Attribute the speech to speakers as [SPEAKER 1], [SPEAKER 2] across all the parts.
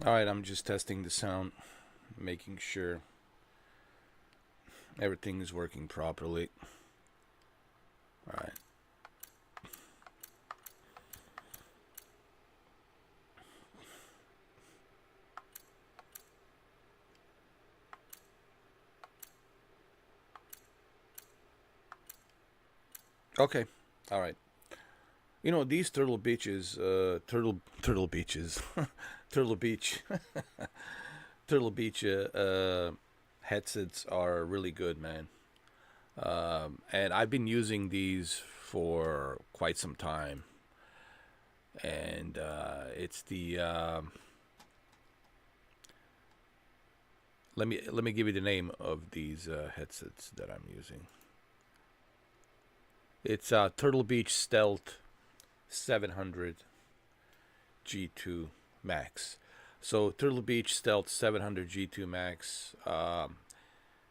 [SPEAKER 1] Alright, I'm just testing the sound, making sure everything is working properly. Alright. Okay. Alright. You know, these turtle beaches, turtle beaches, turtle beach, turtle beach headsets are really good, man. And I've been using these for quite some time. And it's the let me give you the name of these headsets that I'm using. It's Turtle Beach Stealth 700 G2 Max. So Turtle Beach Stealth 700 G2 Max.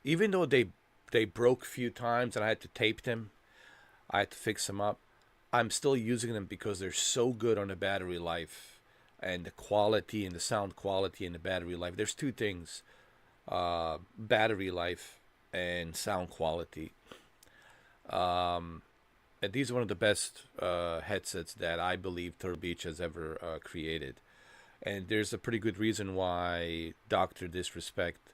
[SPEAKER 1] Even though they broke a few times and I had to tape them, I had to fix them up. I'm still using them because they're so good on the battery life and the quality and the sound quality and the battery life. There's two things: battery life and sound quality. Um, and these are one of the best headsets that I believe Turtle Beach has ever created. And there's a pretty good reason why Doctor Disrespect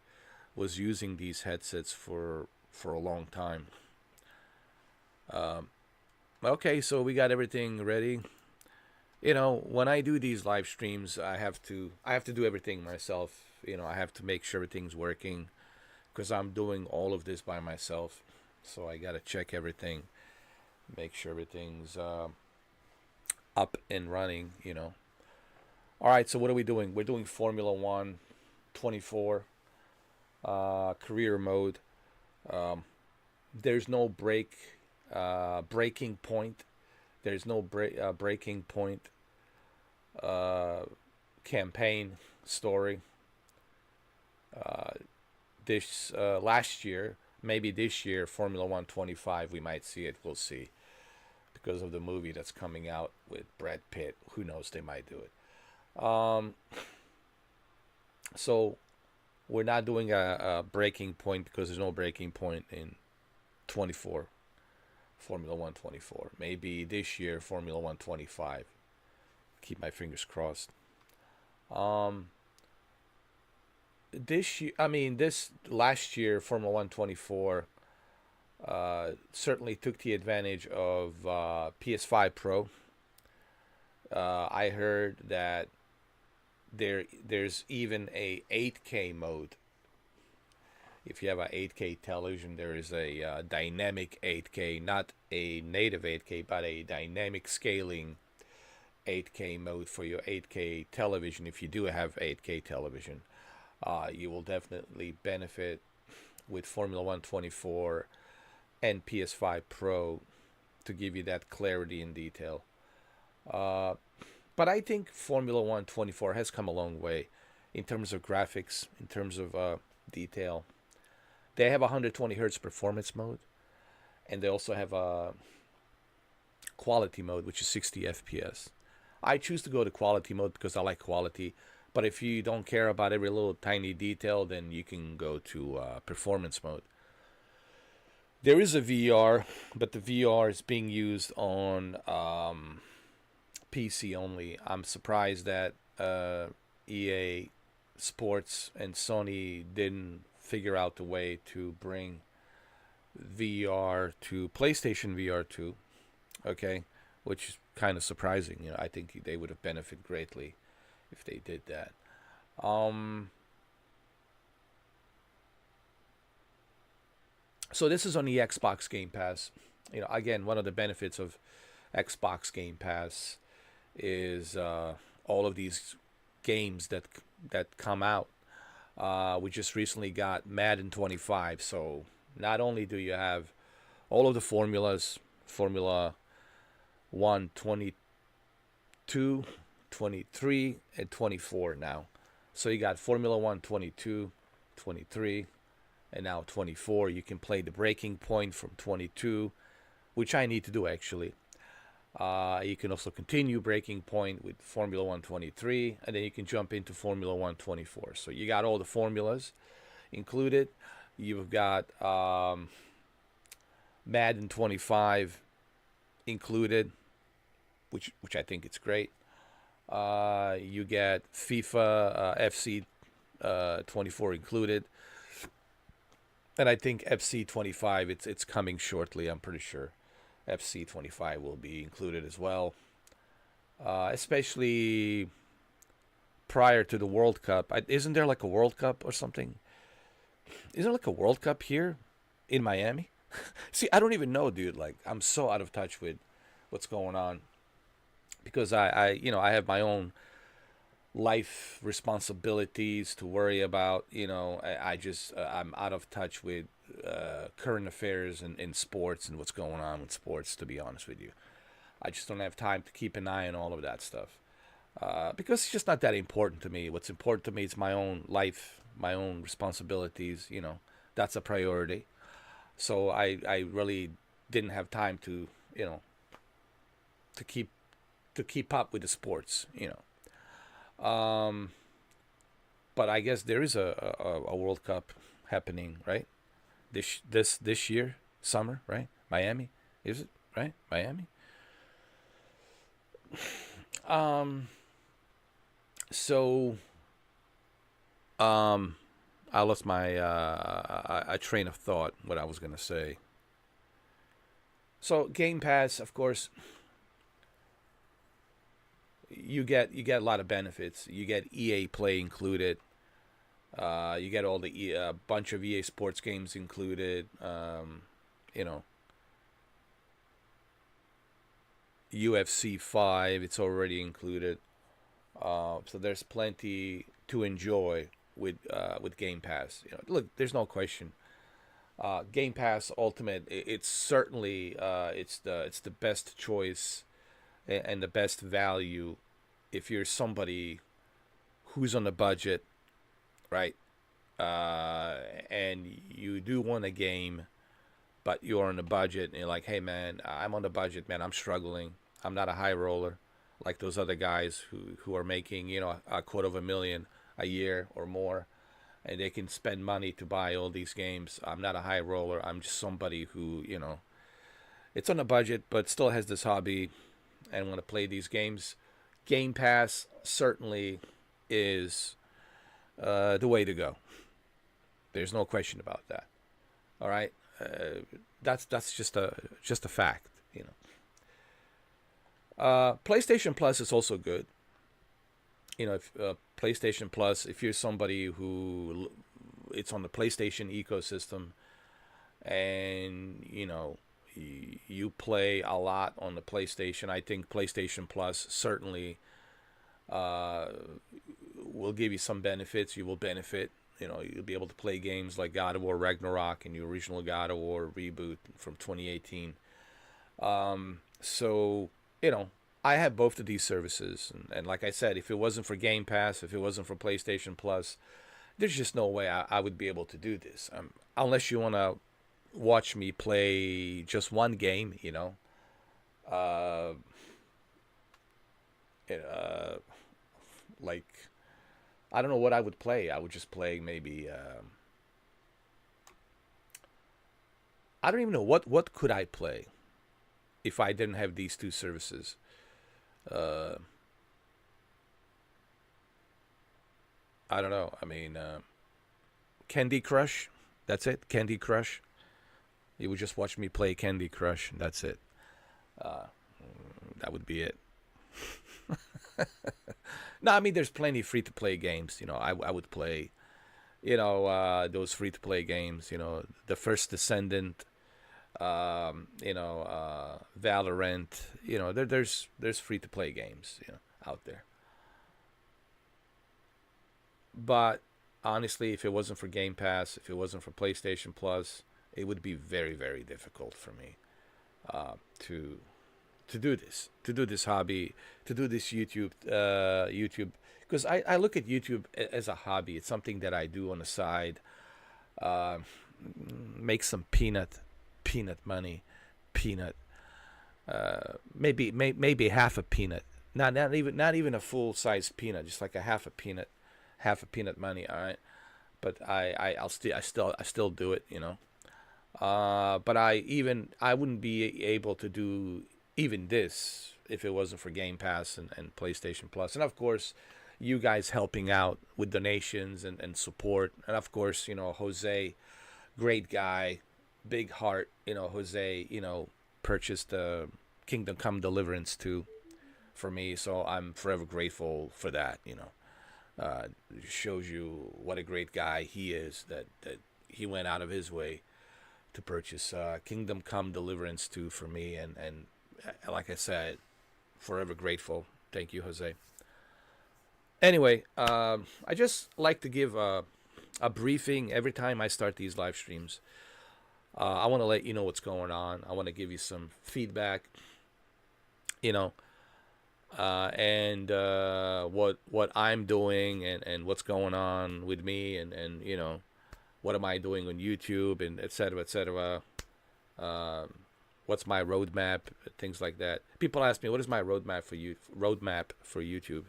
[SPEAKER 1] was using these headsets for a long time. Um, okay, so we got everything ready. You know, when I do these live streams, I have to do everything myself. You know, I have to make sure everything's working because I'm doing all of this by myself. So I gotta check everything, make sure everything's up and running. All right. So what are we doing? We're doing Formula One 24 career mode. Um, there's no breaking point. There's no breaking point uh, campaign story. Uh, this last year, maybe this year, Formula One 25, we might see it. We'll see because of the movie that's coming out with Brad Pitt. Who knows? They might do it. So we're not doing a breaking point because there's no breaking point in 24 Formula One 24. Maybe this year Formula One 25. Keep my fingers crossed. Um, this year, I mean, this last year Formula One 24 certainly took the advantage of PS5 Pro. I heard that there's even a 8K mode. If you have a 8K television, there is a dynamic 8K, not a native 8K, but a dynamic scaling 8K mode for your 8K television. If you do have 8K television, you will definitely benefit with Formula One 24 and PS5 Pro to give you that clarity and detail. Uh, but I think Formula One 24 has come a long way in terms of graphics, in terms of detail. They have a 120 hertz performance mode, and they also have a quality mode, which is 60 FPS. I choose to go to quality mode because I like quality. But if you don't care about every little tiny detail, then you can go to performance mode. There is a VR, but the VR is being used on PC only. I'm surprised that EA Sports and Sony didn't figure out the way to bring VR to PlayStation VR 2. Okay, which is kind of surprising. I think they would have benefited greatly if they did that. Um, so this is on the Xbox Game Pass. Again, one of the benefits of Xbox Game Pass is all of these games that come out. We just recently got Madden 25, so not only do you have all of the formulas, Formula 1, 22, 23, and 24 now. So you got Formula 1, 22, 23, and now 24. You can play the breaking point from 22, which I need to do actually. You can also continue Breaking Point with Formula 123, and then you can jump into Formula 124. So you got all the formulas included. You've got Madden 25 included, which I think it's great. You get FIFA FC 24 included, and I think FC 25 it's coming shortly. I'm pretty sure FC 25 will be included as well, especially prior to the World Cup. Isn't there like a World Cup or something? Isn't there like a World Cup here in Miami? See, I don't even know, dude. Like, I'm so out of touch with what's going on because I have my own life responsibilities to worry about. I just I'm out of touch with current affairs and in sports and what's going on with sports. To be honest with you, I just don't have time to keep an eye on all of that stuff because it's just not that important to me. What's important to me is my own life, my own responsibilities. That's a priority. So I really didn't have time to to keep up with the sports. Um, but I guess there is a World Cup happening, right? This year, summer, right? Miami, is it right? Miami. Um, so um, I lost my a train of thought. What I was gonna say. So Game Pass, of course, you get a lot of benefits. You get EA Play included. You get all the bunch of EA Sports games included. You know, UFC 5, it's already included. So there's plenty to enjoy with Game Pass. Look, there's no question. Game Pass Ultimate, it's certainly it's the best choice and the best value if you're somebody who's on a budget, right? And you do want a game, but you're on a budget, and you're like, hey man, I'm on a budget, man. I'm struggling. I'm not a high roller like those other guys who are making a quarter of a million a year or more, and they can spend money to buy all these games. I'm not a high roller. I'm just somebody who it's on a budget, but still has this hobby and want to play these games. Game Pass certainly is the way to go. There's no question about that. All right, that's just a fact. PlayStation Plus is also good. If PlayStation Plus, if you're somebody who it's on the PlayStation ecosystem, and you play a lot on the PlayStation, I think PlayStation Plus certainly uh, will give you some benefits. You will benefit. You'll be able to play games like God of War Ragnarok and the original God of War reboot from 2018. So, I have both of these services. And like I said, if it wasn't for Game Pass, if it wasn't for PlayStation Plus, there's just no way I would be able to do this. Unless you want to watch me play just one game, uh, uh, like, I don't know what I would play. I would just play maybe, I don't even know what could I play if I didn't have these two services. Uh, I don't know. I mean, Candy Crush. That's it. Candy Crush. You would just watch me play Candy Crush. That's it. Uh, that would be it. No, I mean, there's plenty free to play games. I would play. Those free to play games. The First Descendant. Valorant. There's free to play games. Out there. But honestly, if it wasn't for Game Pass, if it wasn't for PlayStation Plus, it would be very, very difficult for me to to do this hobby, to do this YouTube, because I look at YouTube as a hobby. It's something that I do on the side, uh, make some peanut money, peanut. Maybe half a peanut. Not even a full size peanut, just like a half a peanut money. All right, but I still do it. But I wouldn't be able to do even this if it wasn't for Game Pass and PlayStation Plus, and of course, you guys helping out with donations and support, and of course, Jose, great guy, big heart. Jose, purchased the Kingdom Come Deliverance too for me, so I'm forever grateful for that. It shows you what a great guy he is, that he went out of his way to purchase Kingdom Come Deliverance 2 for me, and like I said, forever grateful. Thank you, Jose. Anyway, I just like to give a briefing every time I start these live streams. I want to let you know what's going on. I want to give you some feedback, you know, and what I'm doing, and what's going on with me, and what am I doing on YouTube, and et cetera, et cetera. What's my roadmap, things like that. People ask me, what is my roadmap for YouTube?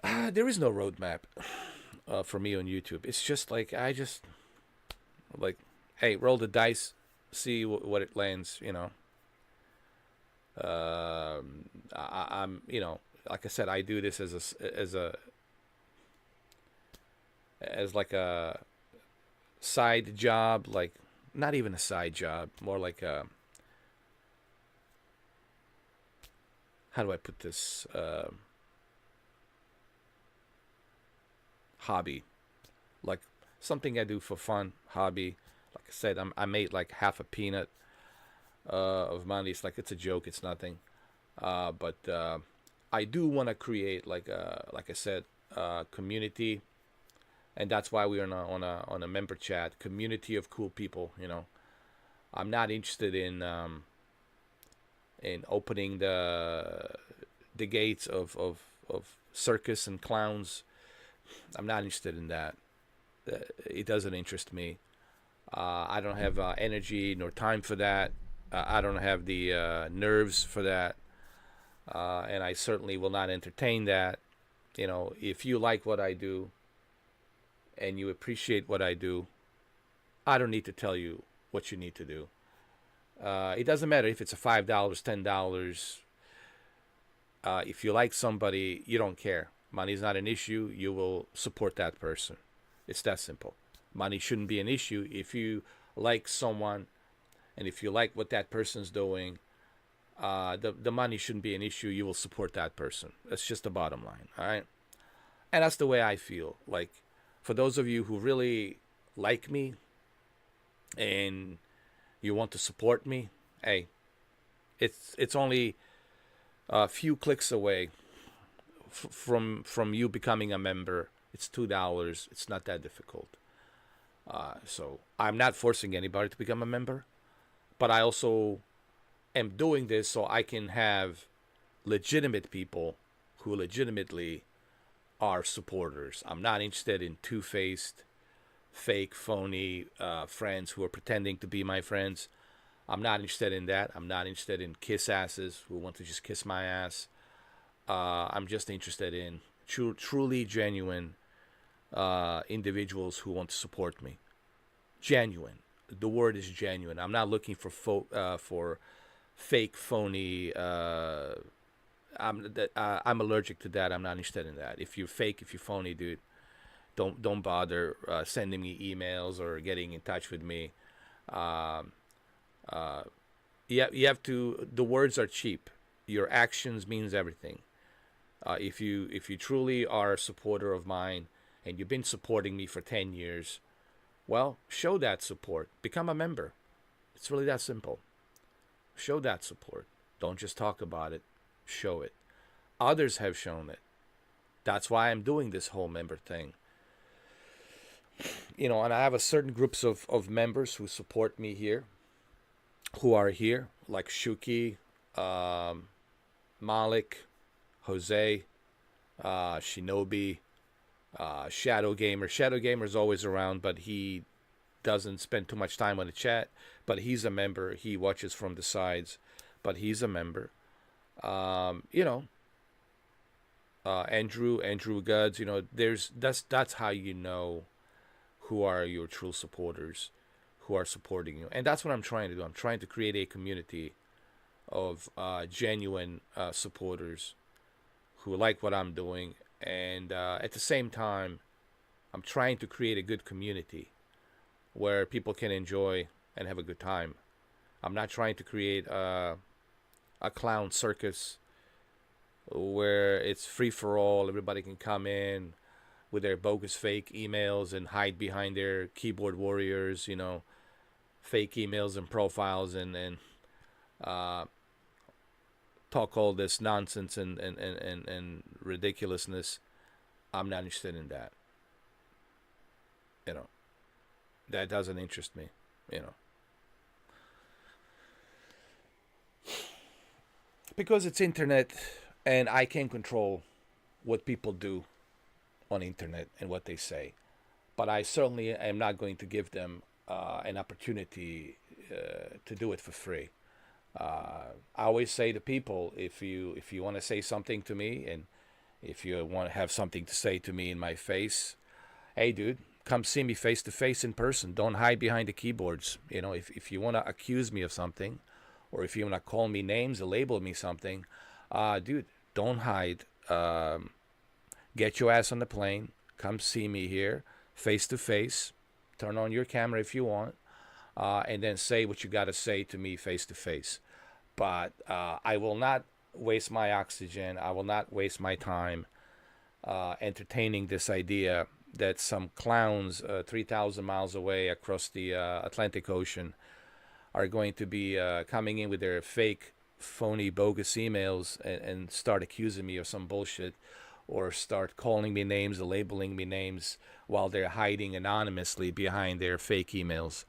[SPEAKER 1] There is no roadmap for me on YouTube. It's just like like, hey, roll the dice, see what it lands. I'm like I said, I do this as like a side job, like not even a side job, more like a, how do I put this, hobby, like something I do for fun, hobby. Like I said, I made like half a peanut of money. It's like, it's a joke, it's nothing, but I do want to create like I said, community, and that's why we're on a member chat, community of cool people. I'm not interested in opening the gates of circus and clowns. I'm not interested in that. It doesn't interest me. I don't have energy nor time for that. I don't have the nerves for that, and I certainly will not entertain that. If you like what I do and you appreciate what I do, I don't need to tell you what you need to do. It doesn't matter if it's a $5, $10. If you like somebody, you don't care. Money's not an issue. You will support that person. It's that simple. Money shouldn't be an issue. If you like someone, and if you like what that person's doing, the money shouldn't be an issue. You will support that person. That's just the bottom line. All right. And that's the way I feel. Like, for those of you who really like me and you want to support me, hey, it's only a few clicks away from you becoming a member. It's $2. It's not that difficult. So I'm not forcing anybody to become a member, but I also am doing this so I can have legitimate people who legitimately are supporters. I'm not interested in two-faced, fake, phony friends who are pretending to be my friends. I'm not interested in that. I'm not interested in kiss asses who want to just kiss my ass. I'm just interested in truly genuine individuals who want to support me. Genuine. The word is genuine. I'm not looking for fake, phony. I'm allergic to that. I'm not interested in that. If you're fake, if you're phony, dude, don't bother sending me emails or getting in touch with me. You have to. The words are cheap. Your actions means everything. If you truly are a supporter of mine and you've been supporting me for 10 years, well, show that support. Become a member. It's really that simple. Show that support. Don't just talk about it. Show it. Others have shown it. That's why I'm doing this whole member thing. And I have a certain groups of members who support me here, who are here, like Shuki, Malik, Jose, Shinobi, Shadow Gamer. Shadow Gamer is always around, but he doesn't spend too much time on the chat, but he's a member. He watches from the sides, but he's a member. You know, Andrew Goods. You know, that's how you know who are your true supporters, who are supporting you, and that's what I'm trying to do. I'm trying to create a community of genuine supporters who like what I'm doing, and at the same time, I'm trying to create a good community where people can enjoy and have a good time. I'm not trying to create a clown circus where it's free for all. Everybody can come in with their bogus fake emails and hide behind their keyboard warriors, you know, fake emails and profiles, and uh, talk all this nonsense and ridiculousness. I'm not interested in that. You know, that doesn't interest me. You know, because it's internet, and I can control what people do on internet and what they say. But I certainly am not going to give them an opportunity to do it for free. I always say to people, if you want to say something to me, and if you want to have something to say to me in my face, hey, dude, come see me face to face in person. Don't hide behind the keyboards. You know, if you want to accuse me of something, or if you want to call me names or label me something, dude, don't hide. Get your ass on the plane. Come see me here, face to face. Turn on your camera if you want, and then say what you got to say to me face to face. But I will not waste my oxygen. I will not waste my time entertaining this idea that some clowns 3,000 miles away across the Atlantic Ocean are going to be coming in with their fake, phony, bogus emails and start accusing me of some bullshit, or start calling me names or labeling me names while they're hiding anonymously behind their fake emails.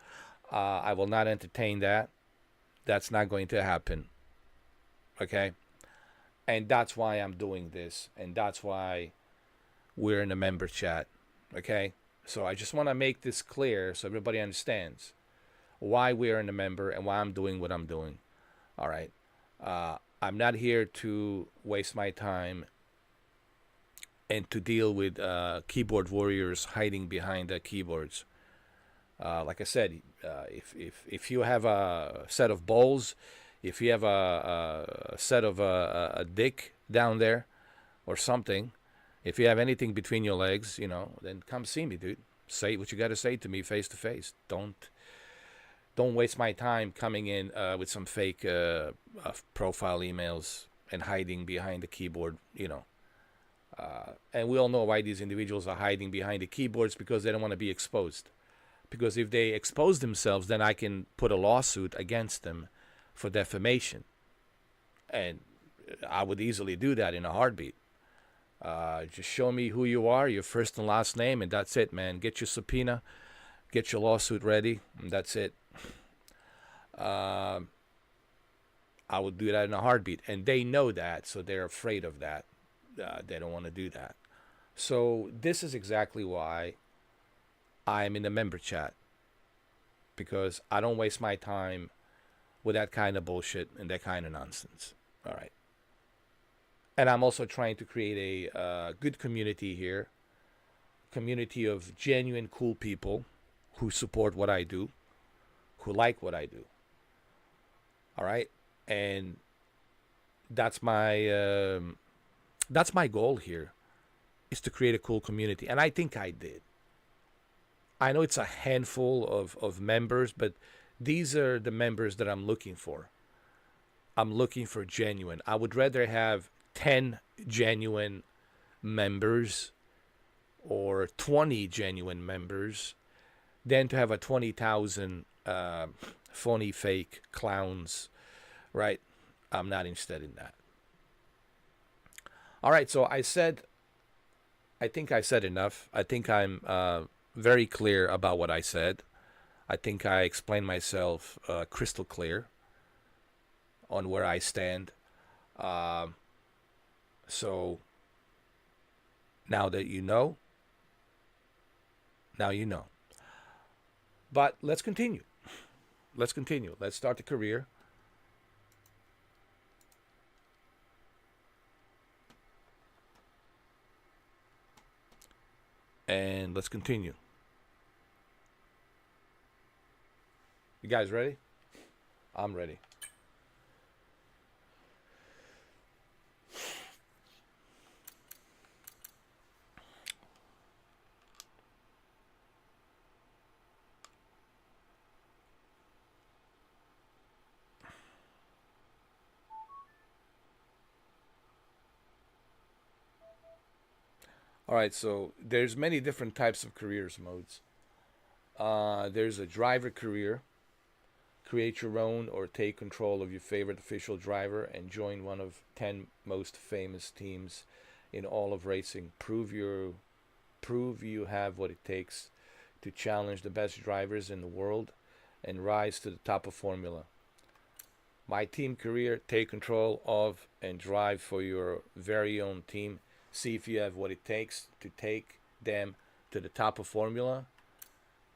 [SPEAKER 1] I will not entertain that. That's not going to happen. Okay? And that's why I'm doing this. And that's why we're in a member chat. Okay? So I just want to make this clear so everybody understands why we're in a member and why I'm doing what I'm doing. All right? I'm not here to waste my time and to deal with keyboard warriors hiding behind the keyboards. Like I said, if you have a set of balls, if you have a set of a dick down there or something, if you have anything between your legs, you know, then come see me, dude. Say what you got to say to me face to face. Don't waste my time coming in with some fake profile emails and hiding behind the keyboard, you know. And we all know why these individuals are hiding behind the keyboards, because they don't want to be exposed. Because if they expose themselves, then I can put a lawsuit against them for defamation. And I would easily do that in a heartbeat. Just show me who you are, your first and last name, and that's it, man. Get your subpoena, get your lawsuit ready, and that's it. I would do that in a heartbeat. And they know that, so they're afraid of that. They don't want to do that. So this is exactly why I'm in the member chat, because I don't waste my time with that kind of bullshit and that kind of nonsense. All right. And I'm also trying to create a good community here, community of genuine cool people who support what I do, who like what I do. All right. And that's my goal here, is to create a cool community. And I think I did. I know it's a handful of members, but these are the members that I'm looking for. I'm looking for genuine. I would rather have 10 genuine members or 20 genuine members than to have a 20,000 phony, fake clowns, right? I'm not interested in that. All right, so I think I said enough. I think I'm very clear about what I said. I think I explained myself crystal clear on where I stand. So now that you know, now you know. But let's continue. Let's continue. Let's start the career. And let's continue. You guys ready? I'm ready. All right, so there's many different types of careers modes. There's a driver career. Create your own or take control of your favorite official driver and join one of 10 most famous teams in all of racing. Prove you have what it takes to challenge the best drivers in the world and rise to the top of Formula. My team career, take control of and drive for your very own team. See if you have what it takes to take them to the top of Formula.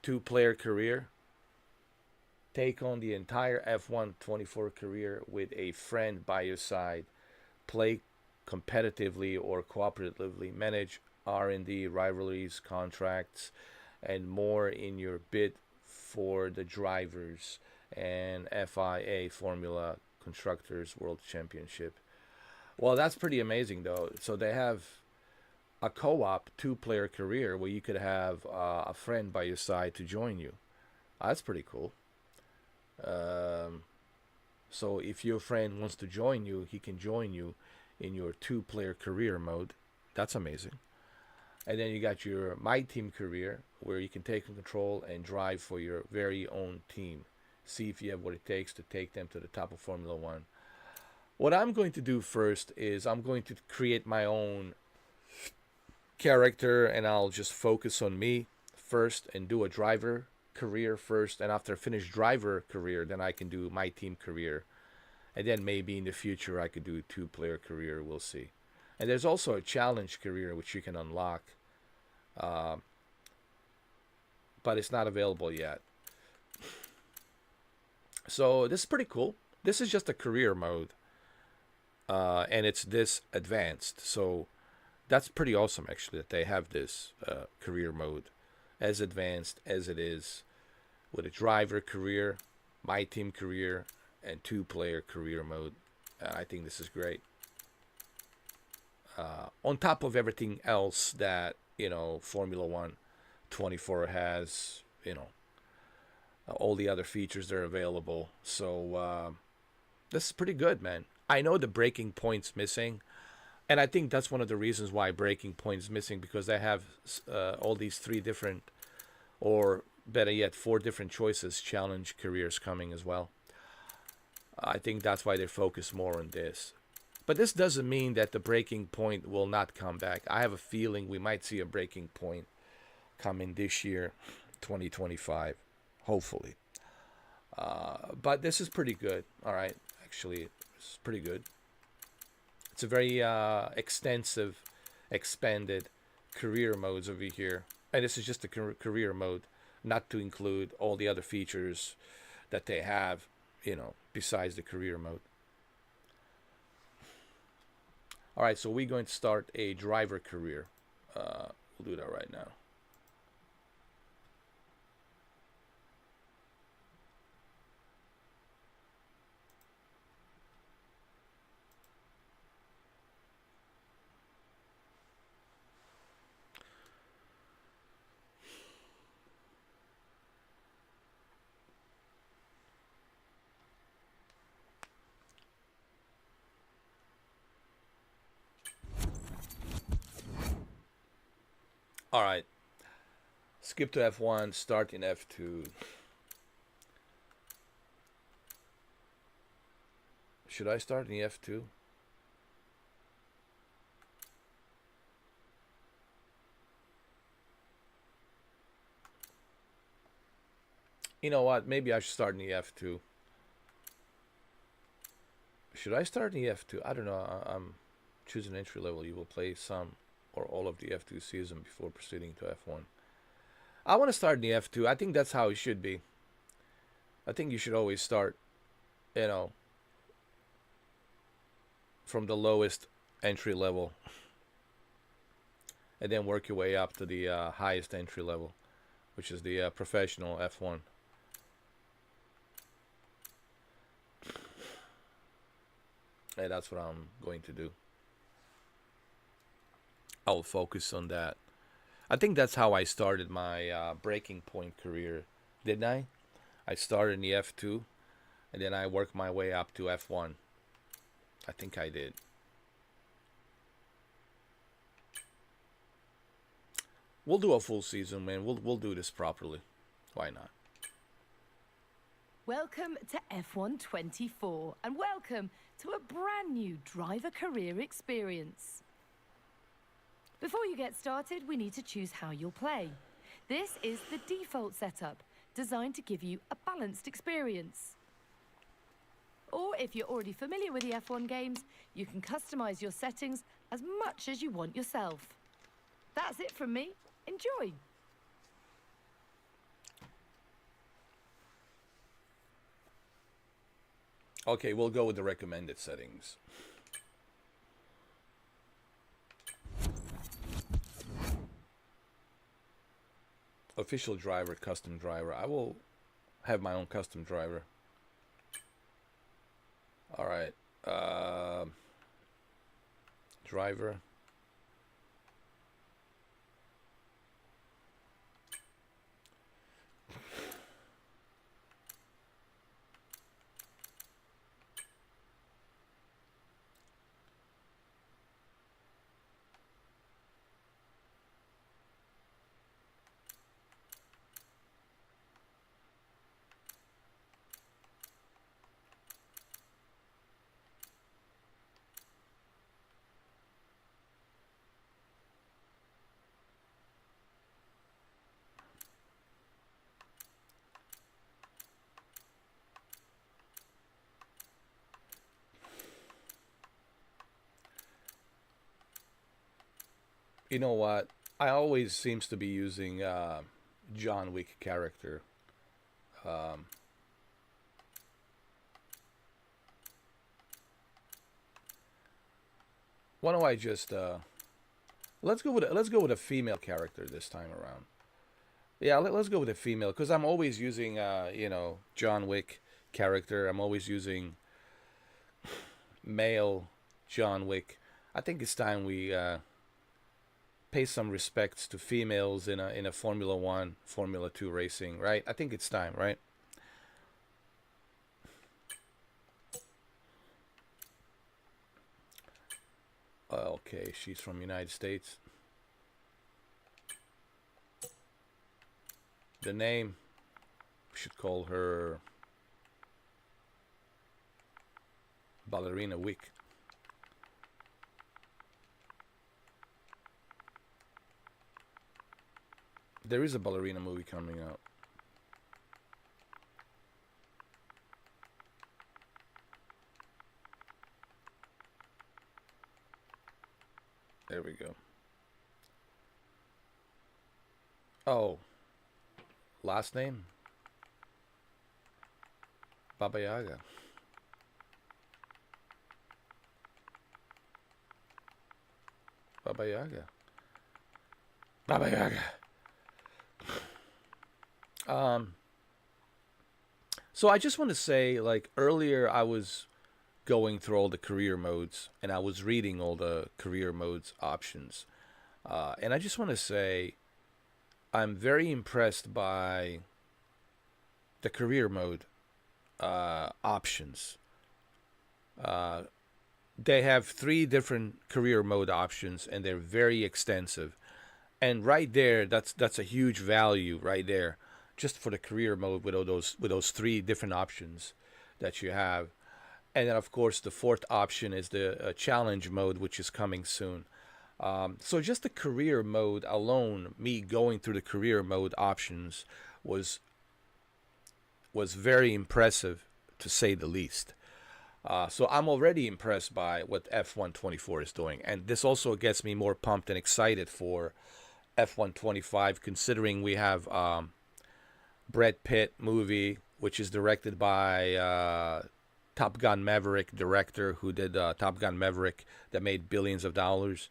[SPEAKER 1] Two-player career, take on the entire F1 24 career with a friend by your side. Play competitively or cooperatively. Manage R&D, rivalries, contracts, and more in your bid for the drivers and FIA Formula Constructors World Championship. Well, that's pretty amazing, though. So they have a co-op two-player career where you could have a friend by your side to join you. That's pretty cool. Um, so if your friend wants to join you, he can join you in your two-player career mode. That's amazing. And then you got your My Team career where you can take control and drive for your very own team. See if you have what it takes to take them to the top of Formula One. What I'm going to do first is I'm going to create my own character and I'll just focus on me first and do a driver career first. And after I finish driver career, then I can do My Team career. And then maybe in the future I could do a two-player career. We'll see. And there's also a challenge career which you can unlock, uh, but it's not available yet. So this is pretty cool. This is just a career mode, and it's this advanced. So that's pretty awesome, actually, that they have this career mode as advanced as it is with a driver career, My Team career, and two-player career mode. I think this is great. On top of everything else that Formula One 24 has, all the other features that are available. So this is pretty good, man. I know the breaking point's missing, and I think that's one of the reasons why breaking point's missing, because they have all these three different, or better yet, four different choices challenge careers coming as well. I think that's why they focus more on this. But this doesn't mean that the breaking point will not come back. I have a feeling we might see a breaking point coming this year, 2025, hopefully. But this is pretty good. All right, actually, it's pretty good. It's a very extensive, expanded career modes over here. And this is just the career mode, not to include all the other features that they have, besides the career mode. All right, so we're going to start a driver career. We'll do that right now. All right, skip to F1, start in F2. Should I start in the F2? You know what? Maybe I should start in the F2. Should I start in the F2? I don't know. I'm choosing entry level. You will play some or all of the F2 season before proceeding to F1. I want to start in the F2. I think that's how it should be. I think you should always start, you know, from the lowest entry level and then work your way up to the highest entry level, which is the professional F1. And that's what I'm going to do. I'll focus on that. I think that's how I started my breaking point career, didn't I? I started in the F2, and then I worked my way up to F1. I think I did. We'll do a full season, man. We'll do this properly. Why not?
[SPEAKER 2] Welcome to F1 24 and welcome to a brand new driver career experience. Before you get started, we need to choose how you'll play. This is the default setup, designed to give you a balanced experience. Or if you're already familiar with the F1 games, you can customize your settings as much as you want yourself. That's it from me. Enjoy!
[SPEAKER 1] Okay, we'll go with the recommended settings. Official driver, custom driver. I will have my own custom driver. All right. Driver. You know what? I always seems to be using John Wick character. Um, why don't I just let's go with a female character this time around. Yeah, let's go with a female because I'm always using John Wick character. I'm always using male John Wick. I think it's time we pay some respects to females in a Formula One, Formula Two racing, right? I think it's time, right? Okay, she's from United States. The name, we should call her Ballerina Wick. There is a ballerina movie coming out. There we go. Oh, last name? Baba Yaga. Baba Yaga. Baba Yaga. Um, so I just want to say, like earlier, I was going through all the career modes and I was reading all the career modes options, and I just want to say I'm very impressed by the career mode options. Uh, they have three different career mode options and they're very extensive. And right there, that's a huge value right there, just for the career mode with those three different options that you have. And then of course the fourth option is the challenge mode, which is coming soon. So just the career mode alone, me going through the career mode options was very impressive to say the least. So I'm already impressed by what F124 is doing, and this also gets me more pumped and excited for F-125, considering we have Brad Pitt movie, which is directed by Top Gun Maverick director who did Top Gun Maverick that made billions of dollars.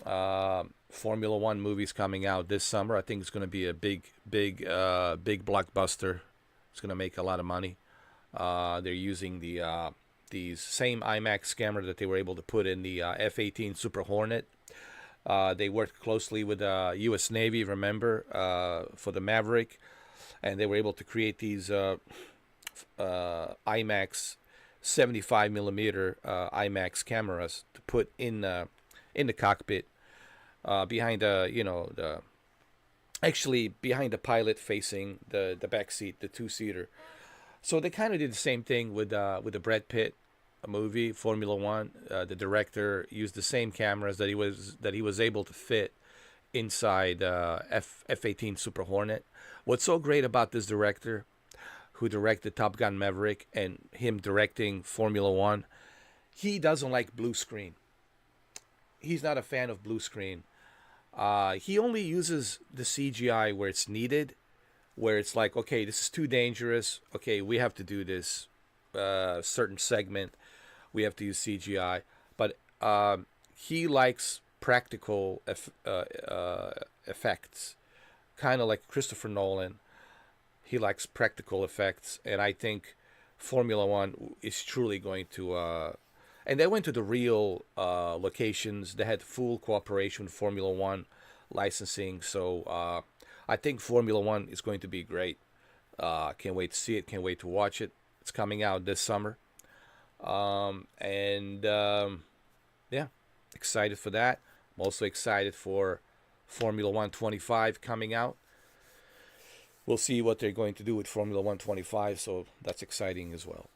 [SPEAKER 1] Formula One movies coming out this summer. I think it's going to be a big blockbuster. It's going to make a lot of money. They're using these same IMAX camera that they were able to put in the F-18 Super Hornet. They worked closely with the U.S. Navy, remember, for the Maverick, and they were able to create these IMAX 75 millimeter IMAX cameras to put in the cockpit, behind behind the pilot, facing the back seat, the two-seater. So they kind of did the same thing with the Brad Pitt movie, Formula One. The director used the same cameras that he was able to fit inside F-18 Super Hornet. What's so great about this director, who directed Top Gun Maverick and him directing Formula One, he doesn't like blue screen. He's not a fan of blue screen. He only uses the CGI where it's needed, where it's like, okay, this is too dangerous. Okay, we have to do this certain segment. We have to use CGI. But he likes practical effects, kind of like Christopher Nolan. He likes practical effects, and I think Formula One is truly going to. And they went to the real locations. They had full cooperation with Formula One licensing. So I think Formula One is going to be great. Can't wait to see it. Can't wait to watch it. It's coming out this summer. Yeah, excited for that. I'm also excited for Formula 125 coming out. We'll see what they're going to do with Formula 125, so that's exciting as well.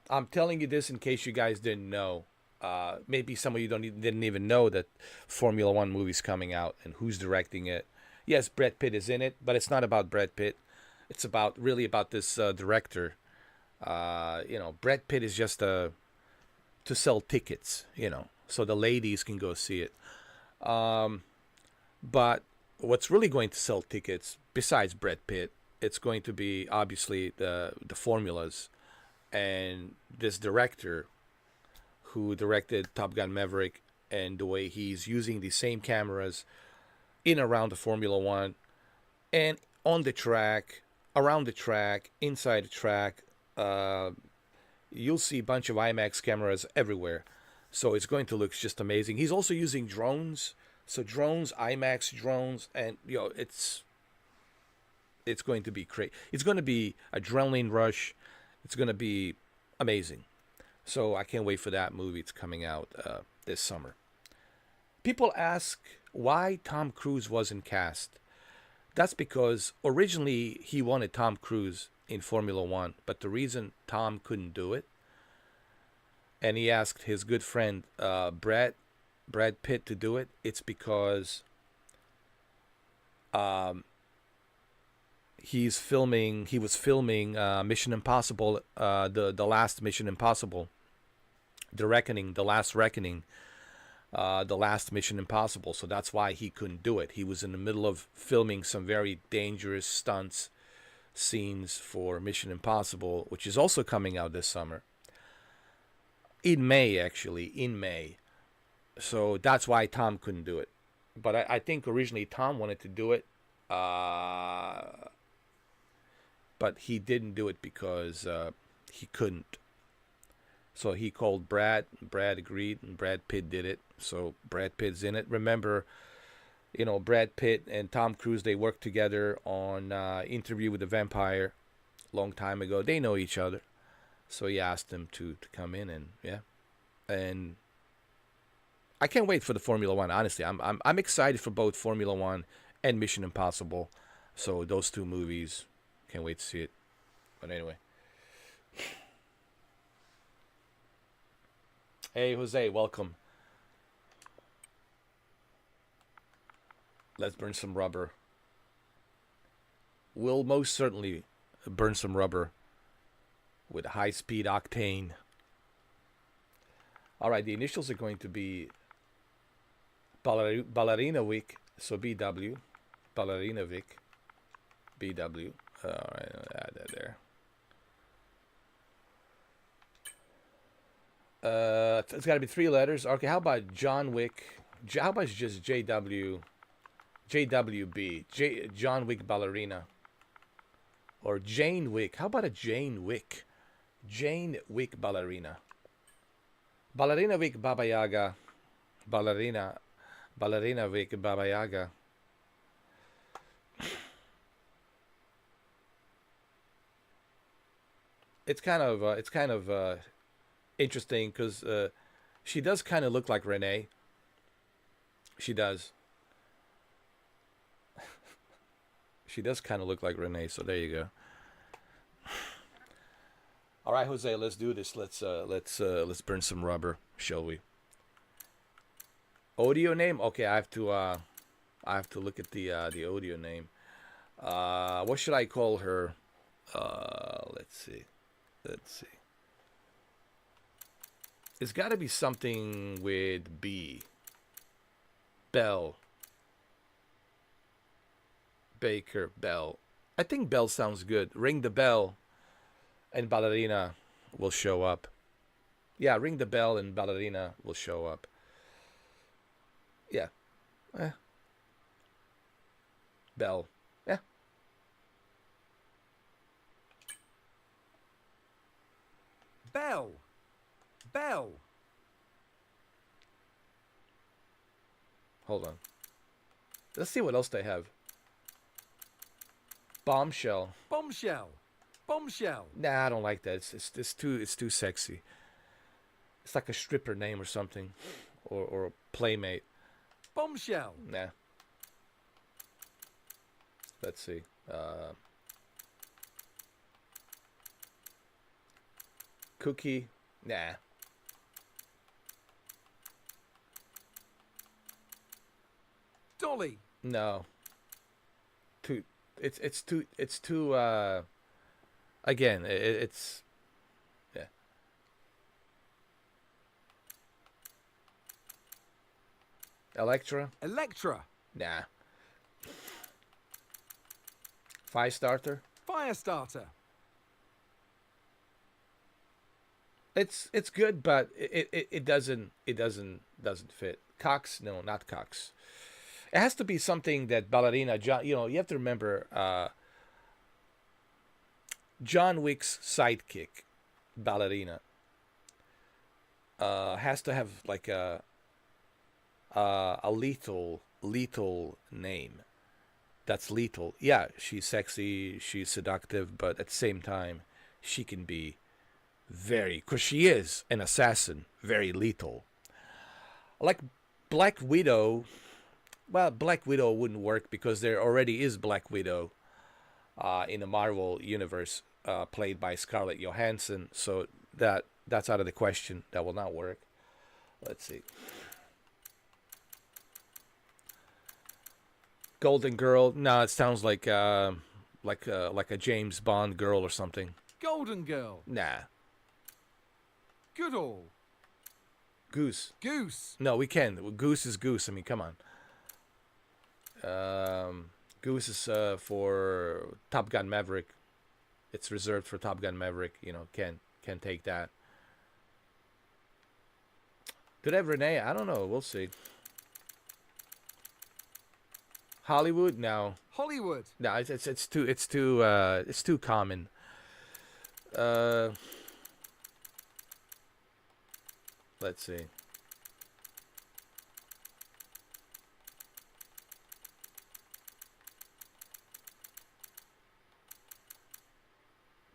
[SPEAKER 1] I'm telling you this in case you guys didn't know. Maybe some of you didn't even know that Formula One movie's coming out and who's directing it. Yes, Brad Pitt is in it, but it's not about Brad Pitt. It's really about this director. Brad Pitt is just to sell tickets, so the ladies can go see it. But what's really going to sell tickets, besides Brad Pitt, it's going to be obviously the formulas. And this director who directed Top Gun Maverick, and the way he's using the same cameras in around the Formula One and on the track, around the track, inside the track, you'll see a bunch of IMAX cameras everywhere. So it's going to look just amazing. He's also using drones. So drones, IMAX drones, and it's going to be great. It's going to be adrenaline rush. It's going to be amazing. So I can't wait for that movie. It's coming out this summer. People ask why Tom Cruise wasn't cast. That's because originally he wanted Tom Cruise in Formula One, but the reason Tom couldn't do it, and he asked his good friend Brad Pitt to do it, it's because he was filming Mission Impossible, the last Mission Impossible, the last reckoning, the last Mission Impossible. So that's why he couldn't do it. He was in the middle of filming some very dangerous stunts scenes for Mission Impossible, which is also coming out this summer. In May. So that's why Tom couldn't do it. But I think originally Tom wanted to do it. But he didn't do it because he couldn't. So he called Brad. Brad agreed, and Brad Pitt did it. So Brad Pitt's in it. Remember, Brad Pitt and Tom Cruise, they worked together on Interview with the Vampire a long time ago. They know each other. So he asked him to come in, and yeah. And I can't wait for the Formula One. Honestly, I'm excited for both Formula One and Mission Impossible. So those two movies, can't wait to see it. But anyway. Hey, Jose, welcome. Let's burn some rubber. We'll most certainly burn some rubber with high-speed octane. All right, the initials are going to be Ballerina Week, so BW. Ballerina Vic, BW. All right, I'll add that there. It's got to be 3 letters. Okay, how about John Wick? How about just JW, JWB, John Wick Ballerina, or Jane Wick? How about a Jane Wick? Jane Wick Ballerina. Ballerina Wick Baba Yaga. Ballerina Wick Baba Yaga. It's kind of interesting because she does kind of look like Renee. She does. She does kind of look like Renee. So there you go. All right, Jose, let's do this. Let's burn some rubber, shall we? Audio name? Okay, I have to look at the audio name. What should I call her? Let's see. It's got to be something with B. Bell. Baker Bell. I think Bell sounds good. Ring the bell, and Ballerina will show up. Yeah, ring the bell and Ballerina will show up. Yeah. Bell. Yeah.
[SPEAKER 3] Bell. Bell.
[SPEAKER 1] Hold on. Let's see what else they have. Bombshell.
[SPEAKER 3] Bombshell. Bombshell.
[SPEAKER 1] Nah, I don't like that. It's too sexy. It's like a stripper name or something, or a playmate.
[SPEAKER 3] Bombshell.
[SPEAKER 1] Nah. Let's see. Cookie. Nah.
[SPEAKER 3] Dolly.
[SPEAKER 1] No. It's too again, it's yeah. Electra?
[SPEAKER 3] Electra.
[SPEAKER 1] Nah. Firestarter?
[SPEAKER 3] Firestarter.
[SPEAKER 1] It's good, but it doesn't fit. Cox? No, not Cox. It has to be something that Ballerina, you know, you have to remember John Wick's sidekick, Ballerina, has to have like a lethal name. That's lethal. Yeah, she's sexy, she's seductive, but at the same time, she can be because she is an assassin, very lethal. Like Black Widow. Well, Black Widow wouldn't work because there already is Black Widow in the Marvel universe, played by Scarlett Johansson. So that's out of the question. That will not work. Let's see. Golden Girl. No, it sounds like a James Bond girl or something.
[SPEAKER 3] Golden Girl.
[SPEAKER 1] Nah.
[SPEAKER 3] Goodall.
[SPEAKER 1] Goose.
[SPEAKER 3] Goose.
[SPEAKER 1] No, we can. Goose is Goose. I mean, come on. Goose is for Top Gun Maverick. It's reserved for Top Gun Maverick. You know, can take that. Did I have Renee? I don't know. We'll see. Hollywood? No.
[SPEAKER 3] Hollywood.
[SPEAKER 1] No, it's too common. Let's see.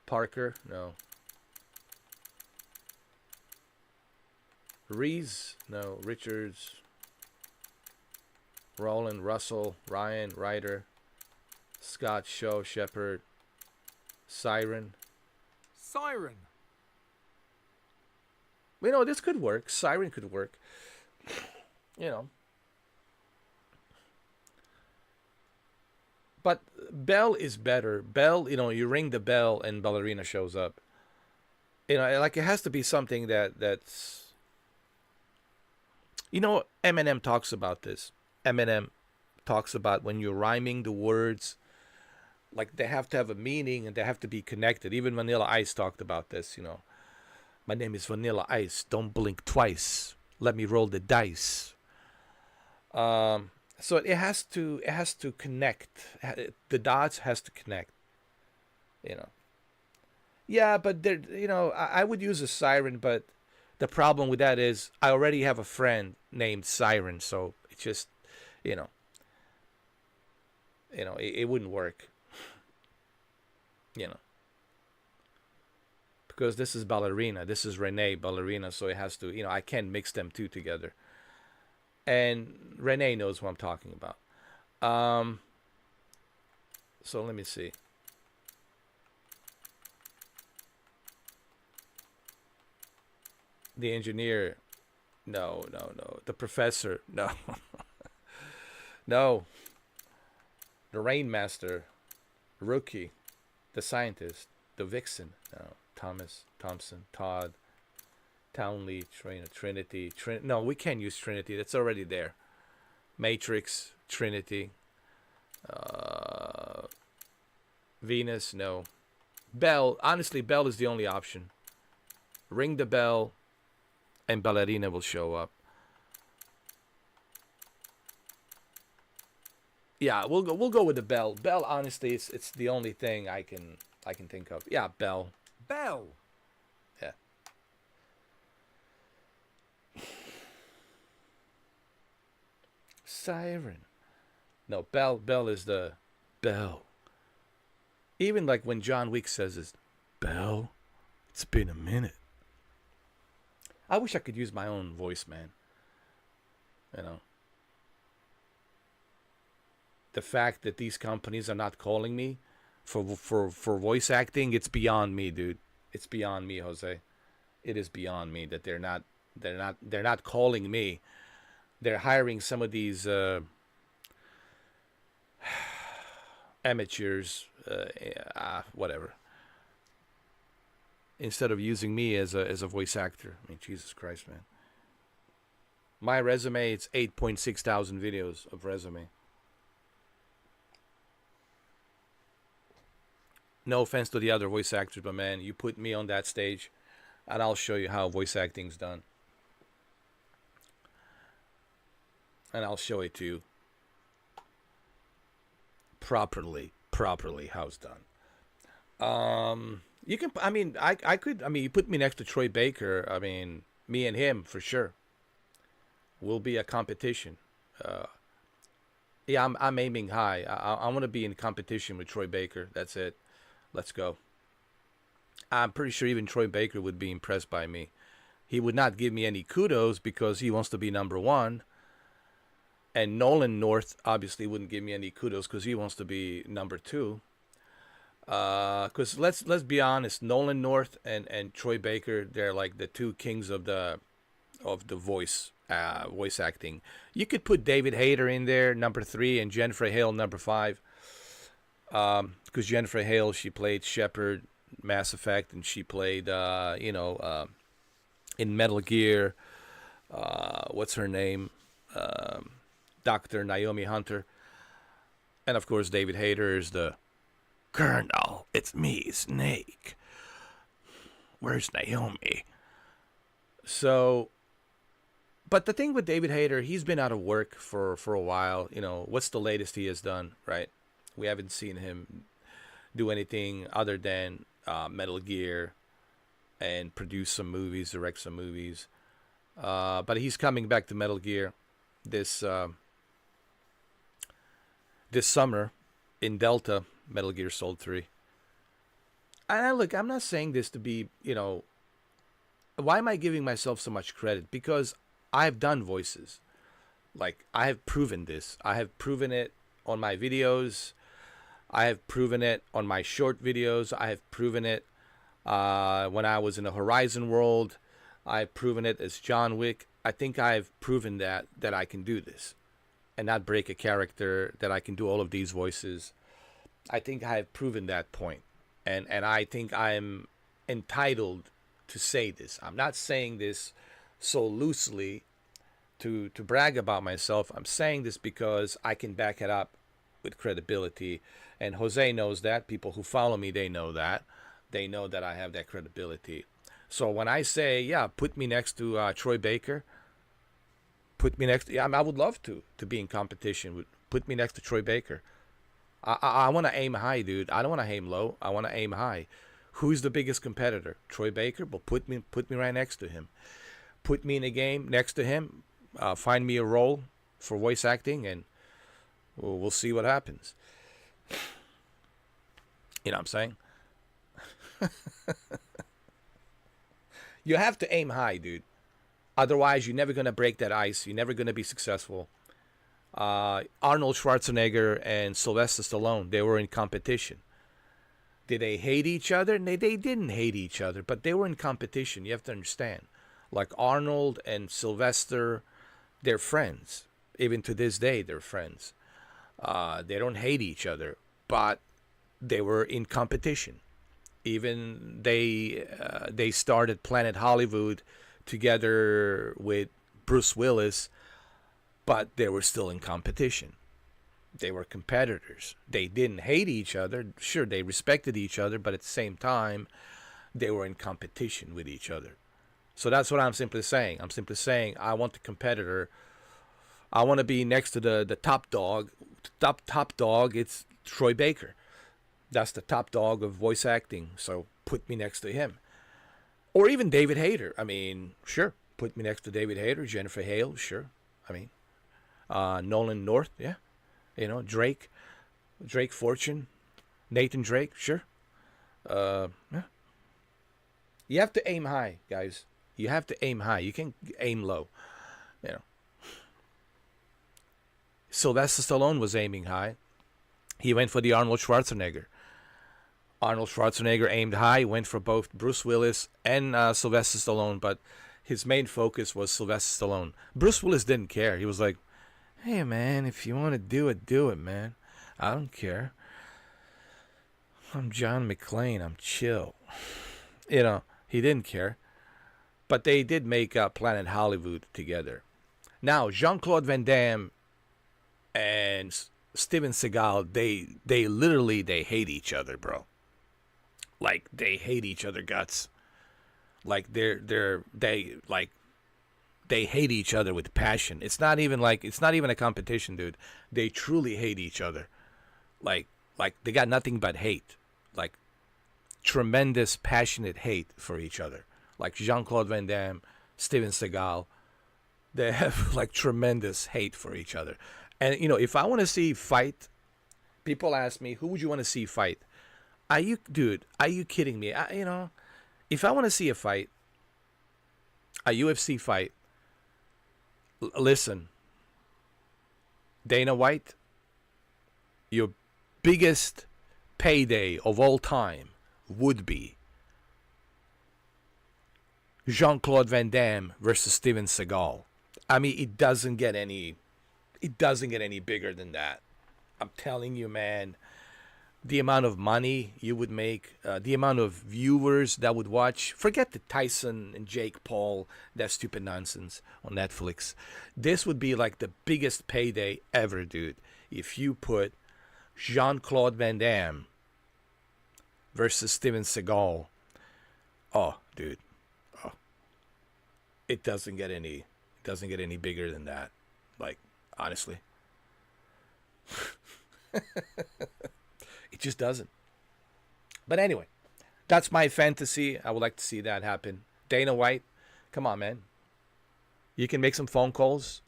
[SPEAKER 1] Parker? No. Rees? No. Richards? Roland, Russell, Ryan, Ryder, Scott, Shaw, Shepard, Siren.
[SPEAKER 3] Siren.
[SPEAKER 1] You know, this could work. Siren could work. You know. But Bell is better. Bell, you know, you ring the bell and Ballerina shows up. You know, like it has to be something that's You know, Eminem talks about this. Eminem talks about when you're rhyming the words, like they have to have a meaning and they have to be connected. Even Vanilla Ice talked about this, you know. My name is Vanilla Ice. Don't blink twice. Let me roll the dice. So it has to connect. The dots has to connect. You know. Yeah, but there, I would use a siren, but the problem with that is I already have a friend named Siren, so it just, you know, it wouldn't work. You know, because this is ballerina, this is Renee ballerina, so it has to, I can't mix them two together. And Renee knows what I'm talking about. So let me see. The engineer, no, no, no. The professor, no. No. The rainmaster, rookie, the scientist, the vixen, no. Thomas, Thompson, Todd, Townley, Trinity. No, we can't use Trinity. That's already there. Matrix, Trinity, Venus, no. Bell, honestly, Bell is the only option. Ring the bell, and ballerina will show up. Yeah, we'll go with the bell. Bell, honestly, it's the only thing I can think of. Yeah, bell.
[SPEAKER 3] Bell.
[SPEAKER 1] Yeah. Siren. No, bell. Bell is the bell. Even like when John Wick says this, Bell, it's been a minute. I wish I could use my own voice, man. You know. The fact that these companies are not calling me for voice acting, it's beyond me, dude. It's beyond me, Jose. It is beyond me that they're not calling me. They're hiring some of these amateurs, whatever. Instead of using me as a voice actor. I mean, Jesus Christ, man. My resume, it's 8.6 thousand videos of resume. No offense to the other voice actors, but man, you put me on that stage, and I'll show you how voice acting's done. And I'll show it to you properly how it's done. You can, I mean, I could, I mean, you put me next to Troy Baker. I mean, me and him for sure will be a competition. Yeah, I'm aiming high. I want to be in competition with Troy Baker. That's it. Let's go. I'm pretty sure even Troy Baker would be impressed by me. He would not give me any kudos because he wants to be number one. And Nolan North obviously wouldn't give me any kudos because he wants to be number two. Because let's be honest, Nolan North and Troy Baker, they're like the two kings of the voice acting. You could put David Hayter in there, number 3, and Jennifer Hale, number 5. Because Jennifer Hale, she played Shepard, Mass Effect, and she played, in Metal Gear. What's her name? Dr. Naomi Hunter. And of course, David Hayter is the Colonel. It's me, Snake. Where's Naomi? So, but the thing with David Hayter, he's been out of work for a while. You know, what's the latest he has done, right? We haven't seen him do anything other than Metal Gear and produce some movies, direct some movies. But he's coming back to Metal Gear this summer in Delta, Metal Gear Solid 3. And look, I'm not saying this to be, why am I giving myself so much credit? Because I've done voices. Like, I have proven this. I have proven it on my videos. I have proven it on my short videos. I have proven it when I was in the Horizon world. I've proven it as John Wick. I think I've proven that I can do this and not break a character, that I can do all of these voices. I think I have proven that point. And I think I'm entitled to say this. I'm not saying this so loosely to brag about myself. I'm saying this because I can back it up with credibility, and Jose knows that. People who follow me, they know that. They know that I have that credibility. So when I say, yeah, put me next to Troy Baker, put me next. Yeah, I would love to be in competition with. Put me next to Troy Baker. I want to aim high, dude. I don't want to aim low. I want to aim high. Who's the biggest competitor? Troy Baker. Well, put me right next to him. Put me in a game next to him. Find me a role for voice acting, and we'll see what happens. You know what I'm saying? You have to aim high, dude. Otherwise, you're never going to break that ice. You're never going to be successful. Arnold Schwarzenegger and Sylvester Stallone, they were in competition. Did they hate each other? They didn't hate each other, but they were in competition. You have to understand. Like Arnold and Sylvester, they're friends. Even to this day, they're friends. They don't hate each other, but they were in competition. Even they started Planet Hollywood together with Bruce Willis, but they were still in competition. They were competitors. They didn't hate each other. Sure, they respected each other, but at the same time, they were in competition with each other. So that's what I'm simply saying. I'm simply saying I want the competitor. I want to be next to the top dog. Top dog, it's Troy Baker. That's the top dog of voice acting. So put me next to him. Or even David Hayter. I mean, sure. Put me next to David Hayter. Jennifer Hale, sure. I mean, Nolan North, yeah. You know, Drake Fortune, Nathan Drake, sure. Yeah. You have to aim high, guys. You have to aim high. You can aim low. You know. Sylvester Stallone was aiming high. He went for the Arnold Schwarzenegger. Arnold Schwarzenegger aimed high, went for both Bruce Willis and Sylvester Stallone, but his main focus was Sylvester Stallone. Bruce Willis didn't care. He was like, hey, man, if you want to do it, man. I don't care. I'm John McClane. I'm chill. You know, he didn't care. But they did make Planet Hollywood together. Now, Jean-Claude Van Damme and Steven Seagal, they literally hate each other, bro. Like, they hate each other guts. Like, they hate each other with passion. It's not even a competition, dude. They truly hate each other. Like they got nothing but hate. Like, tremendous, passionate hate for each other. Like Jean-Claude Van Damme, Steven Seagal, they have like tremendous hate for each other. And you know, if I want to see fight, people ask me, who would you want to see fight? Are you kidding me? If I want to see a fight, a UFC fight, listen, Dana White, your biggest payday of all time would be Jean-Claude Van Damme versus Steven Seagal. I mean, it doesn't get any bigger than that. I'm telling you, man. The amount of money you would make, the amount of viewers that would watch. Forget the Tyson and Jake Paul, that stupid nonsense on Netflix. This would be like the biggest payday ever, dude. If you put Jean-Claude Van Damme versus Steven Seagal. Oh, dude. Oh. It doesn't get any bigger than that. Like, honestly. It just doesn't. But anyway, that's my fantasy. I would like to see that happen. Dana White, come on, man. You can make some phone calls.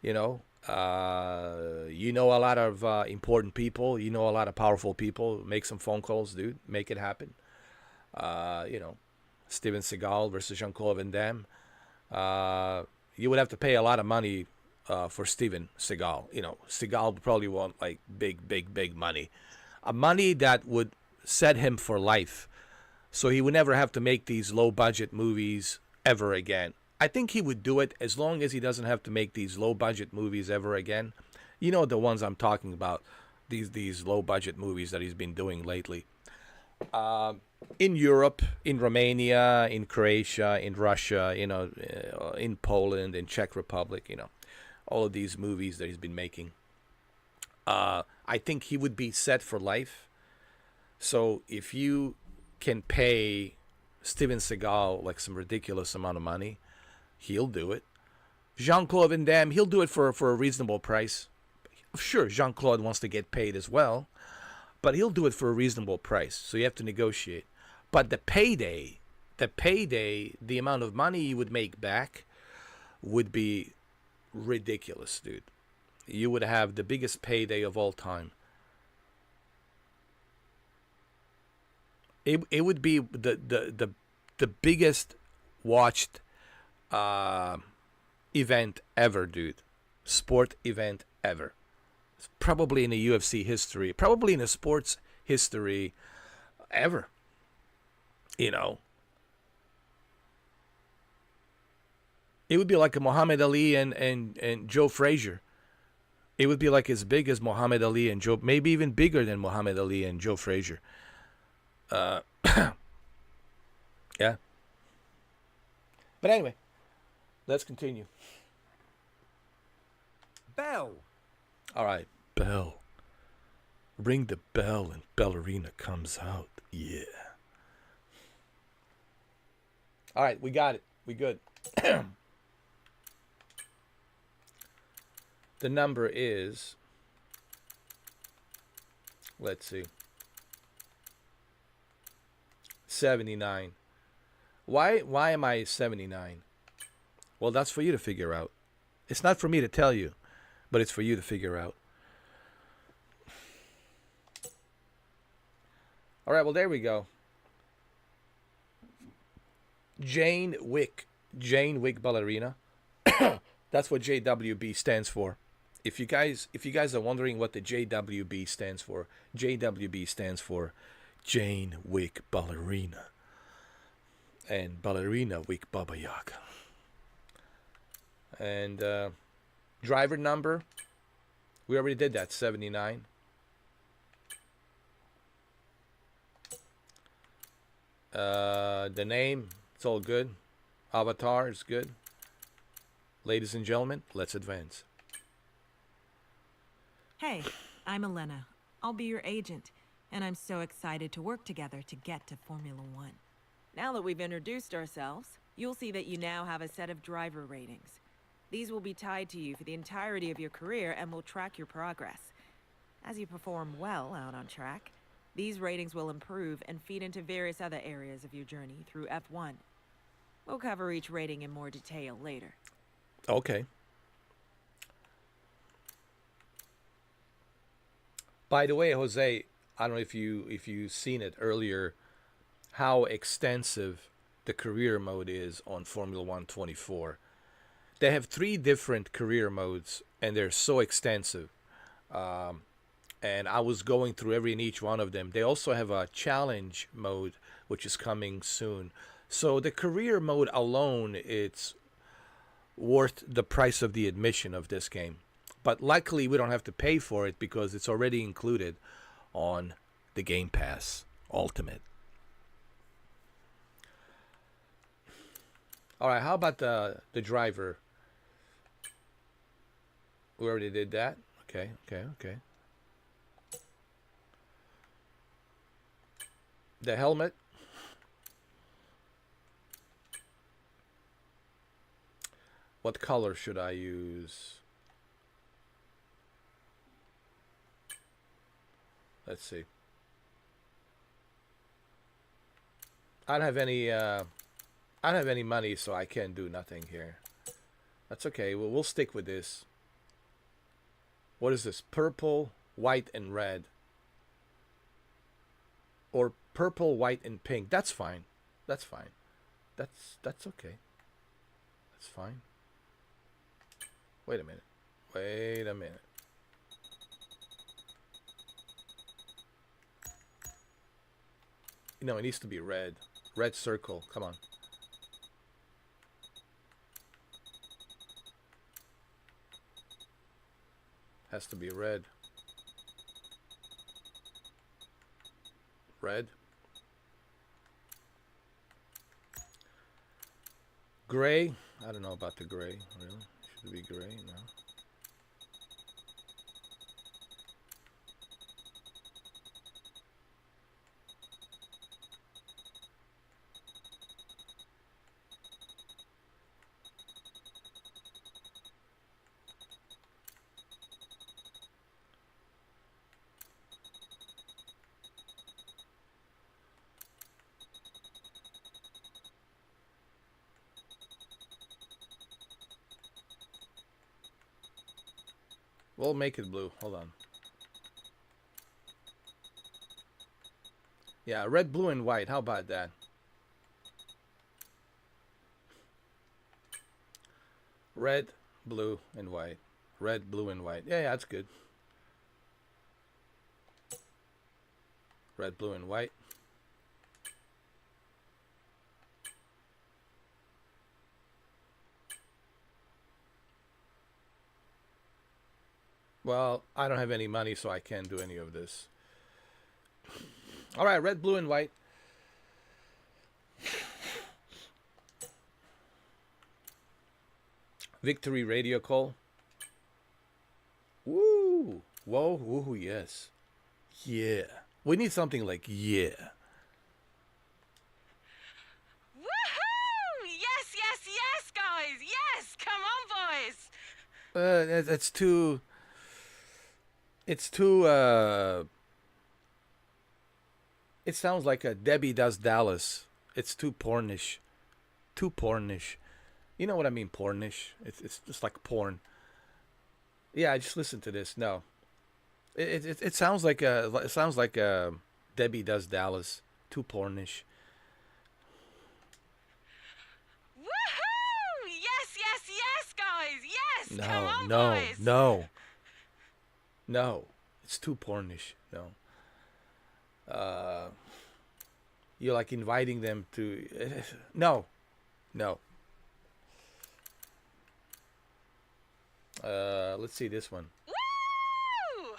[SPEAKER 1] You know a lot of important people. You know a lot of powerful people. Make some phone calls, dude. Make it happen. Steven Seagal versus Jean-Claude Van Damme. You would have to pay a lot of money for Steven Seagal. You know, Seagal would probably want like big money. A money that would set him for life. So he would never have to make these low-budget movies ever again. I think he would do it as long as he doesn't have to make these low-budget movies ever again. You know the ones I'm talking about. These low-budget movies that he's been doing lately. in Europe, in Romania, in Croatia, in Russia, in Poland, in Czech Republic, all of these movies that he's been making. I think he would be set for life. So if you can pay Steven Seagal like some ridiculous amount of money, he'll do it. Jean-Claude Van Damme, he'll do it for a reasonable price. Sure, Jean-Claude wants to get paid as well, but he'll do it for a reasonable price. So you have to negotiate. But the payday, the amount of money you would make back would be ridiculous, dude. You would have the biggest payday of all time. It would be the biggest watched event ever, dude. Sport event ever. It's probably in the UFC history, probably in the sports history ever. It would be like a Muhammad Ali and Joe Frazier. It would be like as big as Muhammad Ali and Joe, maybe even bigger than Muhammad Ali and Joe Frazier. Yeah. But anyway, let's continue.
[SPEAKER 3] Bell.
[SPEAKER 1] All right, bell. Ring the bell and ballerina comes out. Yeah. All right, we got it. We good. The number is, let's see, 79. Why am I 79? Well, that's for you to figure out. It's not for me to tell you, but it's for you to figure out. All right, well, there we go. Jane Wick ballerina. That's what JWB stands for. If you guys are wondering what the JWB stands for Jane Wick ballerina. And ballerina Wick Baba Yaga. And driver number, we already did that, 79. The name, it's all good. Avatar is good. Ladies and gentlemen, let's advance.
[SPEAKER 4] Hey, I'm Elena. I'll be your agent, and I'm so excited to work together to get to Formula One.
[SPEAKER 5] Now that we've introduced ourselves, you'll see that you now have a set of driver ratings. These will be tied to you for the entirety of your career and will track your progress. As you perform well out on track, these ratings will improve and feed into various other areas of your journey through F1. We'll cover each rating in more detail later.
[SPEAKER 1] Okay. By the way, Jose, I don't know if you've seen it earlier, how extensive the career mode is on Formula 124. They have 3 different career modes, and they're so extensive. And I was going through every and each one of them. They also have a challenge mode, which is coming soon. So the career mode alone, it's worth the price of the admission of this game. But luckily, we don't have to pay for it because it's already included on the Game Pass Ultimate. All right, how about the driver? We already did that. Okay. The helmet. What color should I use? Let's see. I don't have any money, so I can't do nothing here. That's okay. Well, we'll stick with this. What is this? Purple, white, and red. Or purple, white, and pink. That's fine. That's fine. That's okay. That's fine. Wait a minute. No, it needs to be red. Red circle. Come on. Has to be red. Red. Gray. I don't know about the gray. Really? Should it be gray? No. We'll make it blue. Hold on. Yeah, red, blue, and white. How about that? Red, blue, and white. Red, blue, and white. Yeah, that's good. Red, blue, and white. Well, I don't have any money, so I can't do any of this. All right, red, blue, and white. Victory radio call. Woo! Whoa, woo, yes. Yeah. We need something like yeah.
[SPEAKER 5] Woohoo! Yes, yes, yes, guys! Yes! Come on, boys!
[SPEAKER 1] It's too. It's too. It sounds like a Debbie Does Dallas. It's too pornish. Too pornish. You know what I mean, pornish? It's just like porn. Yeah, I just listen to this. No, it sounds like a Debbie Does Dallas. Too pornish.
[SPEAKER 5] Woohoo! Yes, yes, yes, guys! Yes! Come
[SPEAKER 1] No,
[SPEAKER 5] on,
[SPEAKER 1] no,
[SPEAKER 5] boys!
[SPEAKER 1] no, no. It's too pornish. No. You're like inviting them to. No, no. Let's see this one.
[SPEAKER 5] Woo!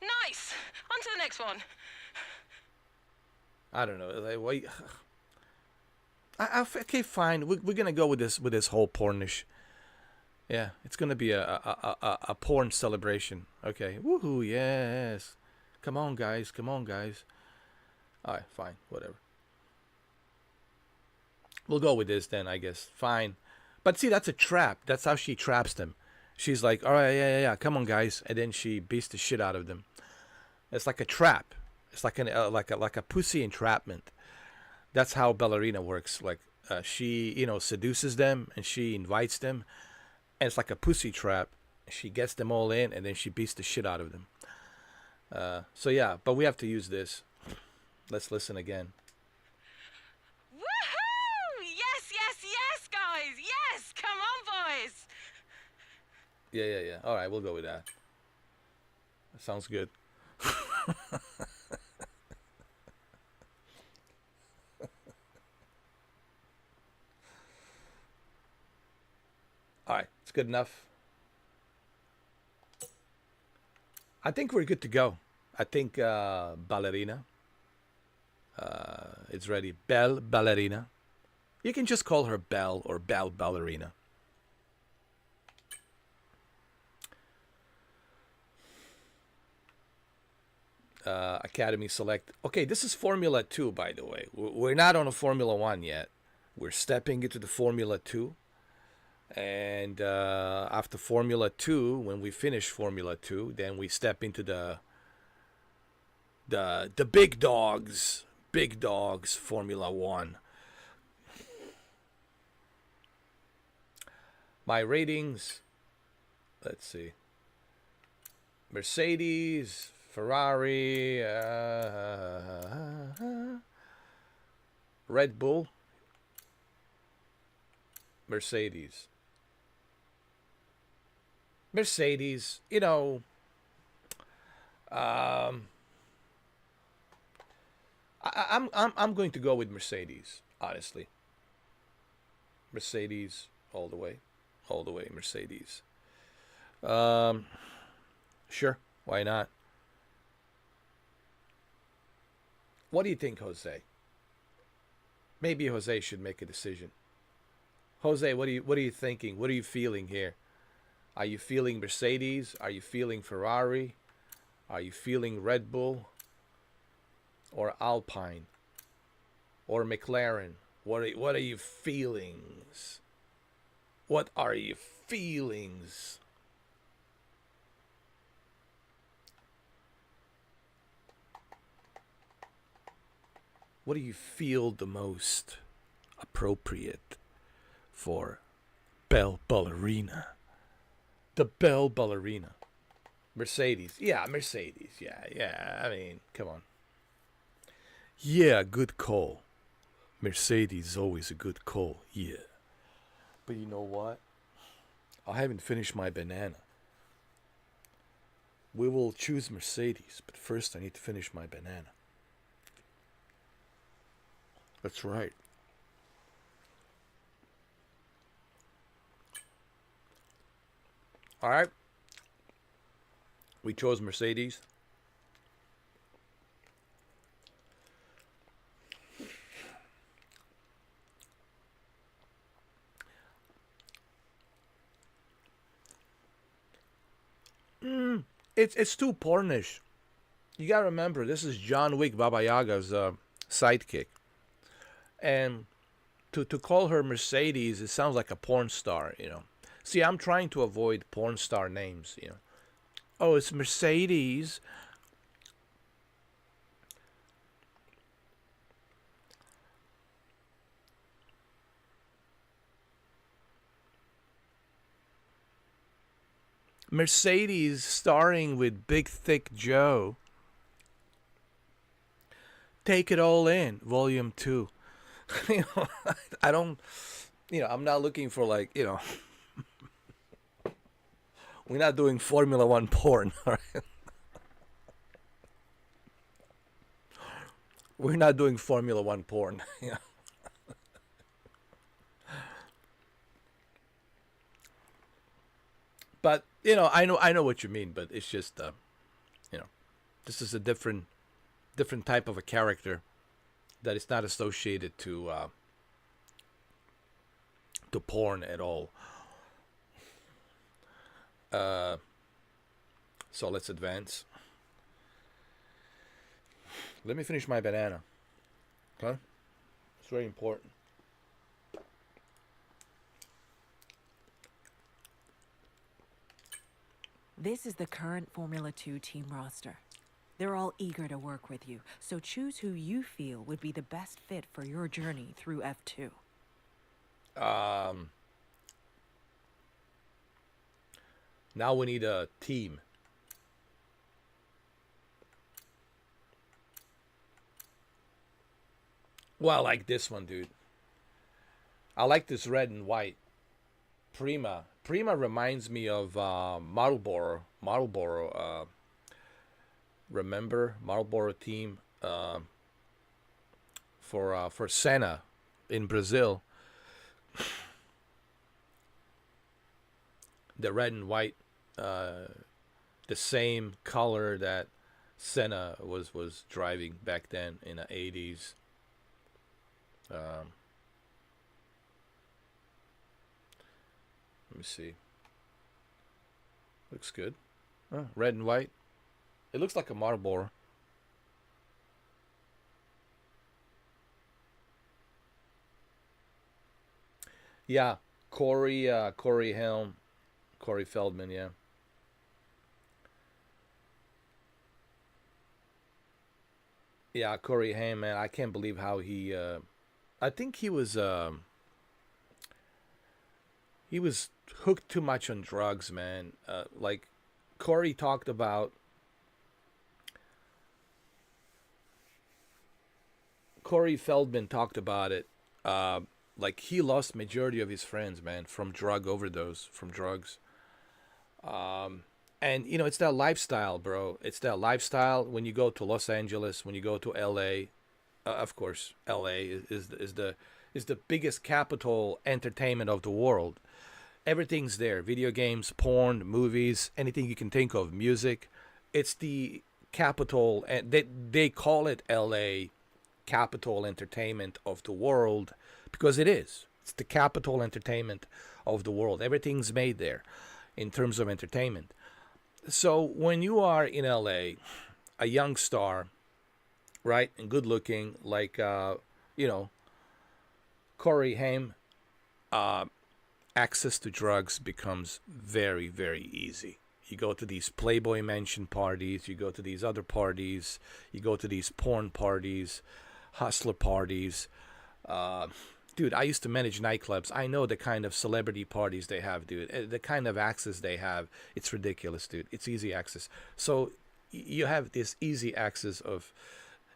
[SPEAKER 5] Nice! On to the next one.
[SPEAKER 1] I don't know. Like, wait. Okay, fine. We're gonna go with this whole pornish. Yeah, it's gonna be a porn celebration. Okay. Woohoo! Yes. Come on, guys. Come on, guys. All right, fine. Whatever. We'll go with this then, I guess. Fine. But see, that's a trap. That's how she traps them. She's like, all right, yeah. Come on, guys, and then she beats the shit out of them. It's like a trap. It's like like a pussy entrapment. That's how ballerina works. Like she, seduces them and she invites them, and it's like a pussy trap. She gets them all in, and then she beats the shit out of them. So yeah, but we have to use this. Let's listen again.
[SPEAKER 5] Woohoo! Yes, yes, yes, guys! Yes! Come on, boys!
[SPEAKER 1] Yeah. All right, we'll go with that. That sounds good. All right, it's good enough. I think we're good to go. I think ballerina. It's ready. Belle ballerina. You can just call her Belle or Belle ballerina. Academy select. Okay, this is Formula 2, by the way. We're not on a Formula 1 yet. We're stepping into the Formula 2. And after Formula 2, when we finish Formula 2, then we step into the big dogs. Big dogs, Formula 1. My ratings, let's see. Mercedes, Ferrari, Red Bull, Mercedes. Mercedes, I'm going to go with Mercedes, honestly. Mercedes all the way. All the way, Mercedes. Sure, why not? What do you think, Jose? Maybe Jose should make a decision. Jose, what are you thinking? What are you feeling here? Are you feeling Mercedes? Are you feeling Ferrari? Are you feeling Red Bull or Alpine or McLaren? What are your feelings? What are your feelings? What do you feel the most appropriate for Belle Ballerina? The Belle Ballerina. Mercedes. Yeah, Mercedes. Yeah. I mean, come on. Yeah, good call. Mercedes is always a good call. Yeah. But you know what? I haven't finished my banana. We will choose Mercedes, but first I need to finish my banana. That's right. All right. We chose Mercedes. It's too pornish. You gotta remember, this is John Wick Baba Yaga's sidekick, and to call her Mercedes, it sounds like a porn star. See, I'm trying to avoid porn star names. Oh, it's Mercedes. Mercedes starring with Big Thick Joe. Take It All In, Volume 2. I don't, I'm not looking for we're not doing Formula One porn, all right? We're not doing Formula One porn. But I know what you mean. But it's just, this is a different type of a character that is not associated to porn at all. So let's advance. Let me finish my banana. Okay? It's very important.
[SPEAKER 5] This is the current Formula 2 team roster. They're all eager to work with you, so choose who you feel would be the best fit for your journey through F2.
[SPEAKER 1] Now we need a team. Well, I like this one, dude. I like this red and white. Prima reminds me of Marlboro. Remember Marlboro team for Senna in Brazil. The red and white, the same color that Senna was driving back then in the 80s. Let me see. Looks good. Oh, red and white. It looks like a Marlboro. Yeah, Corey Feldman, yeah. Yeah, Corey Haim, man, I can't believe how he I think he was hooked too much on drugs, man. Like Corey talked about Corey Feldman talked about it. Like he lost majority of his friends, man, from drug overdose, from drugs. And it's that lifestyle, bro. It's that lifestyle. When you go to Los Angeles, when you go to L.A., of course, L.A. is the biggest capital entertainment of the world. Everything's there: video games, porn, movies, anything you can think of, music. It's the capital, and they call it L.A. capital entertainment of the world, because it is. It's the capital entertainment of the world. Everything's made there in terms of entertainment. So when you are in LA, a young star, right, and good looking, like, Corey Haim, access to drugs becomes very, very easy. You go to these Playboy Mansion parties, you go to these other parties, you go to these porn parties, hustler parties. Dude, I used to manage nightclubs. I know the kind of celebrity parties they have, dude. The kind of access they have, it's ridiculous, dude. It's easy access. So you have this easy access of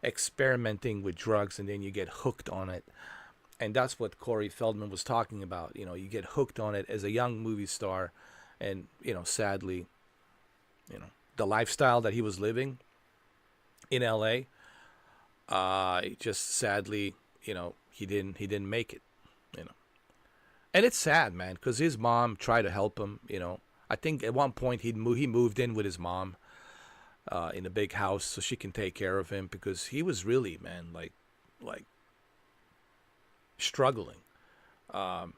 [SPEAKER 1] experimenting with drugs, and then you get hooked on it. And that's what Corey Feldman was talking about. You get hooked on it as a young movie star, and sadly, the lifestyle that he was living in LA, just sadly, he didn't make it, and it's sad, man, because his mom tried to help him. I think at one point he moved in with his mom in a big house so she can take care of him, because he was really, man, like struggling, and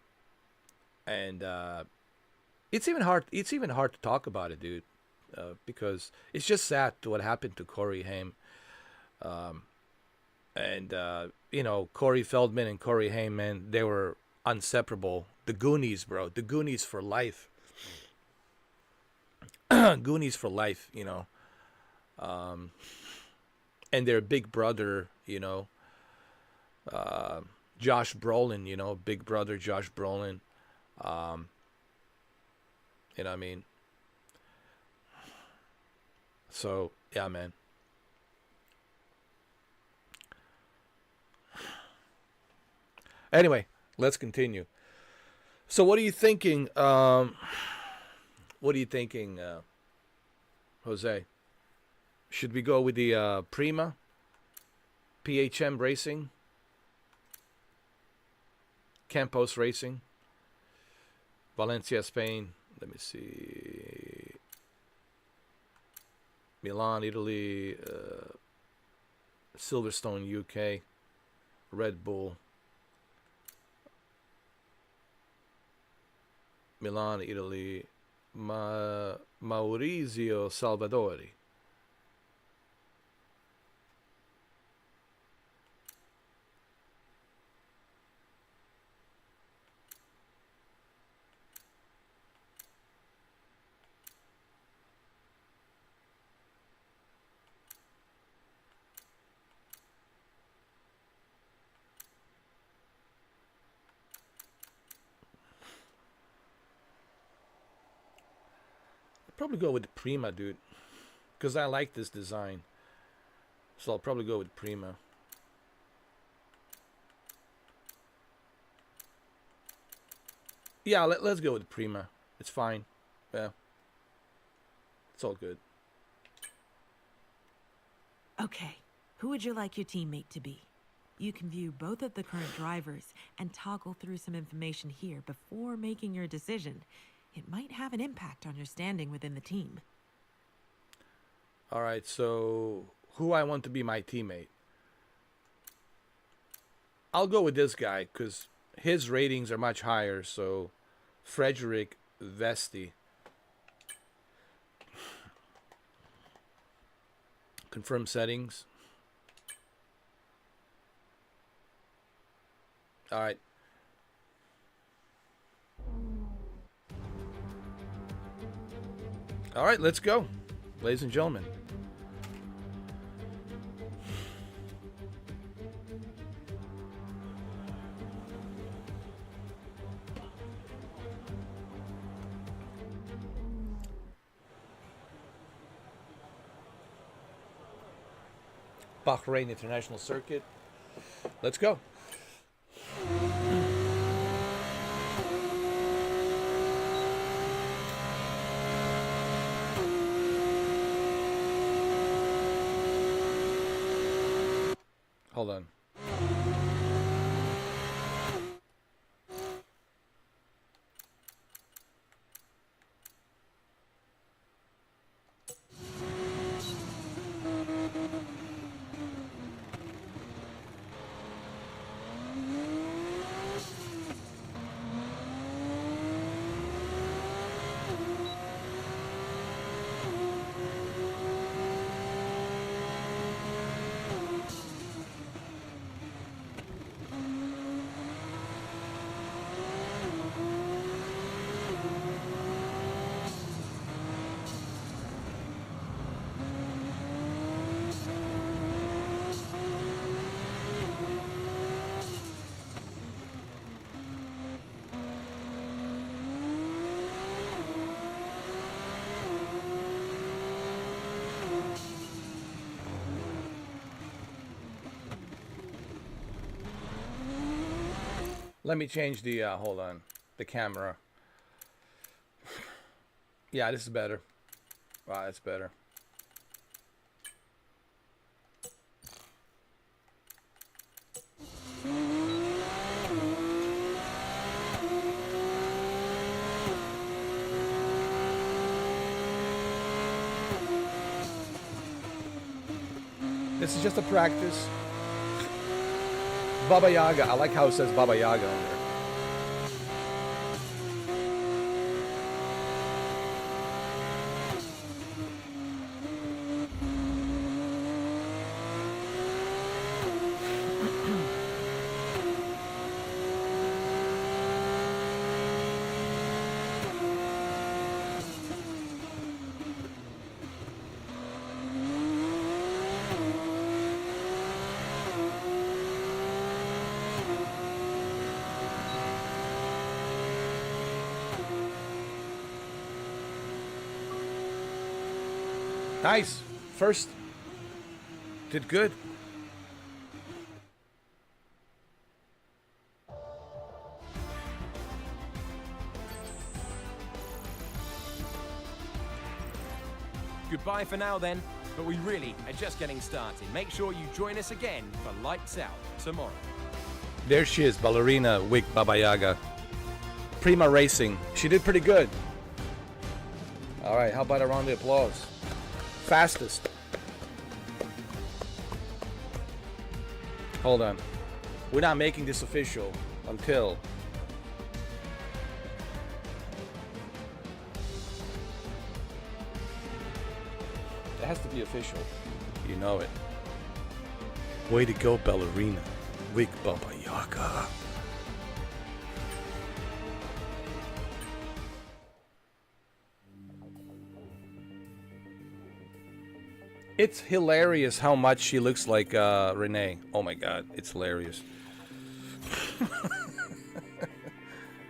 [SPEAKER 1] it's even hard to talk about it, dude, because it's just sad to what happened to Corey Haim. And Corey Feldman and Corey Haim, man, they were inseparable. The Goonies, bro. The Goonies for life. Goonies for life, and their big brother, Josh Brolin, big brother Josh Brolin. You know what I mean? So, yeah, man. Anyway, let's continue. So what are you thinking? Jose? Should we go with the Prima? PHM Racing? Campos Racing? Valencia, Spain. Let me see. Milan, Italy. Silverstone, UK. Red Bull. Milan, Italy. Maurizio Salvadori. Probably go with the Prima, dude, because I like this design. So I'll probably go with Prima. Yeah, let's go with Prima. It's fine. Yeah, it's all good.
[SPEAKER 4] Okay, who would you like your teammate to be? You can view both of the current drivers and toggle through some information here before making your decision. It might have an impact on your standing within the team.
[SPEAKER 1] All right, so who I want to be my teammate? I'll go with this guy because his ratings are much higher. So, Frederick Vesti. Confirm settings. All right. All right, let's go, ladies and gentlemen. Bahrain International Circuit. Let's go. Hold on. Let me change the, hold on, the camera. Yeah, this is better. Wow, that's better. This is just a practice. Baba Yaga. I like how it says Baba Yaga on there. Nice. First. Did good.
[SPEAKER 6] Goodbye for now then, but we really are just getting started. Make sure you join us again for Lights Out tomorrow.
[SPEAKER 1] There she is, ballerina Wig Baba Yaga. Prima Racing. She did pretty good. All right, how about a round of applause? Fastest. Hold on. We're not making this official until it has to be official. You know it. Way to go, ballerina. Wig Baba Yaga. It's hilarious how much she looks like Renee. Oh my god, it's hilarious.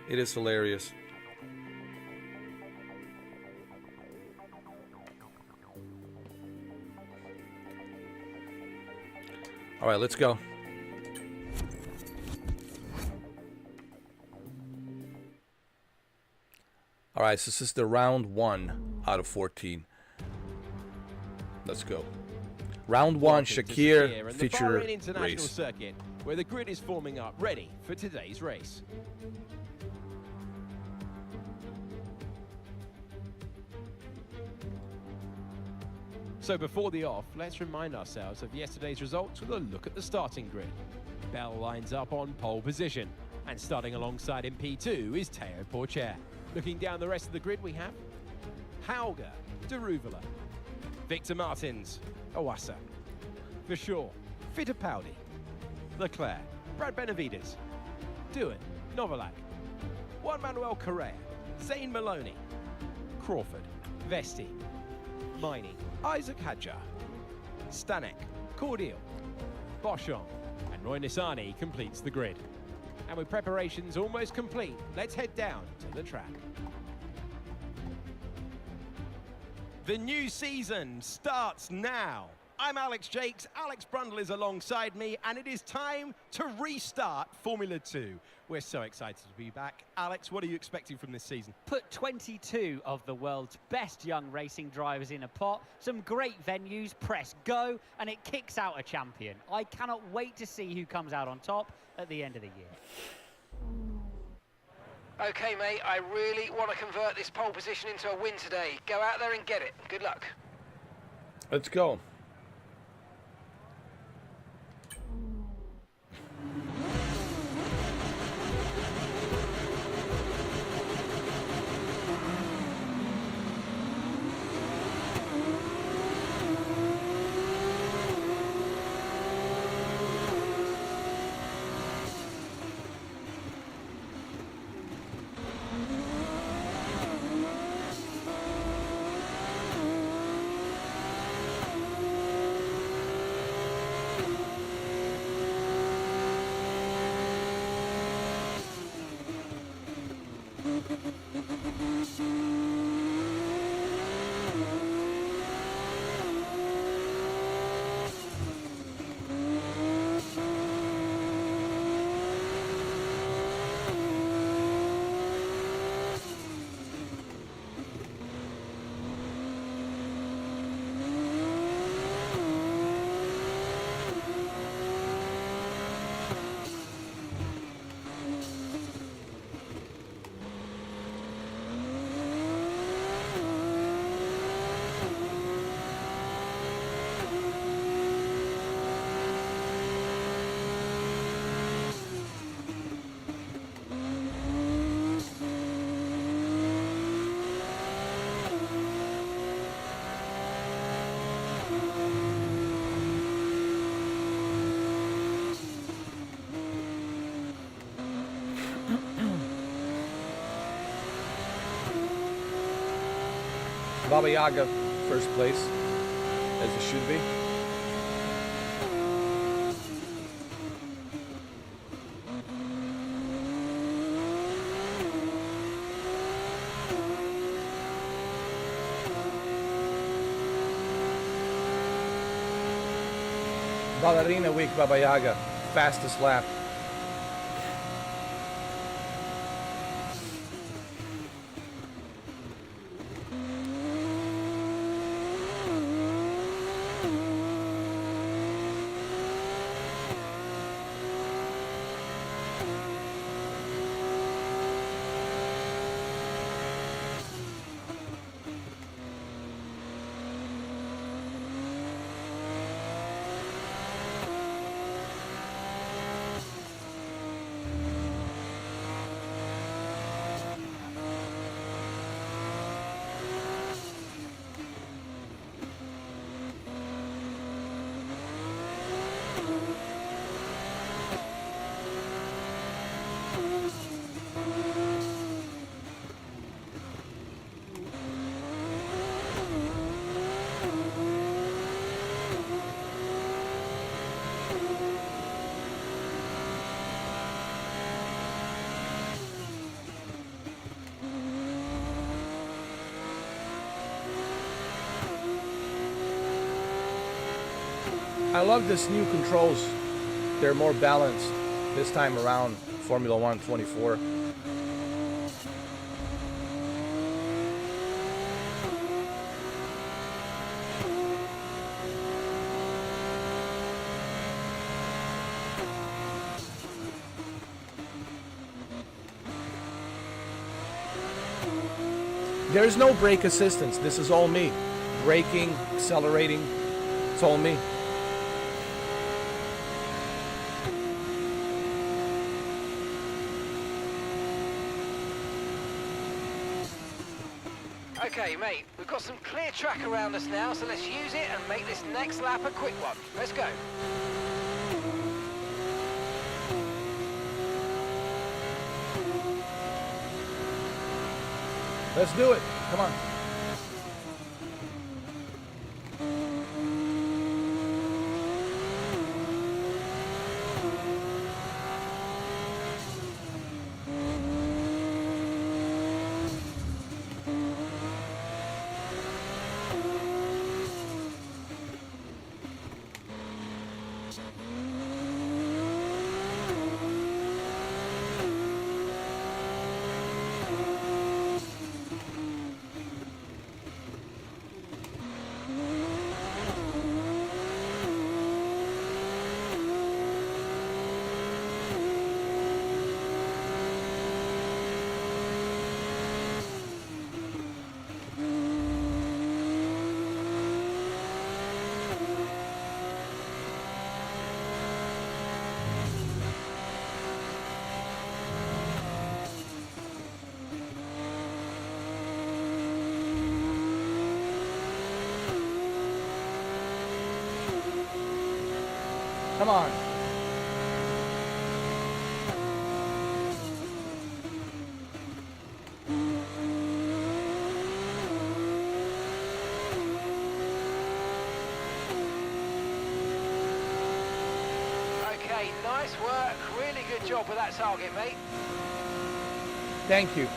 [SPEAKER 1] It is hilarious. All right, let's go. All right, so this is the round 1 out of 14. Let's go. Round 1, Shakir
[SPEAKER 6] and
[SPEAKER 1] feature
[SPEAKER 6] the Bahrain International
[SPEAKER 1] race.
[SPEAKER 6] Circuit, where the grid is forming up, ready for today's race. So before the off, let's remind ourselves of yesterday's results with a look at the starting grid. Bell lines up on pole position, and starting alongside in P2 is Teo Porcher. Looking down the rest of the grid, we have Hauger, Deruvala, Victor Martins, Owasa, Verschoor, Fittipaldi, Leclerc, Brad Benavides, Doohan, Novalak, Juan Manuel Correa, Zane Maloney, Crawford, Vesti, Miney, Isaac Hadjar, Stanek, Cordial, Boschon, and Roy Nissani completes the grid. And with preparations almost complete, let's head down to the track. The new season starts now. I'm Alex Jakes, Alex Brundle is alongside me, and it is time to restart Formula 2. We're so excited to be back. Alex, what are you expecting from this season?
[SPEAKER 7] Put 22 of the world's best young racing drivers in a pot, some great venues, press go, and it kicks out a champion. I cannot wait to see who comes out on top at the end of the year.
[SPEAKER 8] Okay, mate, I really want to convert this pole position into a win today. Go out there and get it. Good luck.
[SPEAKER 1] Let's go. Baba Yaga, first place, as it should be. Ballerina Week, Baba Yaga, fastest lap. I love this new controls. They're more balanced this time around. Formula 1 24. There's no brake assistance. This is all me. Braking, accelerating, it's all me.
[SPEAKER 8] Okay, mate, we've got some clear track around us now, so let's use it and make this next lap a quick one. Let's go.
[SPEAKER 1] Let's do it. Come on. Come on.
[SPEAKER 8] Okay, nice work. Really good job with that target, mate.
[SPEAKER 1] Thank you.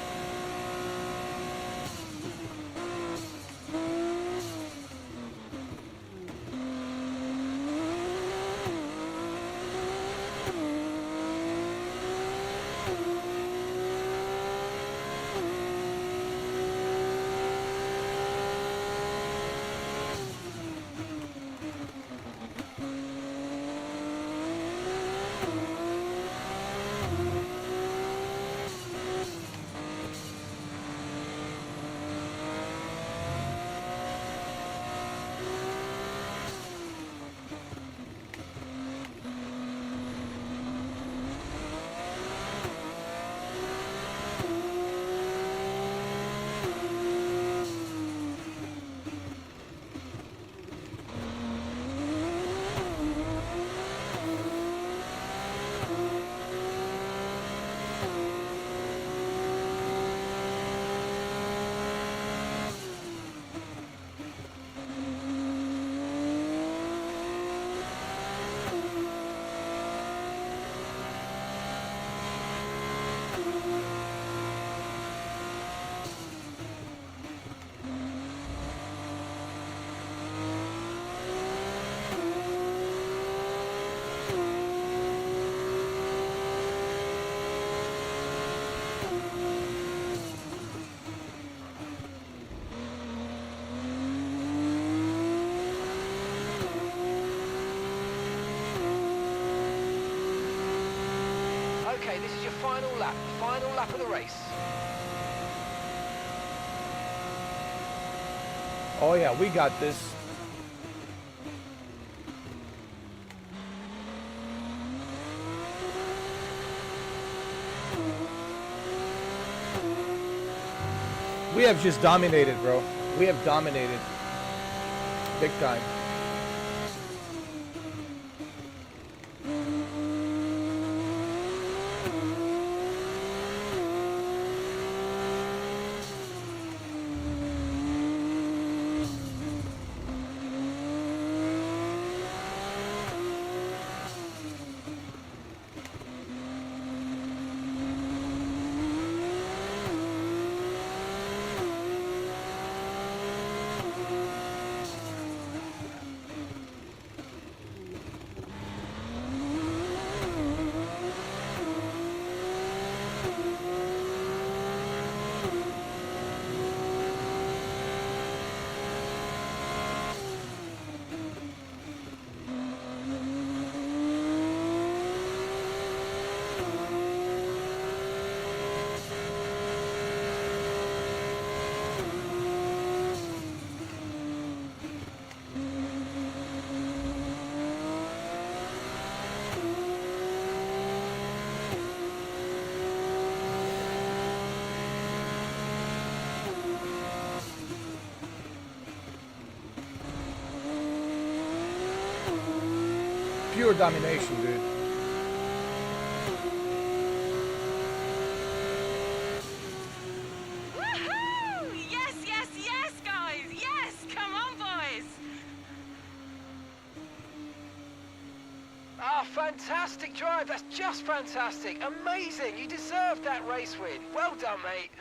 [SPEAKER 8] Final lap of the race.
[SPEAKER 1] Oh yeah, we got this. We have just dominated, bro. We have dominated. Big time. Pure domination, dude.
[SPEAKER 5] Woohoo! Yes, yes, yes, guys! Yes! Come on, boys!
[SPEAKER 8] Ah, fantastic drive. That's just fantastic. Amazing. You deserved that race win. Well done, mate.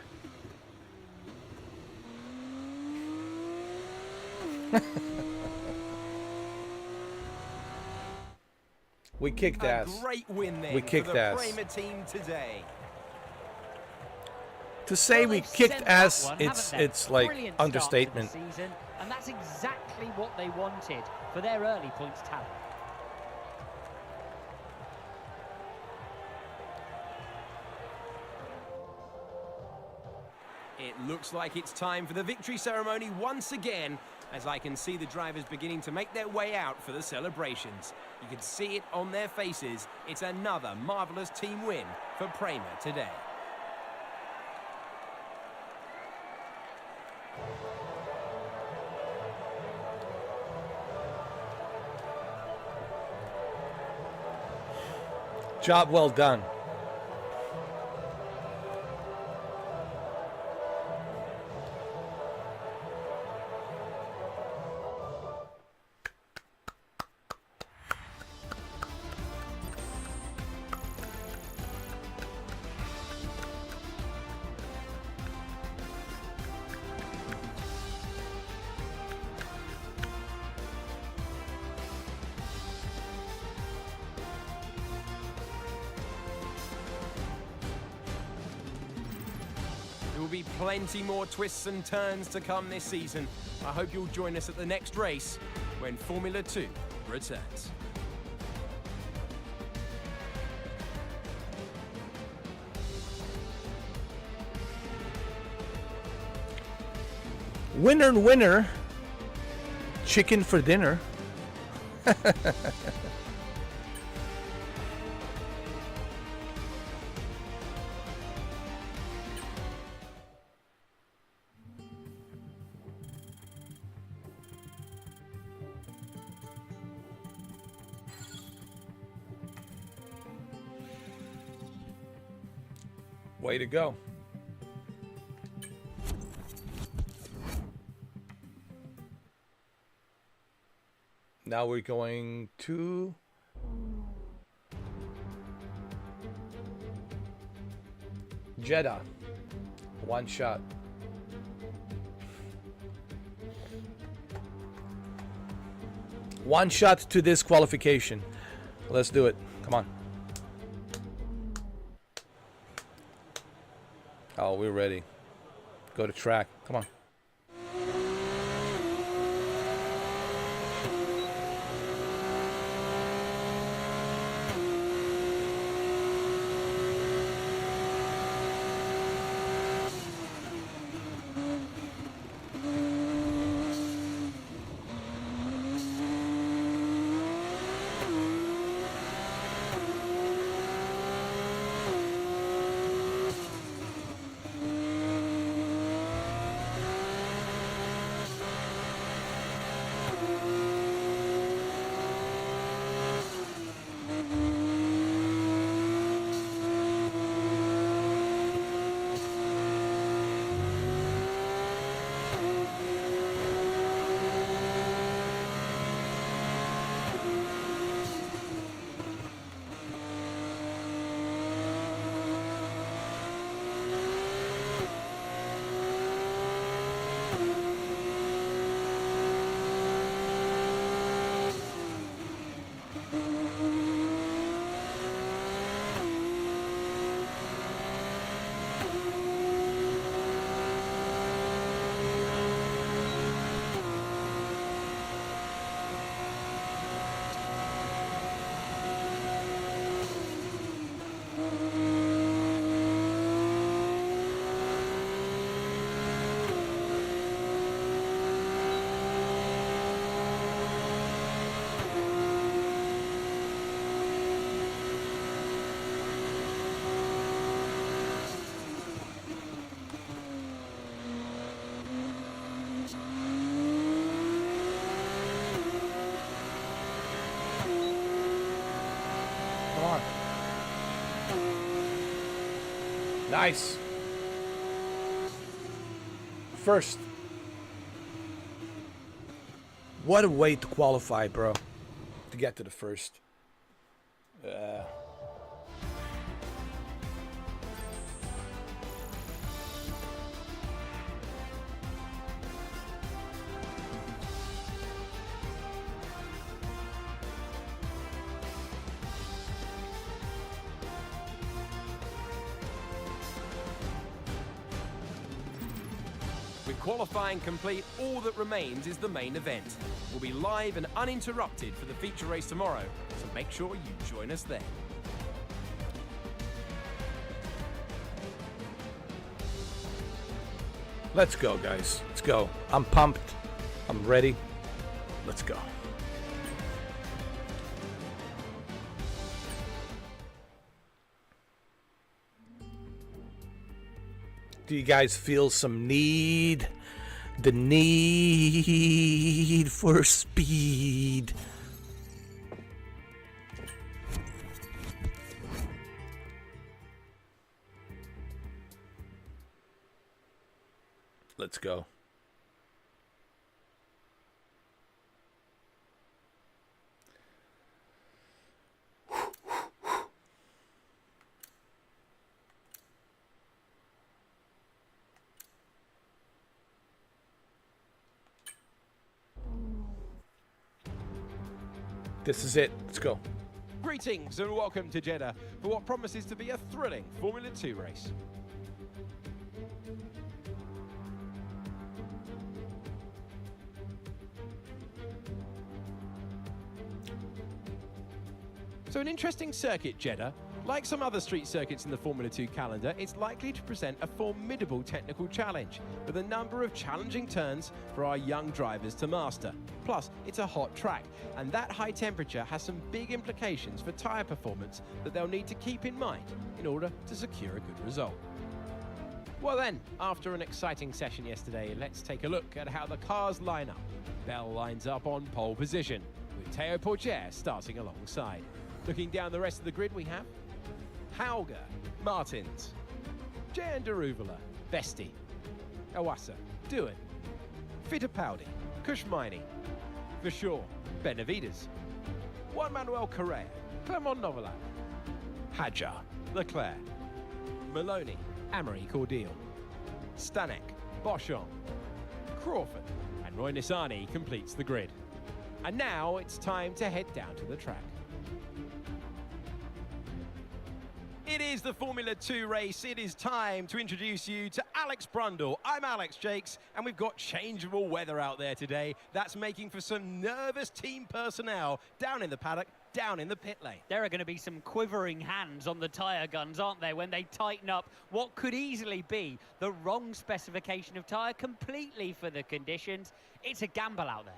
[SPEAKER 1] We kicked ass.
[SPEAKER 6] A great win then
[SPEAKER 1] We kicked
[SPEAKER 6] for the
[SPEAKER 1] ass.
[SPEAKER 6] Prema team today.
[SPEAKER 1] To say
[SPEAKER 7] Well,
[SPEAKER 1] we
[SPEAKER 7] they've
[SPEAKER 1] kicked
[SPEAKER 7] sent that
[SPEAKER 1] ass,
[SPEAKER 7] one,
[SPEAKER 1] it's
[SPEAKER 7] haven't they?
[SPEAKER 1] it's like
[SPEAKER 7] Brilliant start to the
[SPEAKER 1] understatement.
[SPEAKER 7] season, and that's exactly what they wanted for their early points tally.
[SPEAKER 6] It looks like it's time for the victory ceremony once again, as I can see the drivers beginning to make their way out for the celebrations. You can see it on their faces. It's another marvellous team win for Prema today.
[SPEAKER 1] Job well done.
[SPEAKER 6] There will be plenty more twists and turns to come this season. I hope you'll join us at the next race when Formula 2 returns.
[SPEAKER 1] Winner, winner. Chicken for dinner. Way to go. Now we're going to Jeda. One shot. One shot to this qualification. Let's do it. Come on. Oh, we're ready. Go to track. Come on. Nice. First. What a way to qualify, bro. To get to the first.
[SPEAKER 6] With qualifying complete, all that remains is the main event. We'll be live and uninterrupted for the feature race tomorrow, so make sure you join us there.
[SPEAKER 1] Let's go, guys. Let's go. I'm pumped. I'm ready. Let's go. Do you guys feel some need? The need for speed. Let's go. This is it. Let's go.
[SPEAKER 6] Greetings and welcome to Jeda for what promises to be a thrilling Formula 2 race. So an interesting circuit, Jeda. Like some other street circuits in the Formula 2 calendar, it's likely to present a formidable technical challenge, with a number of challenging turns for our young drivers to master. Plus, it's a hot track, and that high temperature has some big implications for tyre performance that they'll need to keep in mind in order to secure a good result. Well then, after an exciting session yesterday, let's take a look at how the cars line up. Bell lines up on pole position, with Théo Pourchaire starting alongside. Looking down the rest of the grid, we have Hauger, Martins, Jan Deruvala, Vesti, Awasa, Doohan, Fittipaldi, Kushmaini, Vachor, Benavides, Juan Manuel Correa, Clermont Novelak, Hadjar, Leclerc, Maloney, Amory Cordial, Stanek, Boschon, Crawford, and Roy Nissany completes the grid. And now it's time to head down to the track. It is the Formula 2 race. It is time to introduce you to Alex Brundle. I'm Alex Jakes, and we've got changeable weather out there today. That's making for some nervous team personnel down in the paddock, down in the pit lane.
[SPEAKER 7] There are going to be some quivering hands on the tyre guns, aren't there, when they tighten up what could easily be the wrong specification of tyre completely for the conditions. It's a gamble out there.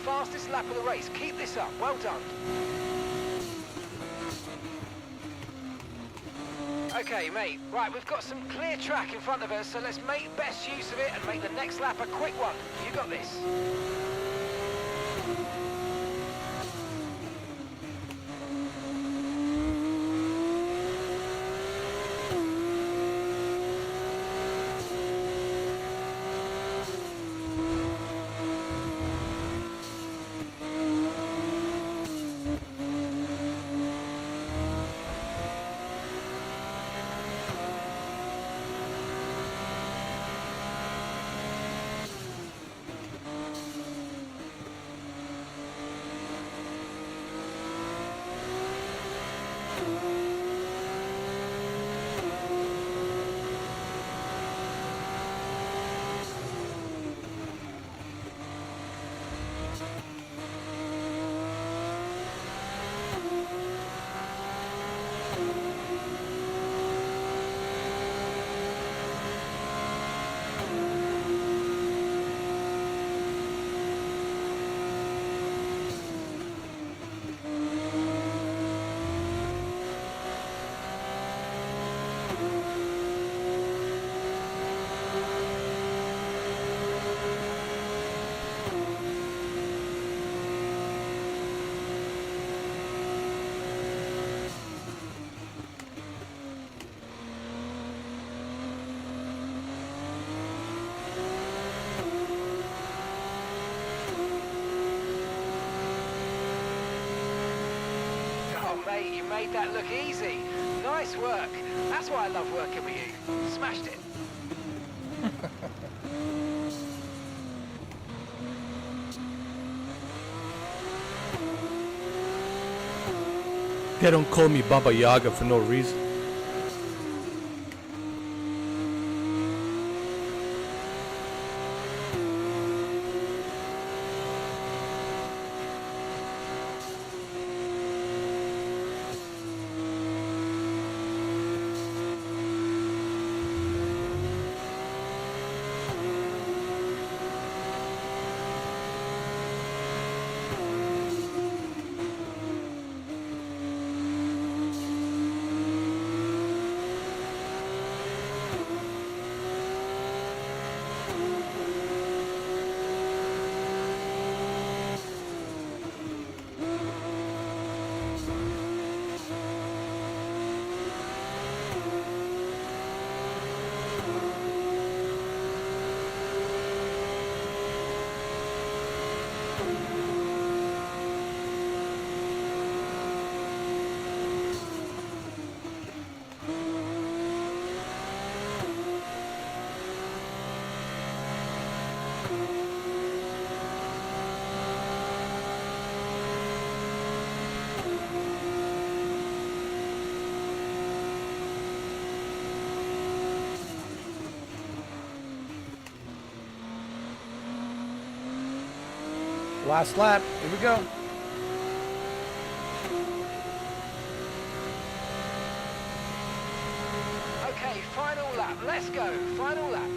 [SPEAKER 8] fastest lap of the race. Keep this up. Well done. Okay, mate. Right, we've got some clear track in front of us, so let's make best use of it and make the next lap a quick one. You got this. Mate, you made that look easy. Nice work. That's why I love working with you. Smashed it.
[SPEAKER 1] They don't call me Baba Yaga for no reason. Last lap. Here we go.
[SPEAKER 8] Okay, final lap. Let's go. Final lap.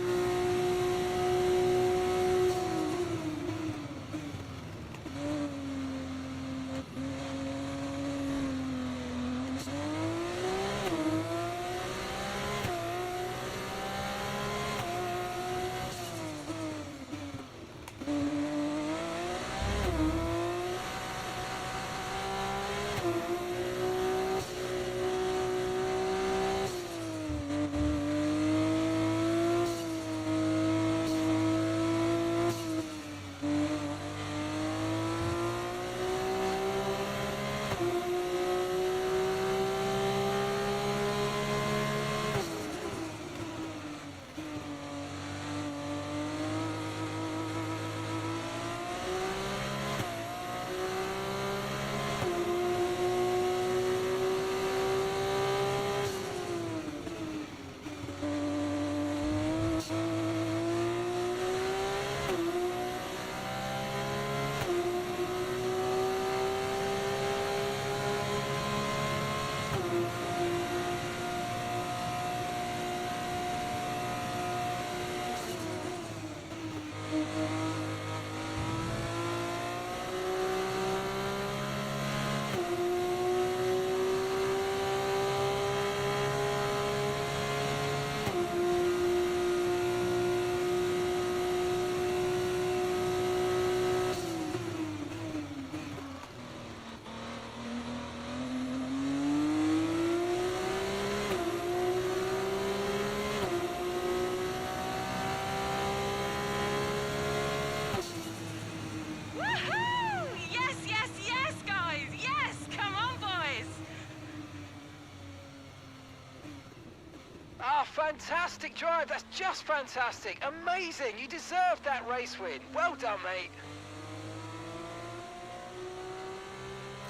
[SPEAKER 8] fantastic drive. That's just fantastic. Amazing. You deserved that race win. Well done, mate.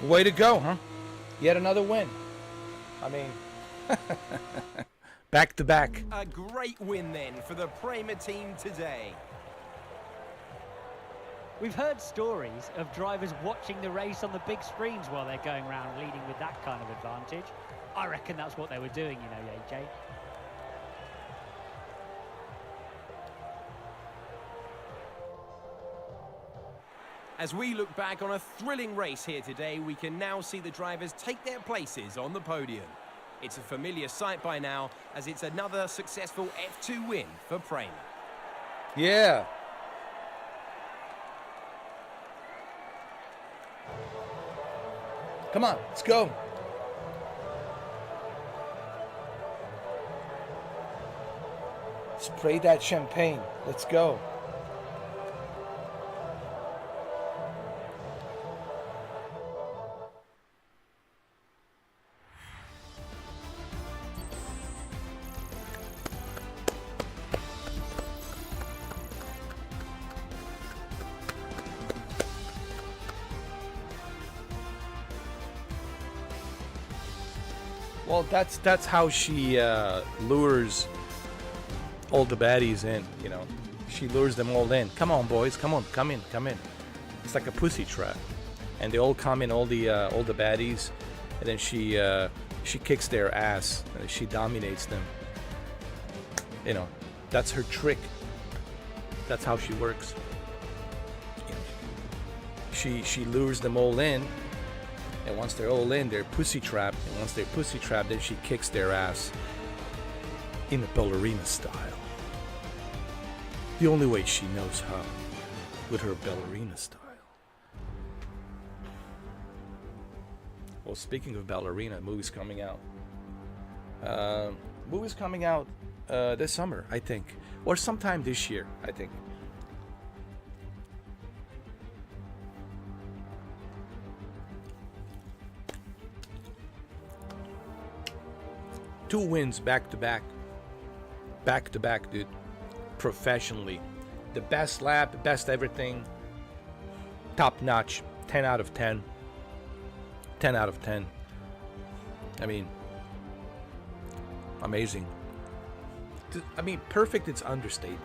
[SPEAKER 1] Way to go, huh? Yet another win. I mean, back to back.
[SPEAKER 6] A great win then for the Prema team today.
[SPEAKER 7] We've heard stories of drivers watching the race on the big screens while they're going around leading with that kind of advantage. I reckon that's what they were doing, you know, AJ.
[SPEAKER 6] As we look back on a thrilling race here today, we can now see the drivers take their places on the podium. It's a familiar sight by now, as it's another successful F2 win for Prema.
[SPEAKER 1] Yeah. Come on, let's go. Spray that champagne. Let's go. Well, that's how she lures all the baddies in, you know. She lures them all in. Come on, boys, come on, come in, come in. It's like a pussy trap, and they all come in, all the baddies, and then she kicks their ass, and she dominates them. You know, that's her trick. That's how she works. You know, she lures them all in. And once they're all in, they're pussy trapped. And once they're pussy trapped, then she kicks their ass in the ballerina style. The only way she knows how, with her ballerina style. Well, speaking of ballerina, movie's coming out. Movie's coming out this summer, I think. Or sometime this year, I think. Two wins back to back, dude. Professionally, the best lap, the best everything. Top notch, 10 out of 10. 10 out of 10. I mean, amazing. I mean, perfect, it's understatement.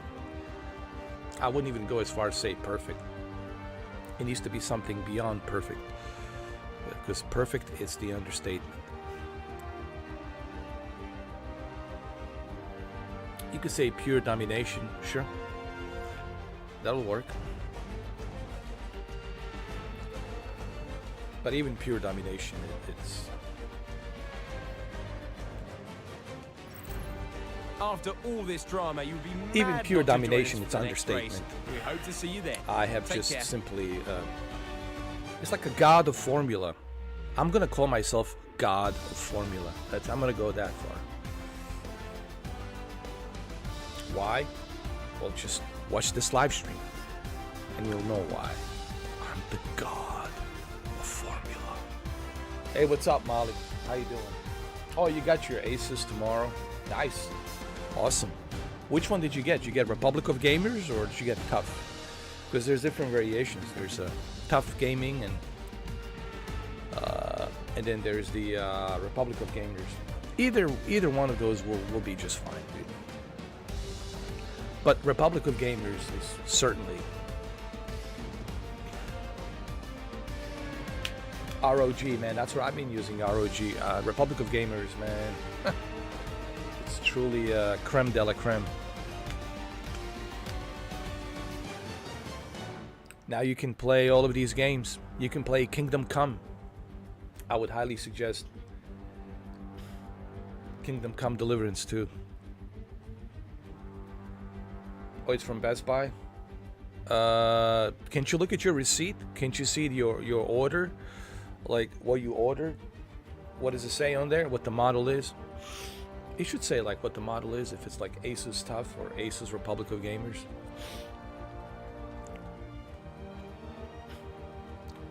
[SPEAKER 1] I wouldn't even go as far as say perfect. It needs to be something beyond perfect, because perfect is the understatement. You could say pure domination, sure. That'll work. But even pure domination, it's...
[SPEAKER 6] After all this drama, you'd be mad
[SPEAKER 1] even pure
[SPEAKER 6] not to join
[SPEAKER 1] domination,
[SPEAKER 6] us
[SPEAKER 1] it's
[SPEAKER 6] for the next race.
[SPEAKER 1] understatement.
[SPEAKER 6] We hope to see you there.
[SPEAKER 1] I have
[SPEAKER 6] Take
[SPEAKER 1] just
[SPEAKER 6] care.
[SPEAKER 1] simply... it's like a god of formula. I'm gonna call myself god of formula. I'm gonna go that far. Why? Well, just watch this live stream and you'll know why. I'm the god of formula. Hey, what's up, Molly? How you doing? Oh, you got your aces tomorrow? Nice. Awesome. Which one did you get? Did you get Republic of Gamers or did you get Tough? Because there's different variations. There's Tough Gaming and then there's the Republic of Gamers. Either one of those will be just fine, dude. But Republic of Gamers is certainly ROG, man. That's what I've been using, ROG. Republic of Gamers, man. It's truly creme de la creme. Now you can play all of these games. You can play Kingdom Come. I would highly suggest Kingdom Come Deliverance too. Oh, it's from Best Buy. Can't you look at your receipt? Can't you see your order? Like what you ordered? What does it say on there? What the model is? It should say like what the model is, if it's like Asus Tough or Asus Republic of Gamers.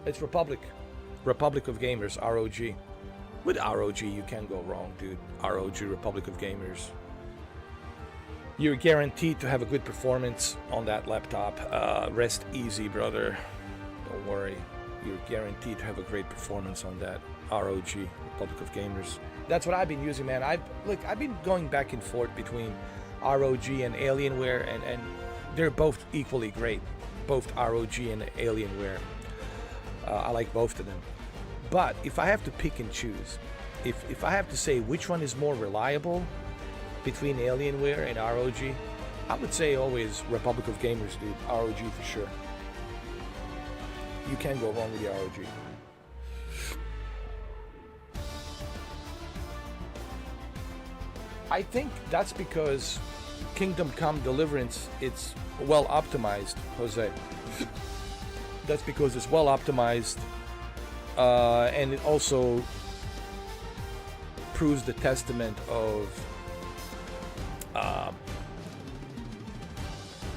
[SPEAKER 1] It's Republic of Gamers, ROG. With ROG you can't go wrong, dude. ROG, Republic of Gamers. You're guaranteed to have a good performance on that laptop. Rest easy, brother. Don't worry. You're guaranteed to have a great performance on that ROG, Republic of Gamers. That's what I've been using, man. I've been going back and forth between ROG and Alienware, and they're both equally great. Both ROG and Alienware. I like both of them. But if I have to pick and choose, if I have to say which one is more reliable between Alienware and ROG, I would say always Republic of Gamers, dude. ROG for sure. You can't go wrong with the ROG. I think that's because Kingdom Come Deliverance, it's well optimized, Jose. That's because it's well optimized, and it also proves the testament of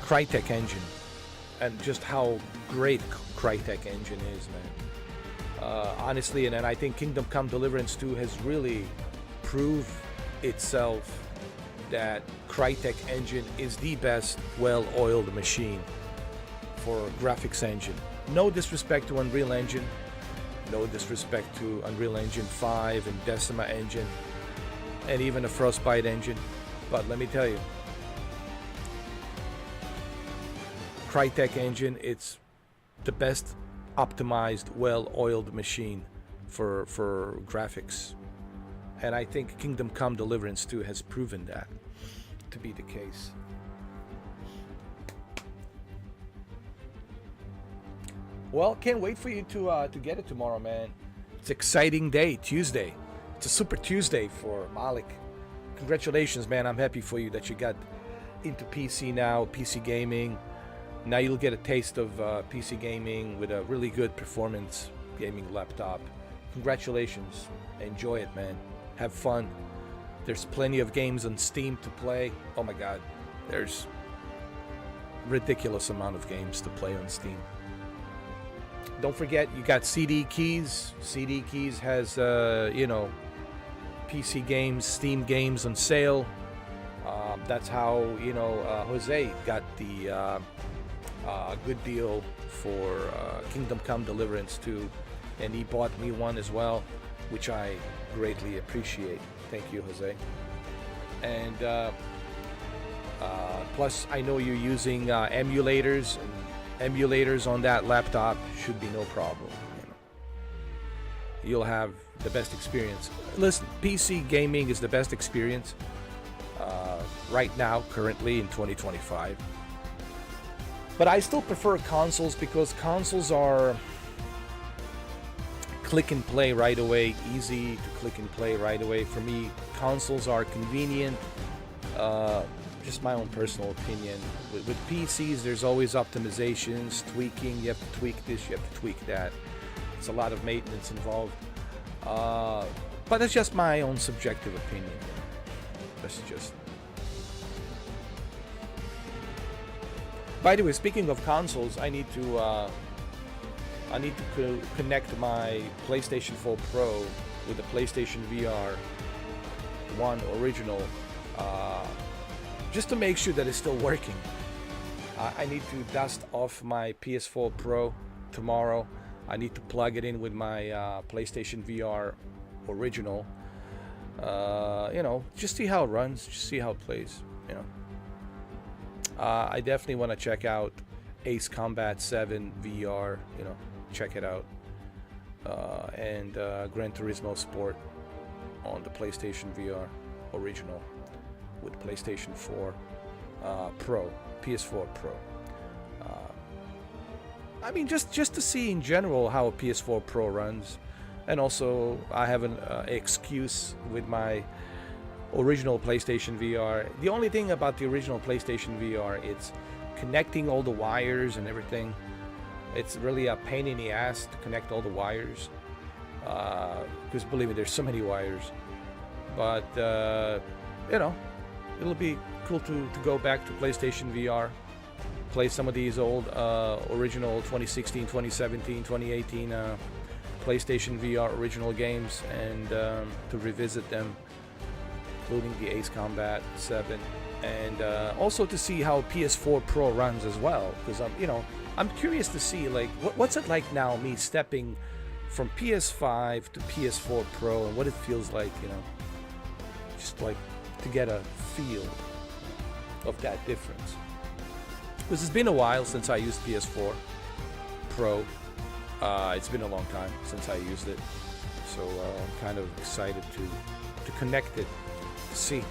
[SPEAKER 1] Crytek engine and just how great Crytek engine is, man. Honestly, and I think Kingdom Come Deliverance 2 has really proved itself that Crytek engine is the best well-oiled machine for graphics engine. No disrespect to Unreal Engine, no disrespect to Unreal Engine 5 and Decima engine, and even a Frostbite engine, but let me tell you, Crytek engine, it's the best optimized, well-oiled machine for graphics. And I think Kingdom Come Deliverance 2 has proven that to be the case. Well, can't wait for you to get it tomorrow, man. It's an exciting day, Tuesday. It's a Super Tuesday for Malik. Congratulations, man. I'm happy for you that you got into PC now, PC gaming. Now you'll get a taste of PC gaming with a really good performance gaming laptop. Congratulations. Enjoy it, man. Have fun. There's plenty of games on Steam to play. Oh my god. There's ridiculous amount of games to play on Steam. Don't forget, you got CD Keys. CD Keys has, PC games, Steam games on sale. That's how, Jose got the good deal for Kingdom Come Deliverance 2. And he bought me one as well, which I greatly appreciate. Thank you, Jose. And plus, I know you're using emulators, and emulators on that laptop should be no problem. You'll have the best experience. Listen, PC gaming is the best experience right now, currently in 2025. But I still prefer consoles because consoles are click and play right away, easy to click and play right away. For me, consoles are convenient. Just my own personal opinion. With PCs, there's always optimizations, tweaking. You have to tweak this, you have to tweak that. It's a lot of maintenance involved. But it's just my own subjective opinion. That's just. By the way, speaking of consoles, I need to connect my PlayStation 4 Pro with the PlayStation VR 1 original, just to make sure that it's still working. I need to dust off my PS4 Pro tomorrow. I need to plug it in with my PlayStation VR original. Just see how it runs, just see how it plays. I definitely want to check out Ace Combat 7 VR. Check it out. And Gran Turismo Sport on the PlayStation VR original with PlayStation 4 Pro, PS4 Pro. I mean, just to see in general how a PS4 Pro runs, and also I have an excuse with my original PlayStation VR. The only thing about the original PlayStation VR, it's connecting all the wires and everything. It's really a pain in the ass to connect all the wires, because believe me, there's so many wires. But it'll be cool to go back to PlayStation VR, play some of these old original 2016, 2017, 2018 PlayStation VR original games, and to revisit them, including the Ace Combat 7 and also to see how PS4 Pro runs as well, because I'm curious to see like what's it like now, me stepping from PS5 to PS4 Pro, and what it feels like, just like to get a feel of that difference. Because it's been a while since I used PS4 Pro. It's been a long time since I used it, so I'm kind of excited to connect it, to see,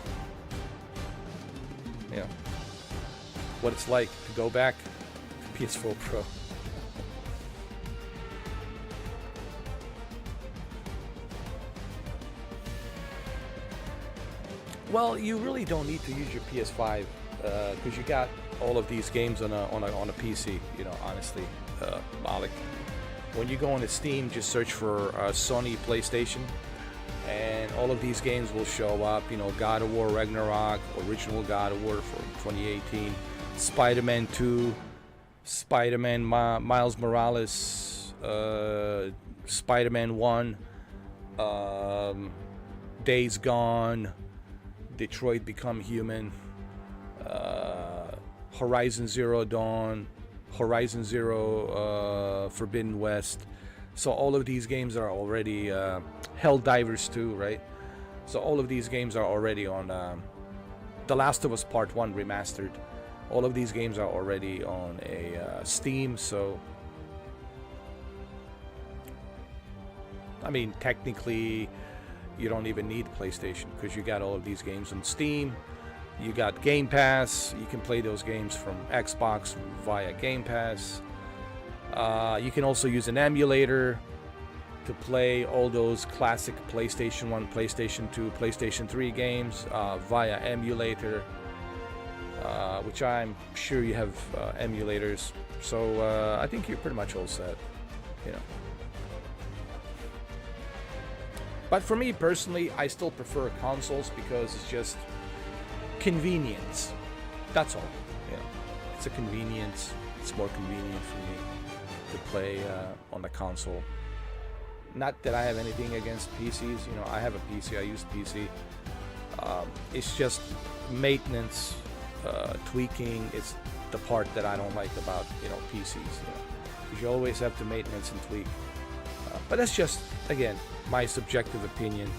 [SPEAKER 1] what it's like to go back to PS4 Pro. Well, you really don't need to use your PS5 because you got all of these games on a PC. Honestly, Malik. When you go on Steam, just search for Sony PlayStation, and all of these games will show up. God of War Ragnarok, original God of War from 2018, Spider-Man 2, Spider-Man Miles Morales, Spider-Man 1, Days Gone, Detroit Become Human, Horizon Zero Dawn, Horizon Zero Forbidden West. So all of these games are already Helldivers 2, right? So all of these games are already on The Last of Us Part 1 Remastered. All of these games are already on a Steam, so I mean technically you don't even need PlayStation because you got all of these games on Steam. You got Game Pass. You can play those games from Xbox via Game Pass. You can also use an emulator to play all those classic PlayStation 1, PlayStation 2, PlayStation 3 games via emulator, which I'm sure you have emulators. So I think you're pretty much all set, But for me personally, I still prefer consoles because it's just convenience. That's all. It's a convenience. It's more convenient for me to play on the console. Not that I have anything against PCs. I have a PC. I use PC. It's just maintenance, tweaking. It's the part that I don't like about PCs. Because you always have to maintenance and tweak. But that's just, again, my subjective opinion.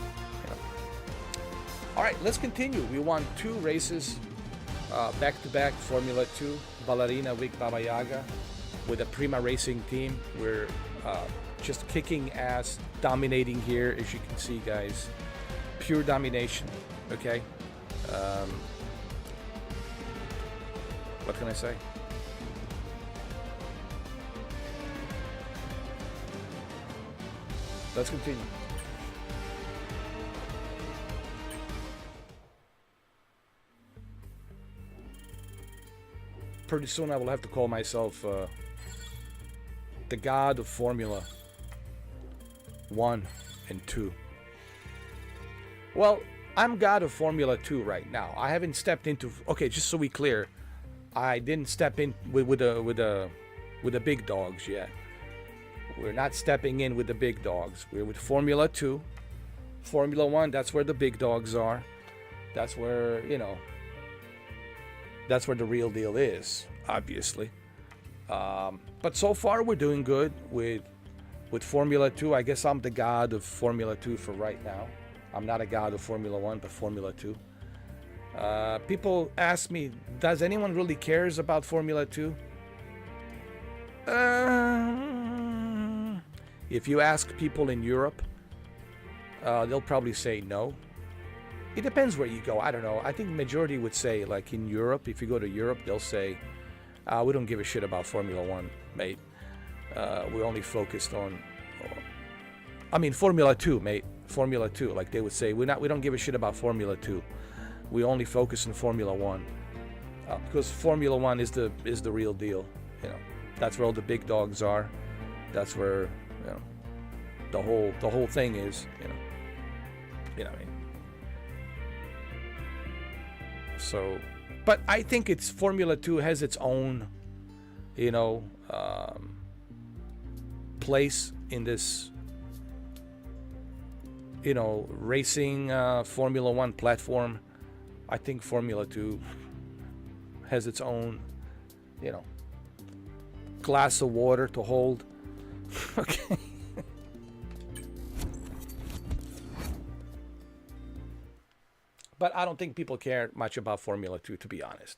[SPEAKER 1] All right, let's continue. We won 2 races back-to-back Formula 2, Ballerina Vic Baba Yaga with a Prima Racing team. We're just kicking ass, dominating here, as you can see, guys. Pure domination, okay? What can I say? Let's continue. Pretty soon I will have to call myself the god of Formula 1 and 2. Well, I'm god of Formula 2 right now. I haven't stepped into... Okay, just so we clear, I didn't step in with the big dogs yet. We're not stepping in with the big dogs. We're with Formula 2. Formula 1, that's where the big dogs are. That's where, that's where the real deal is, obviously. But so far, we're doing good with Formula 2. I guess I'm the god of Formula 2 for right now. I'm not a god of Formula 1, but Formula 2. People ask me, does anyone really cares about Formula 2? If you ask people in Europe, they'll probably say no. It depends where you go. I don't know. I think the majority would say, like in Europe, if you go to Europe, they'll say, we don't give a shit about Formula 1, mate. We're only focused on... Formula 2, mate. Formula 2. Like they would say, we don't give a shit about Formula 2. We only focus on Formula 1. Because Formula 1 is the real deal. That's where all the big dogs are. That's where the whole thing is. What I mean. So, but I think it's Formula 2 has its own, place in this, racing Formula 1 platform. I think Formula 2 has its own, glass of water to hold. Okay. But I don't think people care much about Formula 2, to be honest.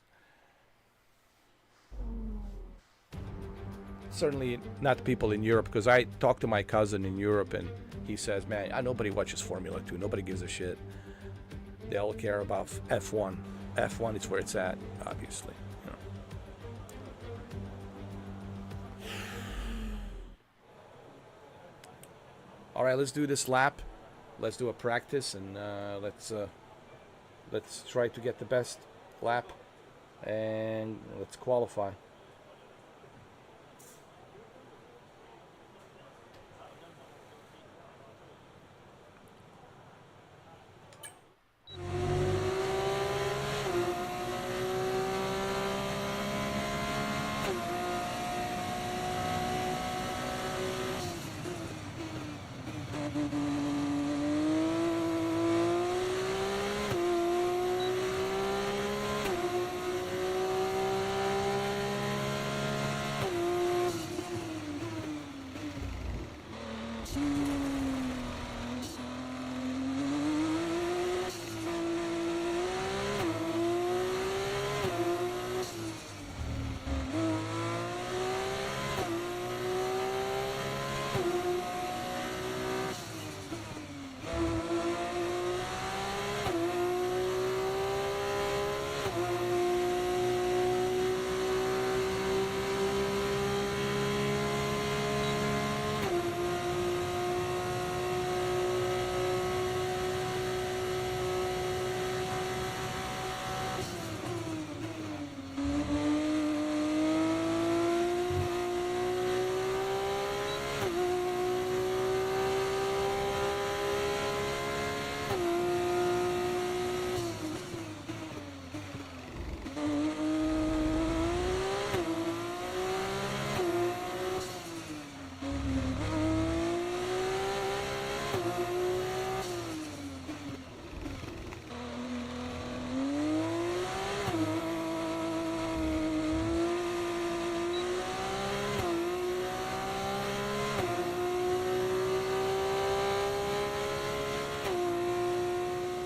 [SPEAKER 1] Certainly not people in Europe, because I talked to my cousin in Europe and he says, man, nobody watches Formula 2. Nobody gives a shit. They all care about F1. F1 is where it's at, obviously. All right, let's do this lap. Let's do a practice, and let's try to get the best lap, and let's qualify.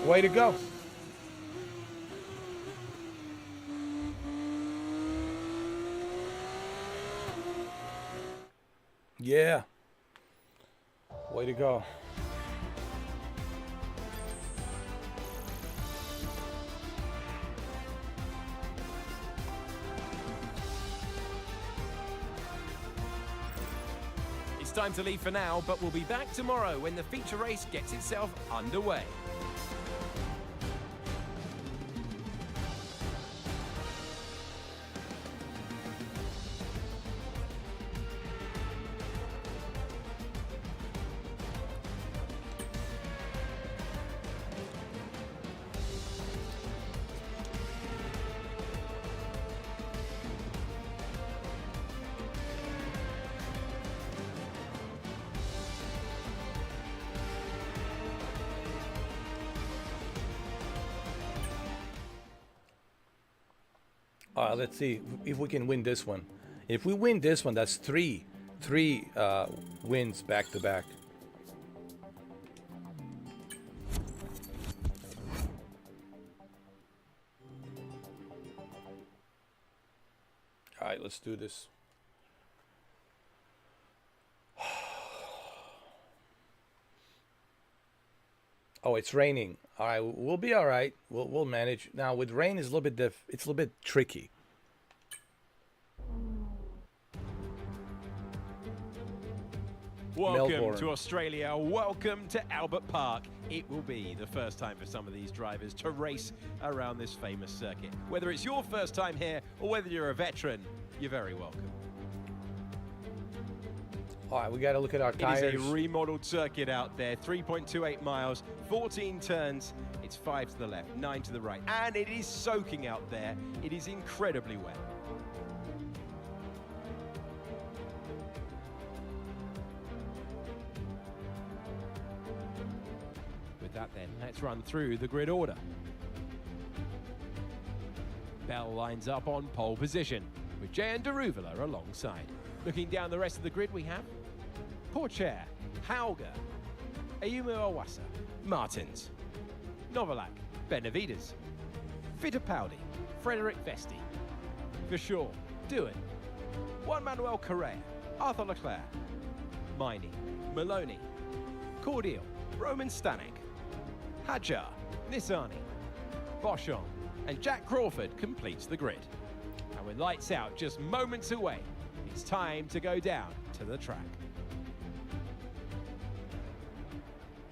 [SPEAKER 1] Way to go. Yeah. Way to go.
[SPEAKER 6] It's time to leave for now, but we'll be back tomorrow when the feature race gets itself underway.
[SPEAKER 1] Let's see if we can win this one. If we win this one, that's three wins back to back. All right, let's do this. Oh, it's raining. All right, we'll be all right. We'll manage. Now with rain, it's a little bit it's a little bit tricky.
[SPEAKER 6] Welcome
[SPEAKER 1] Melbourne.
[SPEAKER 6] to Australia. Welcome to Albert Park. It will be the first time for some of these drivers to race around this famous circuit. Whether it's your first time here or whether you're a veteran, you're very welcome.
[SPEAKER 1] All right, we got to look at our tires.
[SPEAKER 6] It is a remodeled circuit out there, 3.28 miles, 14 turns. It's 5 to the left, 9 to the right, and it is soaking out there. It is incredibly wet. With that then, let's run through the grid order. Bell lines up on pole position, with Jay and Daruvula alongside. Looking down the rest of the grid, we have Porcher, Hauger, Ayumu Awasa, Martins, Novalak, Benavides, Fittipaldi, Frederick Vesti, Vishaw, Dewan, Juan Manuel Correa, Arthur Leclerc, Miney, Maloney, Cordial, Roman Stanek, Hadjar, Nissani, Boschon, and Jack Crawford completes the grid. And with lights out just moments away, it's time to go down to the track.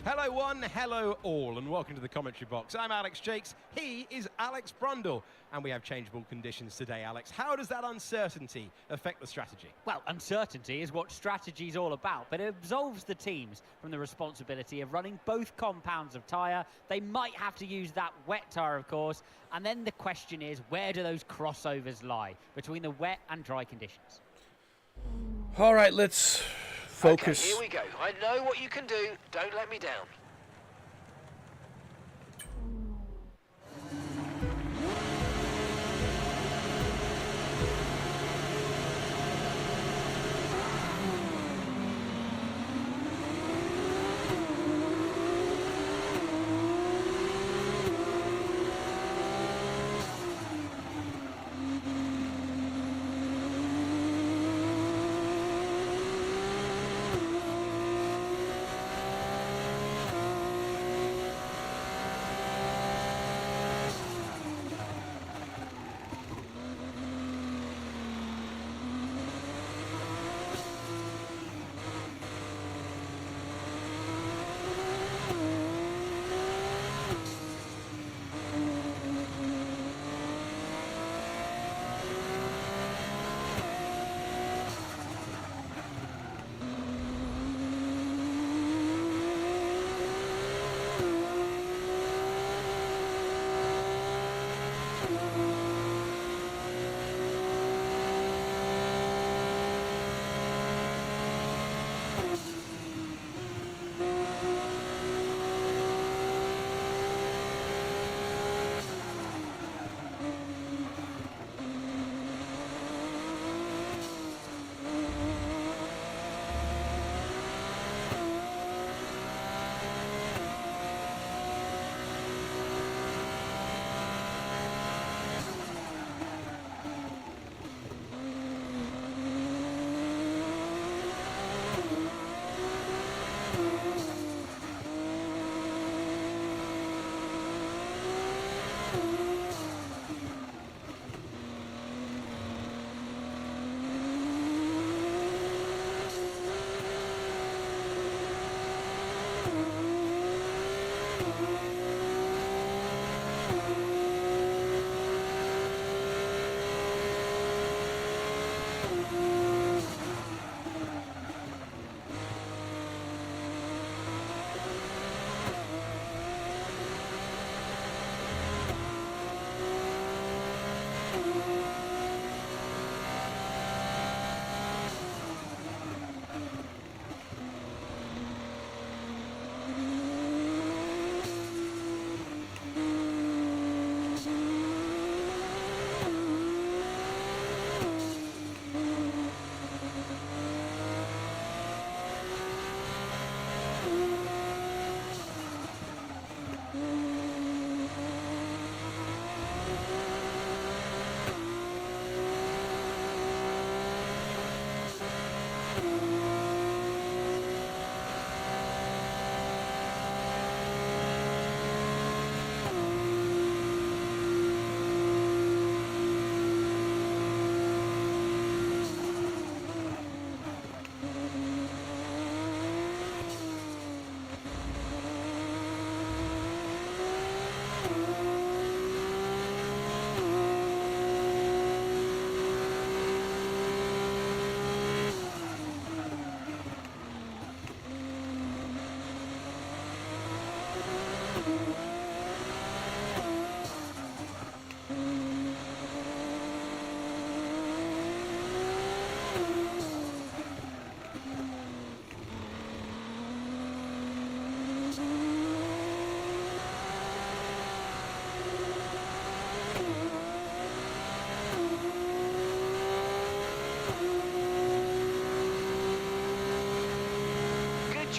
[SPEAKER 6] Hello one, hello all, and welcome to the commentary box. I'm Alex Jakes, he is Alex Brundle, and we have changeable conditions today, Alex. How does that uncertainty affect the strategy?
[SPEAKER 7] Well, uncertainty is what strategy's all about, but it absolves the teams from the responsibility of running both compounds of tyre. They might have to use that wet tyre, of course, and then the question is, where do those crossovers lie between the wet and dry conditions?
[SPEAKER 1] All right, let's focus.
[SPEAKER 8] Okay, here we go. I know what you can do. Don't let me down.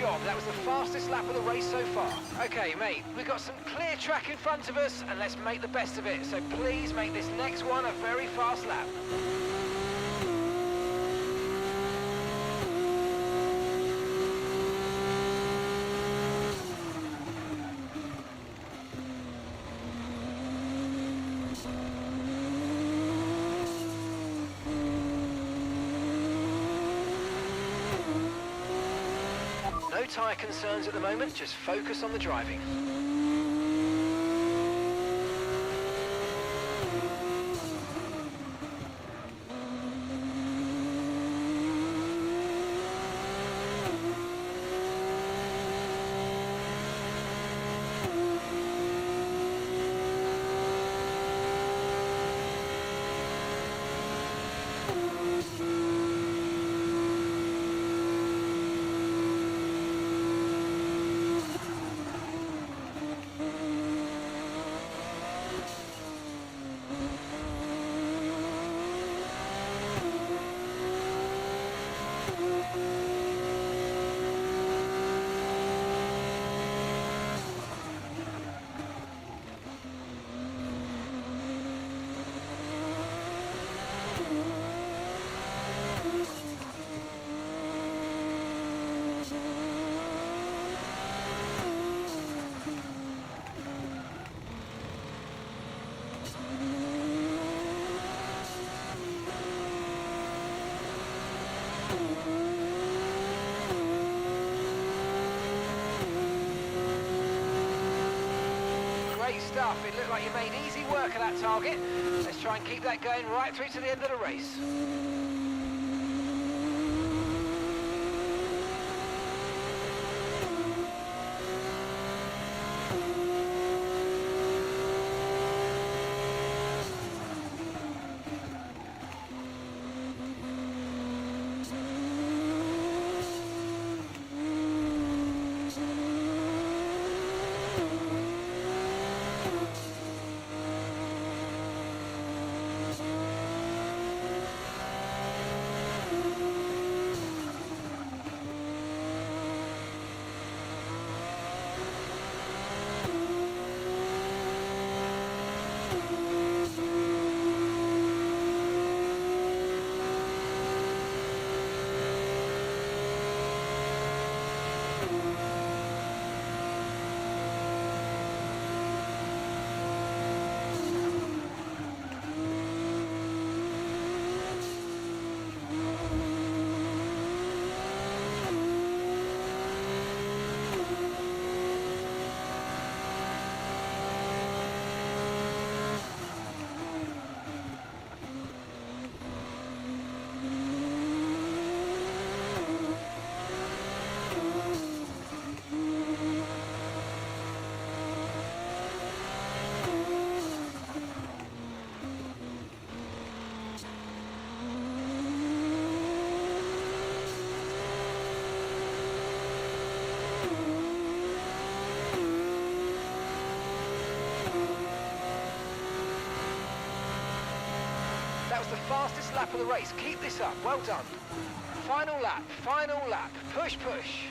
[SPEAKER 8] job. That was the fastest lap of the race so far. Okay, mate, we've got some clear track in front of us, and let's make the best of it. So please make this next one a very fast lap. No tyre concerns at the moment, just focus on the driving. Great stuff. It looked like you made easy work of that target. Let's try and keep that going right through to the end of the race. That was the fastest lap of the race. Keep this up. Well done. Final lap. Final lap. Push, push.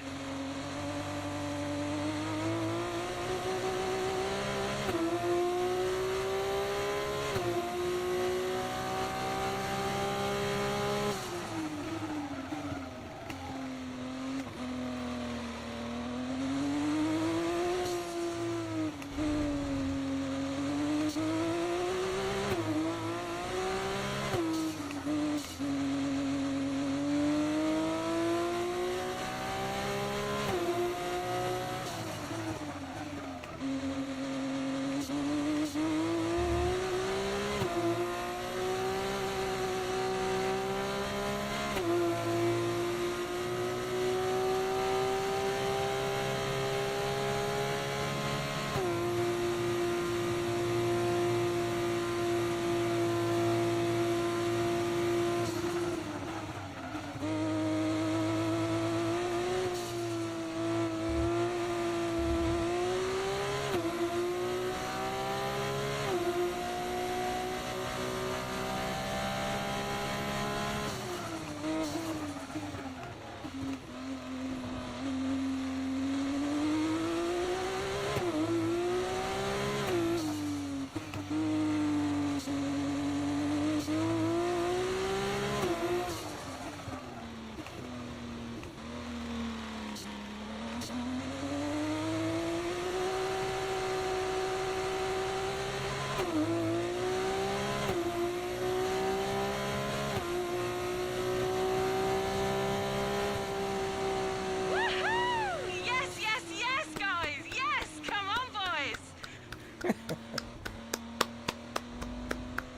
[SPEAKER 5] Woohoo! Yes, yes, yes, guys! Yes! Come on, boys!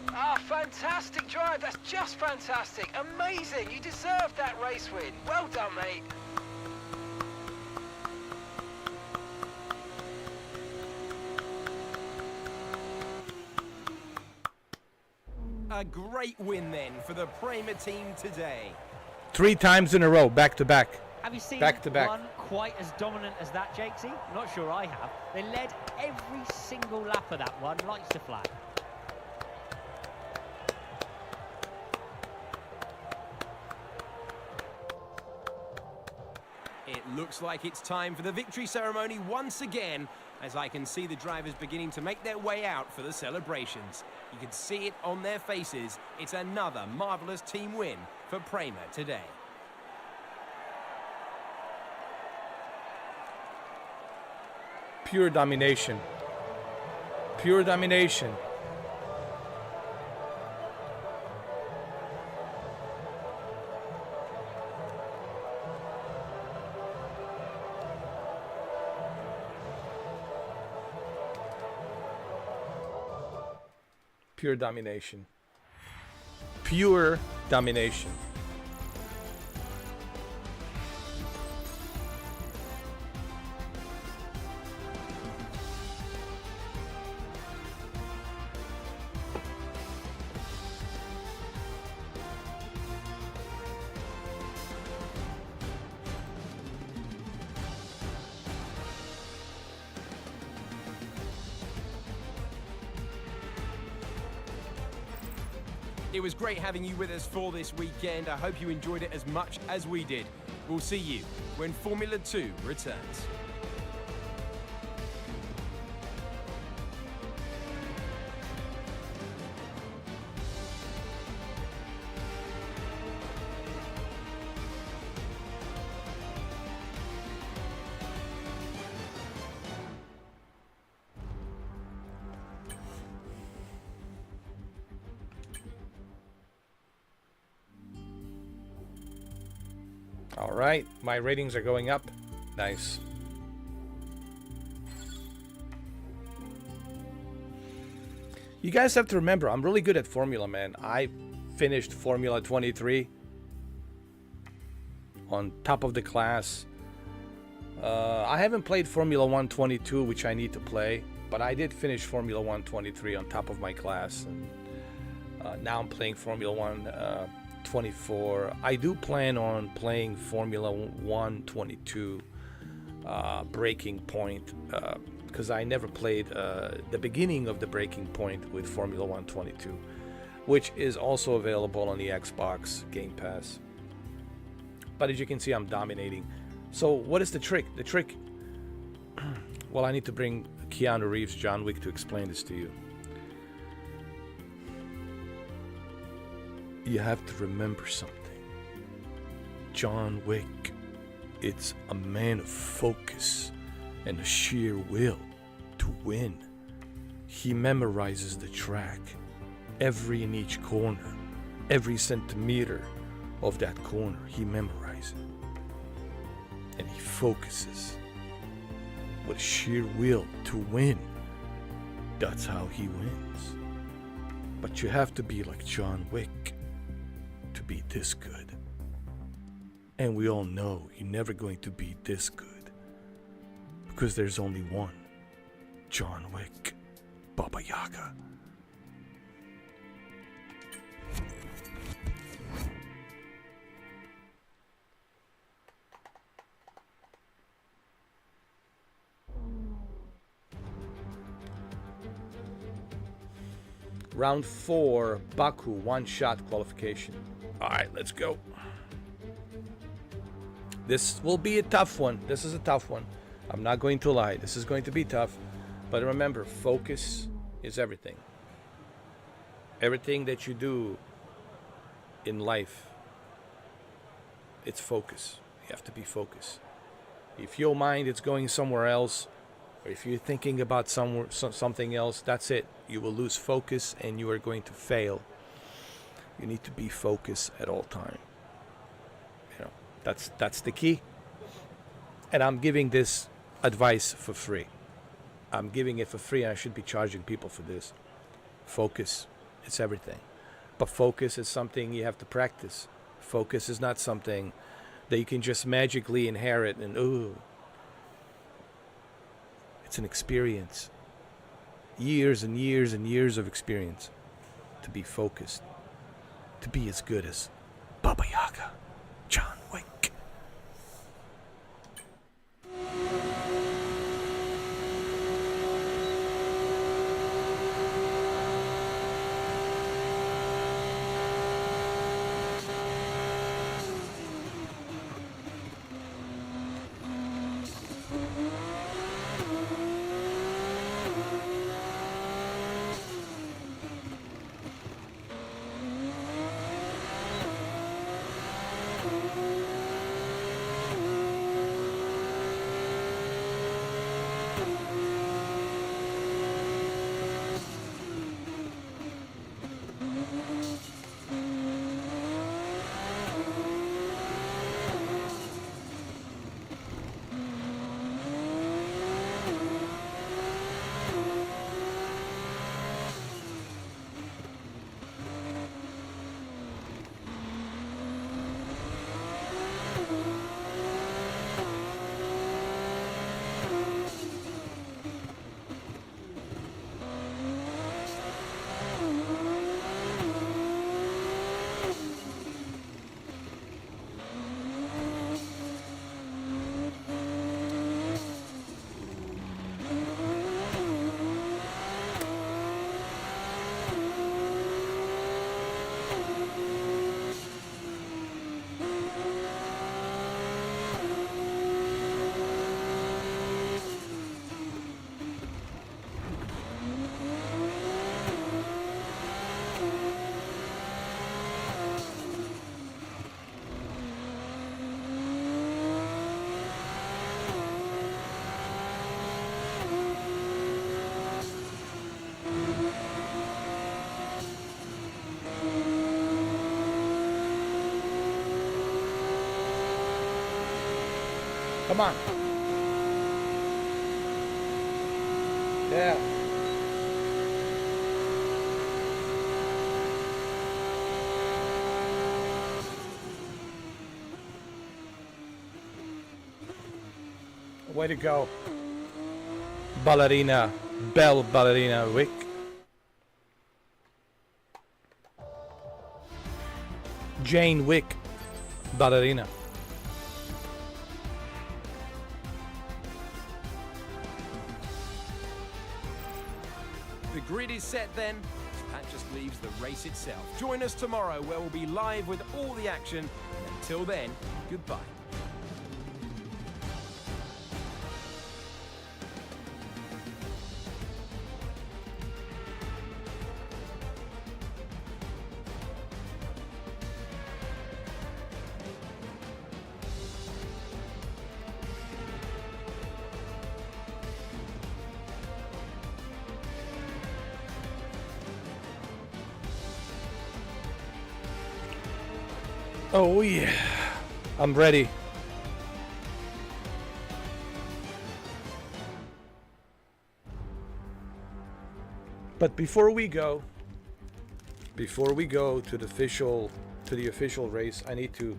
[SPEAKER 8] Ah, fantastic drive. That's just fantastic. Amazing. You deserved that race win. Well done, mate.
[SPEAKER 6] A great win then for the Prema team today.
[SPEAKER 1] 3 times in a row, back to back.
[SPEAKER 7] Have you seen
[SPEAKER 1] Back to back.
[SPEAKER 7] one quite as dominant as that, Jakesy? Not sure I have. They led every single lap of that one, lights to flag.
[SPEAKER 6] It looks like it's time for the victory ceremony once again, as I can see the drivers beginning to make their way out for the celebrations. You can see it on their faces. It's another marvellous team win for Prema today.
[SPEAKER 1] Pure domination. Pure domination. Pure domination. Pure domination.
[SPEAKER 6] It was great having you with us for this weekend. I hope you enjoyed it as much as we did. We'll see you when Formula 2 returns.
[SPEAKER 1] All right, my ratings are going up. Nice. You guys have to remember, I'm really good at Formula, man. I finished Formula 23 on top of the class. I haven't played Formula 122, which I need to play, but I did finish Formula 123 on top of my class. And now I'm playing Formula 124. I do plan on playing Formula 122 Breaking Point, because I never played the beginning of the Breaking Point with Formula 122, which is also available on the Xbox Game Pass. But as you can see, I'm dominating. So what is the trick? The trick, well, I need to bring Keanu Reeves, John Wick, to explain this to you. You have to remember something. John Wick, it's a man of focus and a sheer will to win. He memorizes the track, every and each corner, every centimeter of that corner, he memorizes. And he focuses with a sheer will to win. That's how he wins. But you have to be like John Wick to be this good. And we all know you're never going to be this good, because there's only one John Wick, Baba Yaga. Round 4, Baku, one-shot qualification. All right, let's go. This will be a tough one. This is a tough one. I'm not going to lie. This is going to be tough. But remember, focus is everything. Everything that you do in life, it's focus. You have to be focused. If your mind is going somewhere else, Or if you're thinking about something else, that's it. You will lose focus and you are going to fail. You need to be focused at all time. You know, that's the key. And I'm giving this advice for free. I'm giving it for free, and I should be charging people for this. Focus, it's everything. But focus is something you have to practice. Focus is not something that you can just magically inherit and ooh. It's an experience. Years and years and years of experience to be focused. To be as good as Baba Yaga, John Wick. Come on. Yeah. Way to go. Ballerina. Bell Ballerina Wick. Jane Wick. Ballerina.
[SPEAKER 6] The grid is set then. That just leaves the race itself. Join us tomorrow where we'll be live with all the action. And until then, goodbye.
[SPEAKER 1] Oh yeah, I'm ready. But before we go to the official race, I need to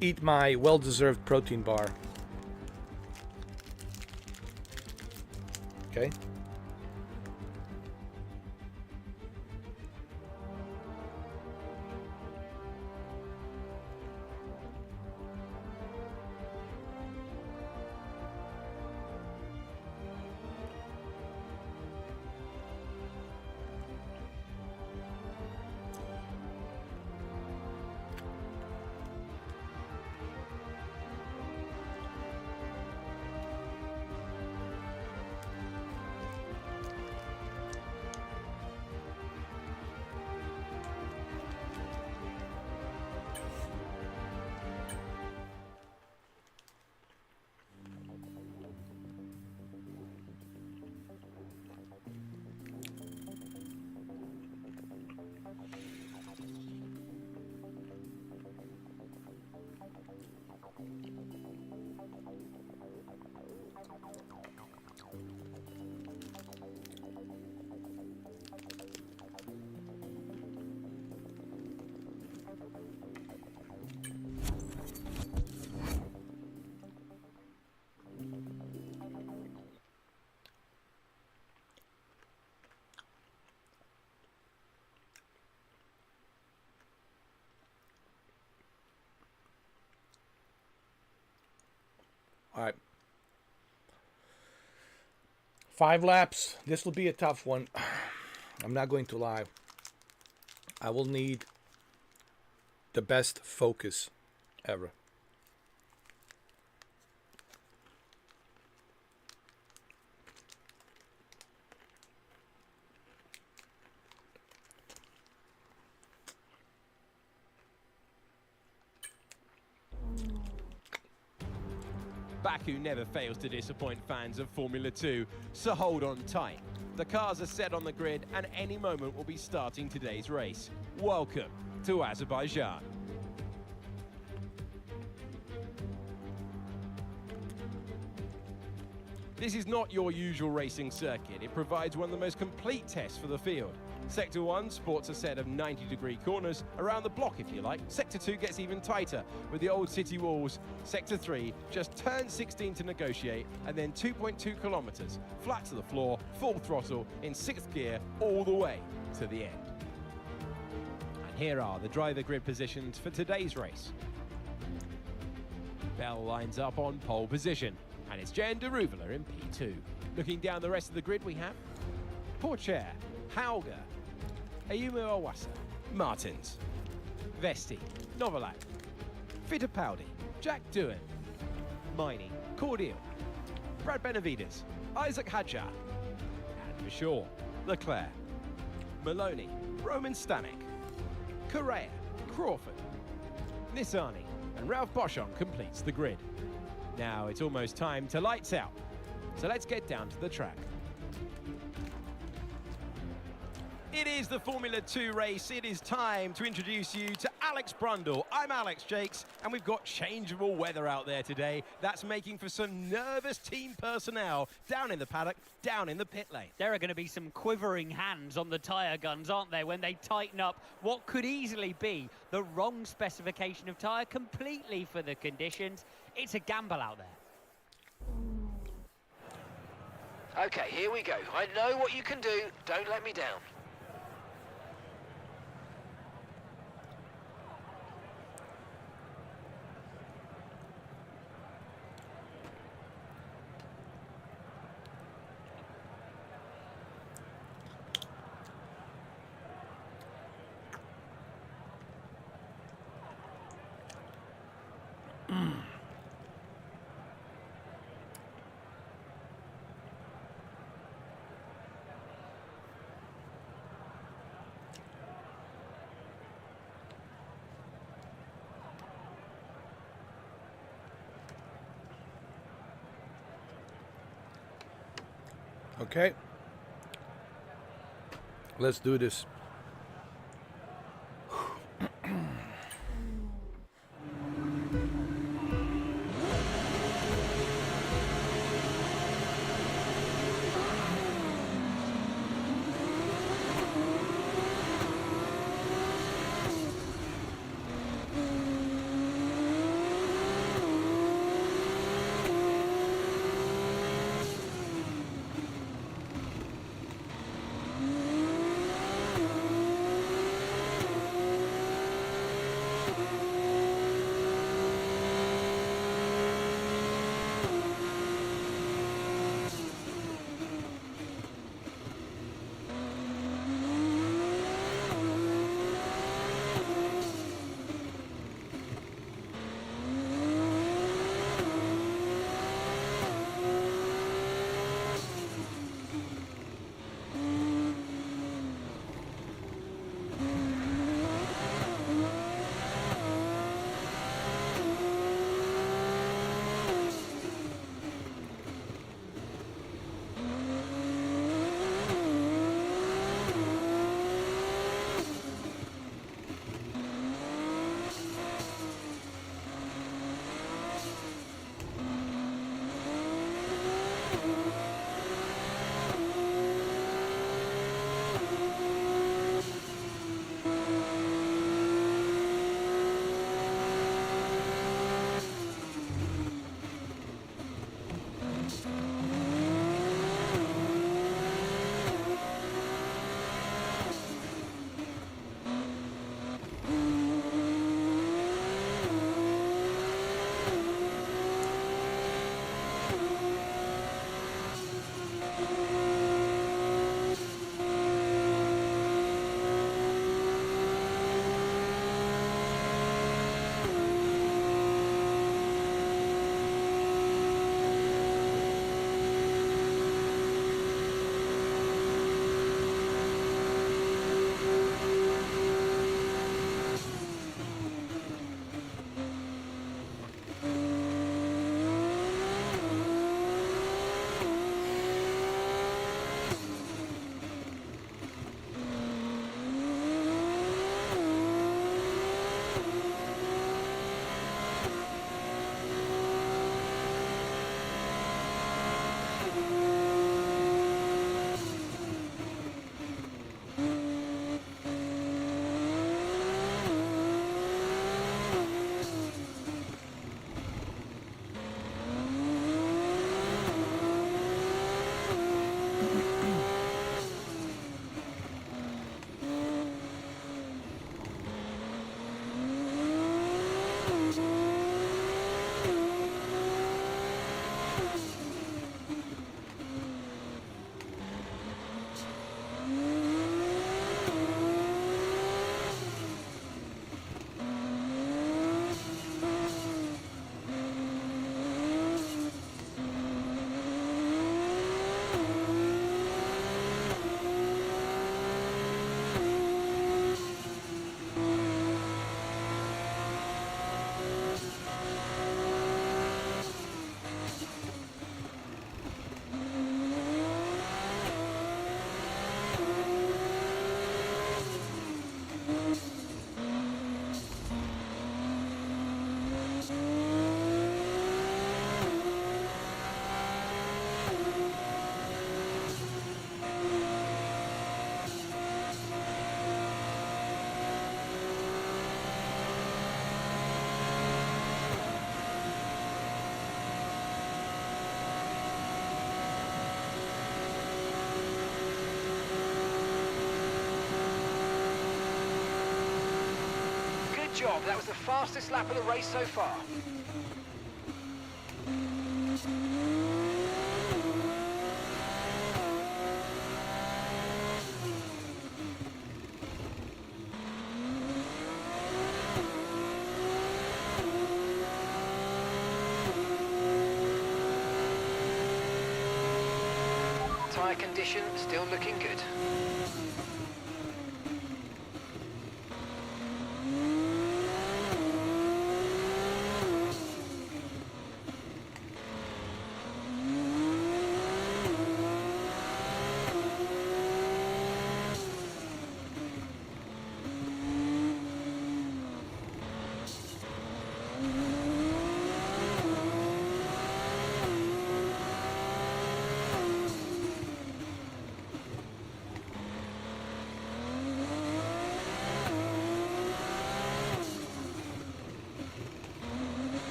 [SPEAKER 1] eat my well-deserved protein bar. Okay? All right. 5 laps. This will be a tough one. I'm not going to lie. I will need the best focus ever.
[SPEAKER 6] Baku never fails to disappoint fans of Formula 2, so hold on tight. The cars are set on the grid and any moment will be starting today's race. Welcome to Azerbaijan. This is not your usual racing circuit. It provides one of the most complete tests for the field. Sector 1 sports a set of 90-degree corners around the block, if you like. Sector 2 gets even tighter with the old city walls. Sector 3 just turns 16 to negotiate, and then 2.2 kilometers, flat to the floor, full throttle, in 6th gear, all the way to the end. And here are the driver grid positions for today's race. Bell lines up on pole position, and it's Jeda in P2. Looking down the rest of the grid, we have Porcher, Hauger, Imola, Martins, Vesti, Novalak, Fittipaldi, Jack Doohan, Miney, Cordial, Brad Benavides, Isaac Hadjar, and for sure, Leclerc, Maloney, Roman Stanek, Correa, Crawford, Nissani, and Ralph Boschon completes the grid. Now it's almost time to lights out, so let's get down to the track. It is the Formula 2 race. It is time to introduce you to Alex Brundle. I'm Alex Jakes, and we've got changeable weather out there today. That's making for some nervous team personnel down in the paddock, down in the pit lane.
[SPEAKER 7] There are going to be some quivering hands on the tyre guns, aren't there, when they tighten up what could easily be the wrong specification of tyre completely for the conditions. It's a gamble out there.
[SPEAKER 8] Okay, here we go. I know what you can do. Don't let me down.
[SPEAKER 1] Okay. Let's do this.
[SPEAKER 8] job. That was the fastest lap of the race so far. Tyre condition still looking good.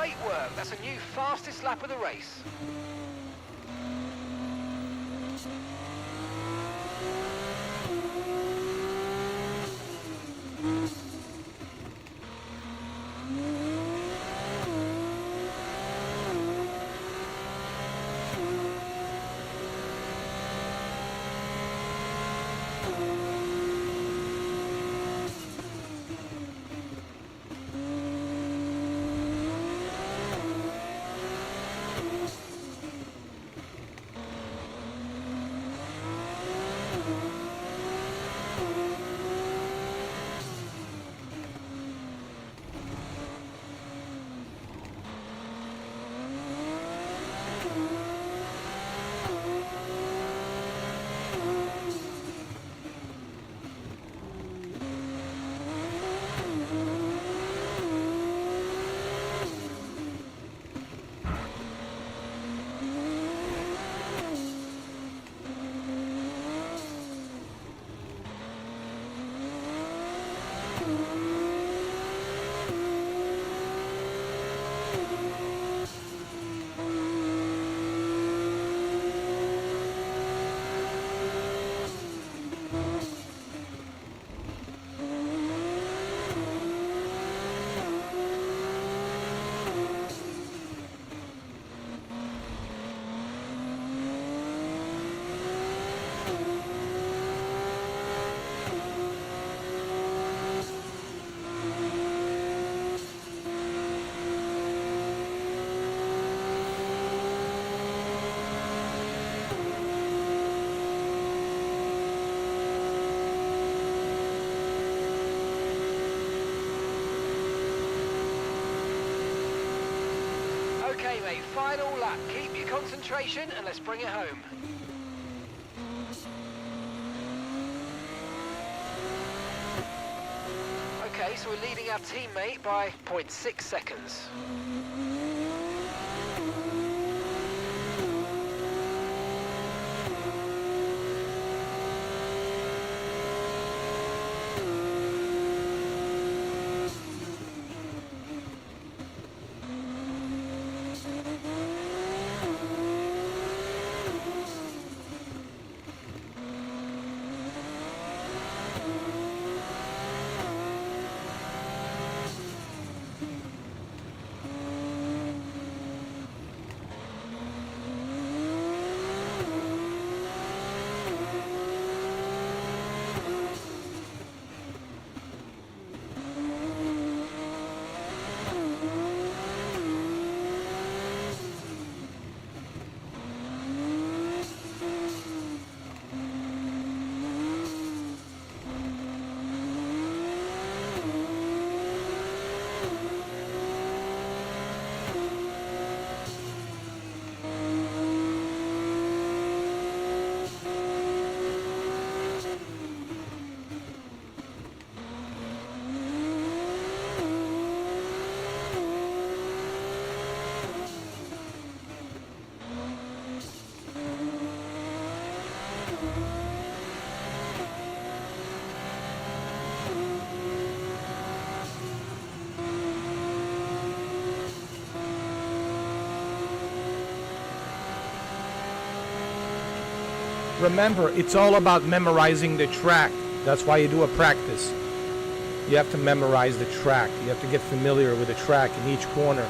[SPEAKER 8] Great work. That's a new fastest lap of the race. Okay, mate, final lap. Keep your concentration and let's bring it home. Okay, so we're leading our teammate by 0.6 seconds.
[SPEAKER 1] remember, it's all about memorizing the track. That's why you do a practice. You have to memorize the track. You have to get familiar with the track in each corner.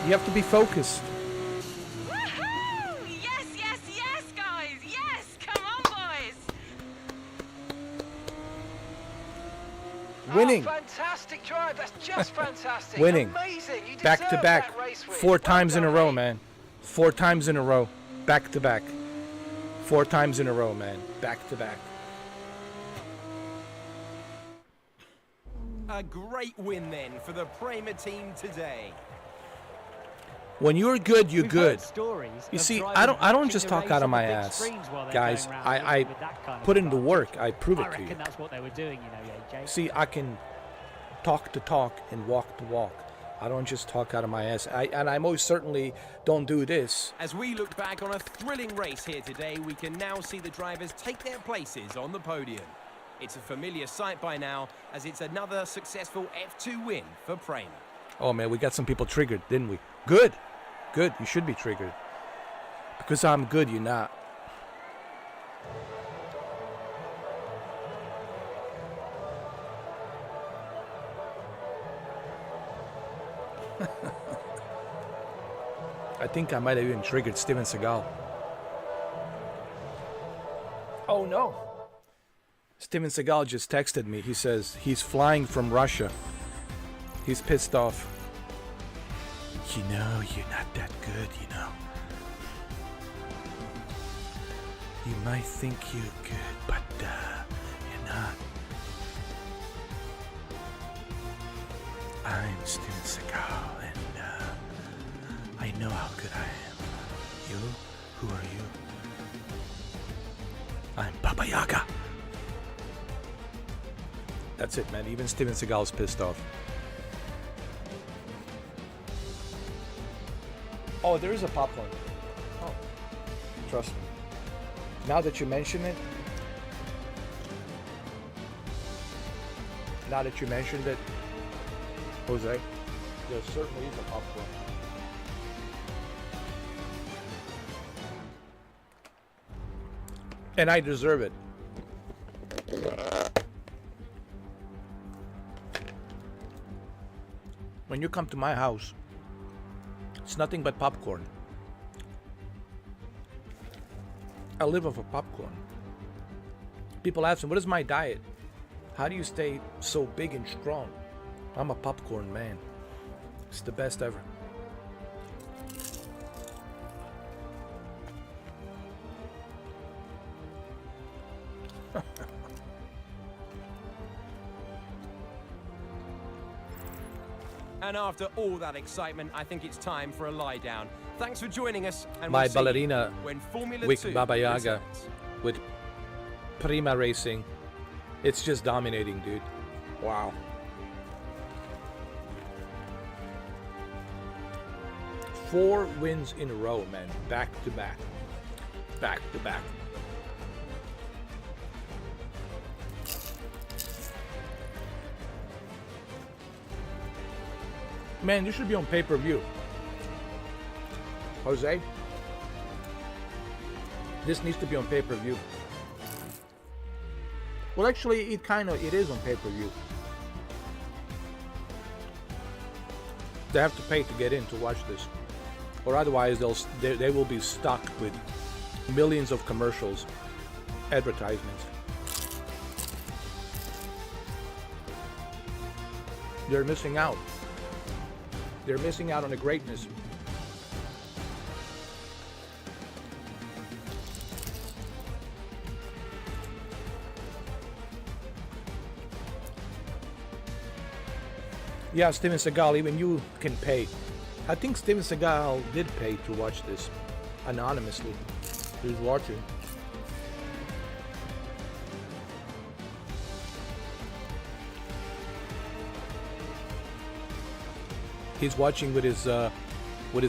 [SPEAKER 1] You have to be focused.
[SPEAKER 5] Woohoo! Yes, yes, yes, guys! Yes! Come on, boys!
[SPEAKER 1] Winning.
[SPEAKER 8] Oh, fantastic drive. That's just fantastic.
[SPEAKER 1] Winning.
[SPEAKER 8] Amazing. You
[SPEAKER 1] Back to
[SPEAKER 8] deserve
[SPEAKER 1] back.
[SPEAKER 8] that race win.
[SPEAKER 1] 4 times in a
[SPEAKER 8] Well
[SPEAKER 1] row,
[SPEAKER 8] done,
[SPEAKER 1] man. 4 times in a row. Back to back. 4 times in a row, man. Back to back.
[SPEAKER 6] A great win then for the Prema team today.
[SPEAKER 1] When you're good, you're
[SPEAKER 7] We've
[SPEAKER 1] good.
[SPEAKER 7] heard stories
[SPEAKER 1] You
[SPEAKER 7] of
[SPEAKER 1] see,
[SPEAKER 7] drivers
[SPEAKER 1] I don't
[SPEAKER 7] watching
[SPEAKER 1] just
[SPEAKER 7] the
[SPEAKER 1] talk
[SPEAKER 7] race
[SPEAKER 1] out of
[SPEAKER 7] on the
[SPEAKER 1] my
[SPEAKER 7] big
[SPEAKER 1] ass,
[SPEAKER 7] screens while they're
[SPEAKER 1] guys.
[SPEAKER 7] going round
[SPEAKER 1] I
[SPEAKER 7] with that kind of
[SPEAKER 1] put in the
[SPEAKER 7] advantage.
[SPEAKER 1] work. I prove
[SPEAKER 7] I
[SPEAKER 1] it to
[SPEAKER 7] reckon
[SPEAKER 1] you.
[SPEAKER 7] that's what they were doing, you know, AJ.
[SPEAKER 1] See, I can talk to talk and walk to walk. I don't just talk out of my ass. And I most certainly don't do this.
[SPEAKER 6] As we look back on a thrilling race here today, we can now see the drivers take their places on the podium. It's a familiar sight by now, as it's another successful F2 win for Prema.
[SPEAKER 1] Oh, man, we got some people triggered, didn't we? Good. Good. You should be triggered. Because I'm good, you're not. I think I might have even triggered Steven Seagal. Oh, no. Steven Seagal just texted me. He says he's flying from Russia. He's pissed off. You know, you're not that good, you know. You might think you're good, but you're not. I'm Steven Seagal, and I know how good I am. You? Who are you? I'm Baba Yaga. That's it, man. Even Steven Seagal's pissed off. Oh, there is a popcorn. Oh, trust me. Now that you mention it, Jose, there certainly is a popcorn. And I deserve it. When you come to my house, it's nothing but popcorn. I live off of popcorn. People ask me, what is my diet? How do you stay so big and strong? I'm a popcorn man. It's the best ever.
[SPEAKER 6] And after all that excitement, I think it's time for a lie down. Thanks for joining us. And
[SPEAKER 1] My
[SPEAKER 6] we'll see you
[SPEAKER 1] ballerina
[SPEAKER 6] when Formula
[SPEAKER 1] with
[SPEAKER 6] 2
[SPEAKER 1] Baba Yaga
[SPEAKER 6] returns.
[SPEAKER 1] with Prima Racing. It's just dominating, dude. Wow. Four wins in a row, man. Back to back. Back to back. Man, this should be on pay-per-view. Jose? This needs to be on pay-per-view. Well, actually, it is on pay-per-view. They have to pay to get in to watch this, or otherwise they will be stuck with millions of commercials, advertisements. They're missing out. They're missing out on the greatness. Yeah, Steven Seagal, even you can pay. I think Steven Seagal did pay to watch this anonymously. He's watching. He's watching with his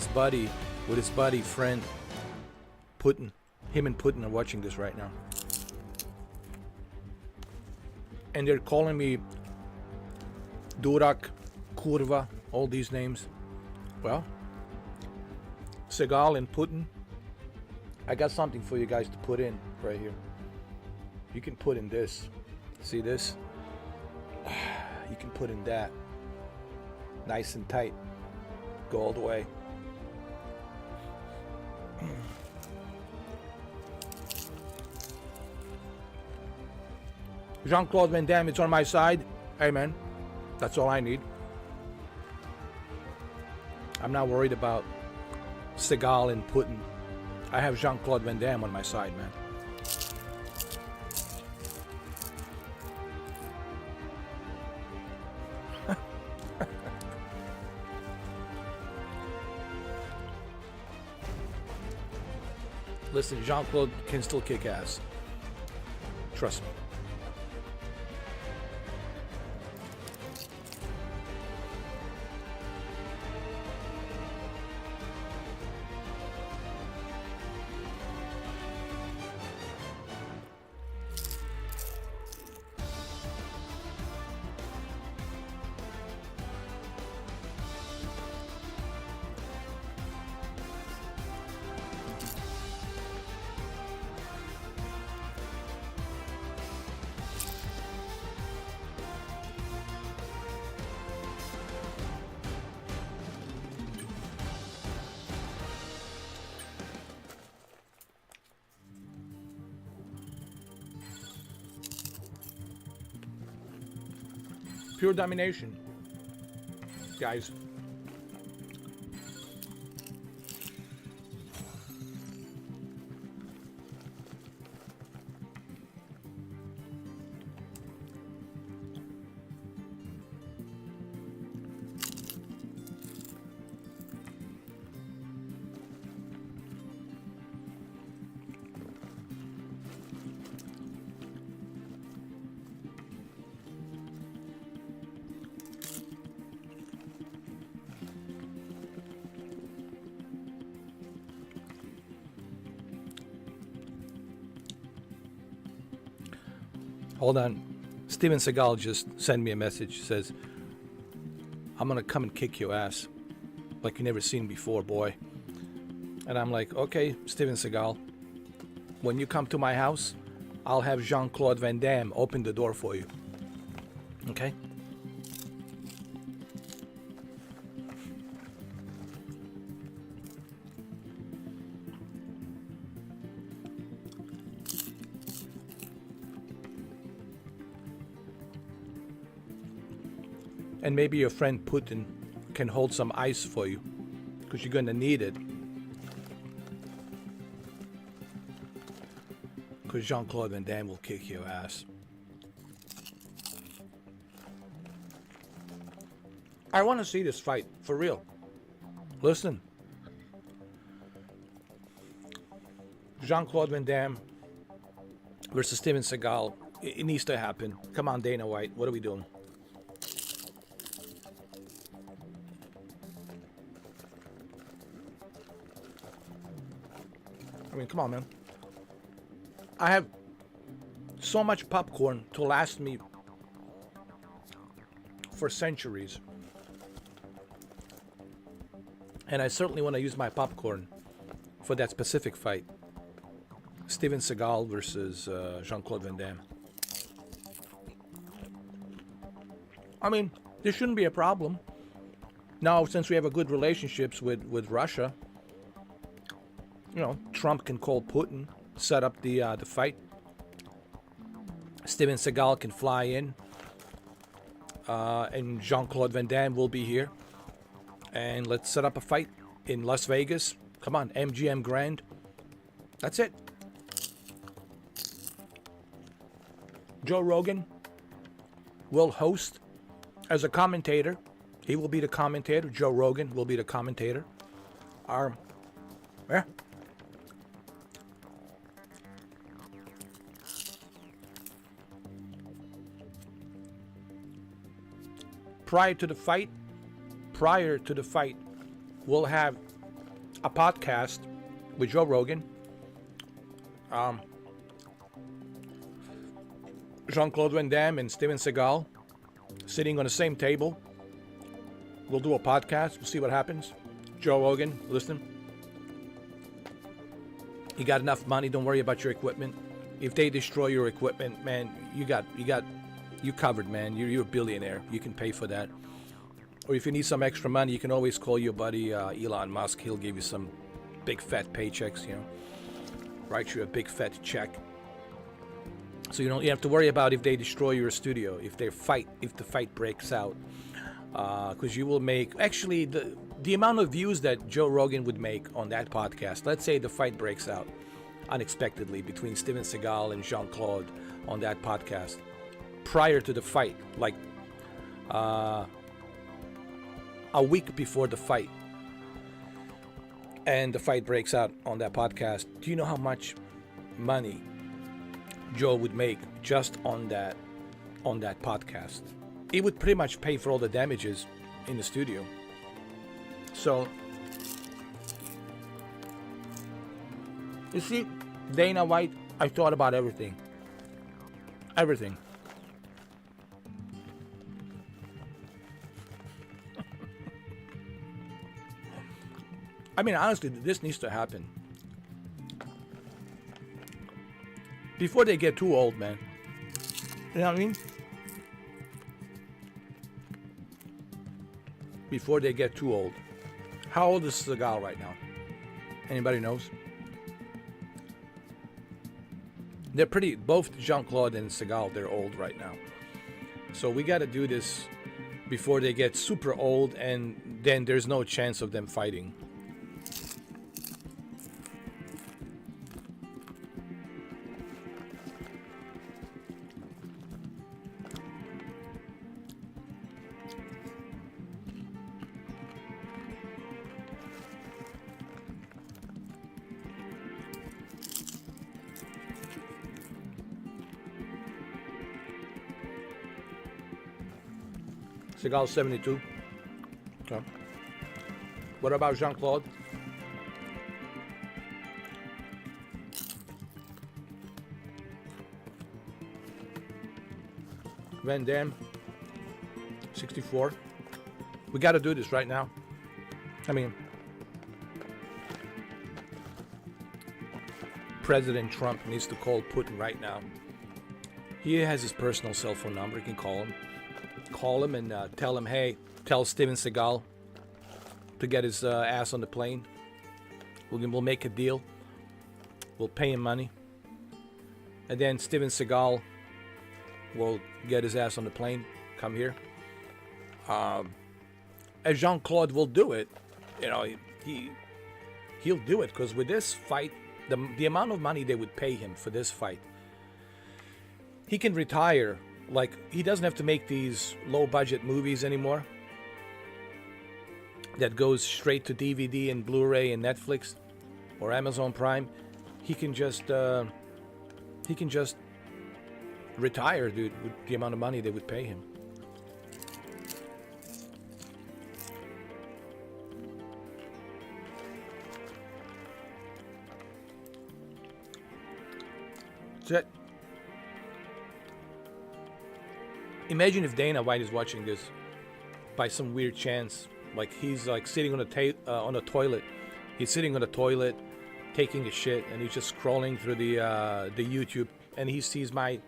[SPEAKER 1] buddy friend Putin. Him and Putin are watching this right now. And they're calling me Durak, Kurva, all these names. Well, Seagal and Putin I got something for you guys to put in right here. You can put in this. See this? You can put in that. Nice and tight. Go all the way. Jean-Claude Van Damme, it's on my side. Hey, man. That's all I need. I'm not worried about Seagal and Putin. I have Jean-Claude Van Damme on my side, man. Listen, Jean-Claude can still kick ass. Trust me. Pure domination, guys. Hold on. Steven Seagal just sent me a message. Says, I'm going to come and kick your ass like you never seen before, boy. And I'm like, okay, Steven Seagal, when you come to my house, I'll have Jean-Claude Van Damme open the door for you. Okay? And maybe your friend Putin can hold some ice for you, because you're going to need it. Because Jean-Claude Van Damme will kick your ass. I want to see this fight, for real. Listen. Jean-Claude Van Damme versus Steven Seagal. It needs to happen. Come on, Dana White. What are we doing? I mean, come on, man. I have so much popcorn to last me for centuries. And I certainly want to use my popcorn for that specific fight. Steven Seagal versus Jean-Claude Van Damme. I mean, this shouldn't be a problem. Now, since we have a good relationships with Russia, you know, Trump can call Putin, set up the fight. Steven Seagal can fly in, and Jean-Claude Van Damme will be here. And let's set up a fight in Las Vegas. Come on, MGM Grand. That's it. Joe Rogan will host as a commentator. He will be the commentator. Joe Rogan will be the commentator. Yeah. Prior to the fight, we'll have a podcast with Joe Rogan, Jean-Claude Van Damme and Steven Seagal sitting on the same table. We'll do a podcast. We'll see what happens. Joe Rogan, listen. You got enough money, don't worry about your equipment. If they destroy your equipment, man, you covered, man. You're a billionaire. You can pay for that. Or if you need some extra money, you can always call your buddy Elon Musk. He'll give you some big fat paychecks, you know. Write you a big fat check. So you have to worry about if they destroy your studio, if the fight breaks out. Because you will make, actually, the amount of views that Joe Rogan would make on that podcast, let's say the fight breaks out unexpectedly between Steven Seagal and Jean-Claude on that podcast, prior to the fight, like a week before the fight, and the fight breaks out on that podcast, do you know how much money Joe would make just on that podcast? It would pretty much pay for all the damages in the studio. So, you see, Dana White, I thought about everything. Everything. I mean, honestly, this needs to happen before they get too old, man. You know what I mean? Before they get too old. How old is Seagal right now? Anybody knows? They're pretty, both Jean-Claude and Seagal, they're old right now. So we got to do this before they get super old, and then there's no chance of them fighting. Seagal 72. Okay. What about Jean-Claude? Van Damme 64. We got to do this right now. I mean, President Trump needs to call Putin right now. He has his personal cell phone number. He can call him. Call him and tell him, hey, tell Steven Seagal to get his ass on the plane. We'll make a deal. We'll pay him money. And then Steven Seagal will get his ass on the plane, come here. As Jean-Claude will do it, you know, he'll do it, because with this fight, the amount of money they would pay him for this fight, he can retire. Like, he doesn't have to make these low-budget movies anymore that goes straight to DVD and Blu-ray and Netflix or Amazon Prime. He can just retire, dude, with the amount of money they would pay him. That's it. Imagine if Dana White is watching this by some weird chance. Like, he's like sitting on a toilet. He's sitting on a toilet, taking a shit, and he's just scrolling through the YouTube, and he sees my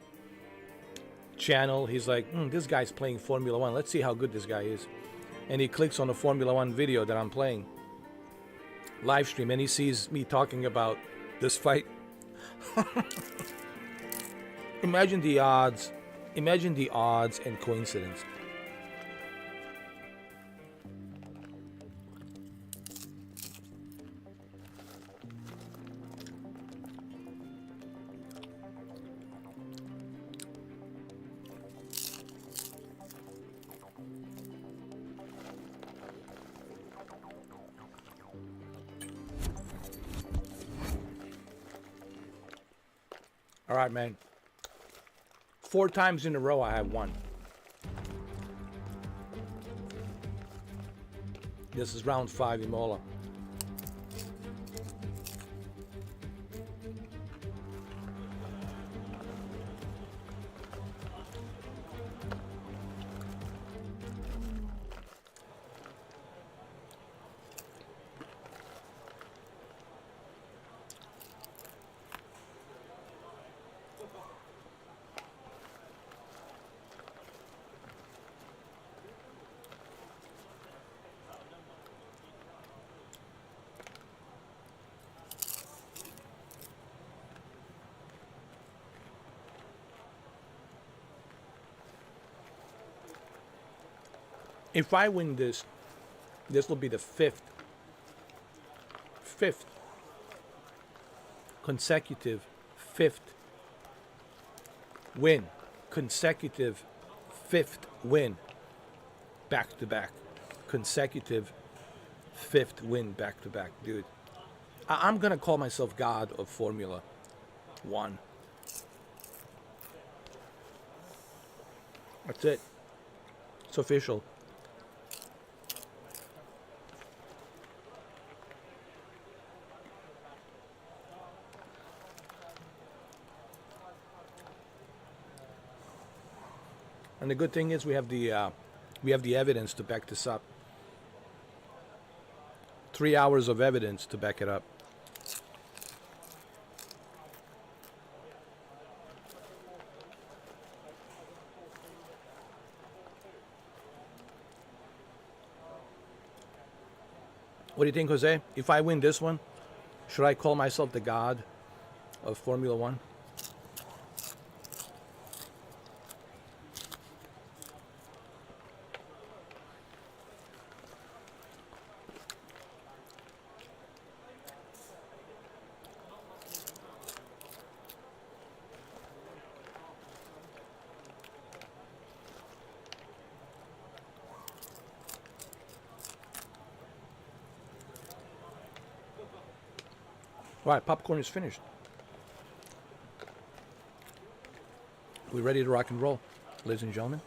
[SPEAKER 1] channel. He's like, this guy's playing Formula One. Let's see how good this guy is. And he clicks on the Formula One video that I'm playing, live stream, and he sees me talking about this fight. Imagine the odds. Imagine the odds and coincidence. All right, man. 4 times in a row I have won. This is round 5 Imola. If I win this, this will be the fifth consecutive fifth win. Consecutive fifth win. Back to back. Consecutive fifth win back to back. Dude, I'm going to call myself God of Formula 1. That's it. It's official. And the good thing is we have the evidence to back this up. 3 hours of evidence to back it up. What do you think, Jose? If I win this one, should I call myself the God of Formula 1? All right, popcorn is finished. We ready to rock and roll, ladies and gentlemen?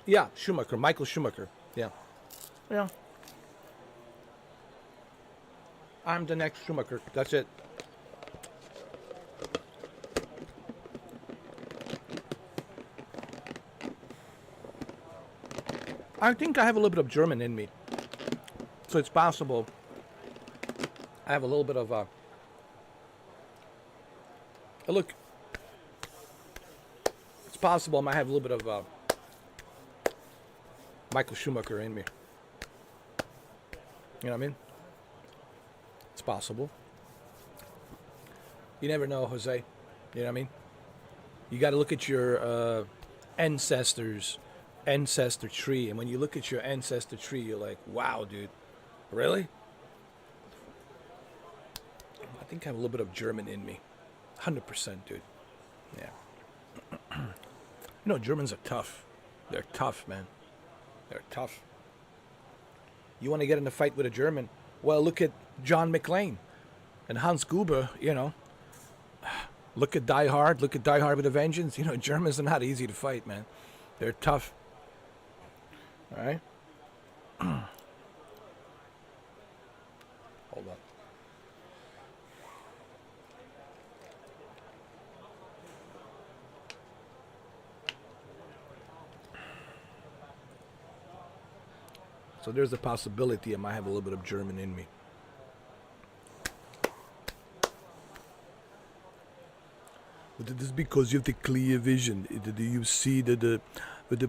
[SPEAKER 1] Yeah, Schumacher, Michael Schumacher. Yeah. Yeah. I'm the next Schumacher. That's it. I think I have a little bit of German in me. So it's possible I have a little bit of look. It's possible I might have a little bit of Michael Schumacher in me. You know what I mean? It's possible. You never know, Jose. You know what I mean? You got to look at your ancestor tree, and when you look at your ancestor tree, you're like, wow, dude, really? I think I have a little bit of German in me. 100%, dude. Yeah. You know, Germans are tough. They're tough, man. They're tough. You want to get in a fight with a German? Well, look at John McClane and Hans Gruber, you know. Look at Die Hard. Look at Die Hard with a Vengeance. You know, Germans are not easy to fight, man. They're tough. All right? Hold on. So there's a possibility I might have a little bit of German in me. But it is because you have the clear vision. You see that the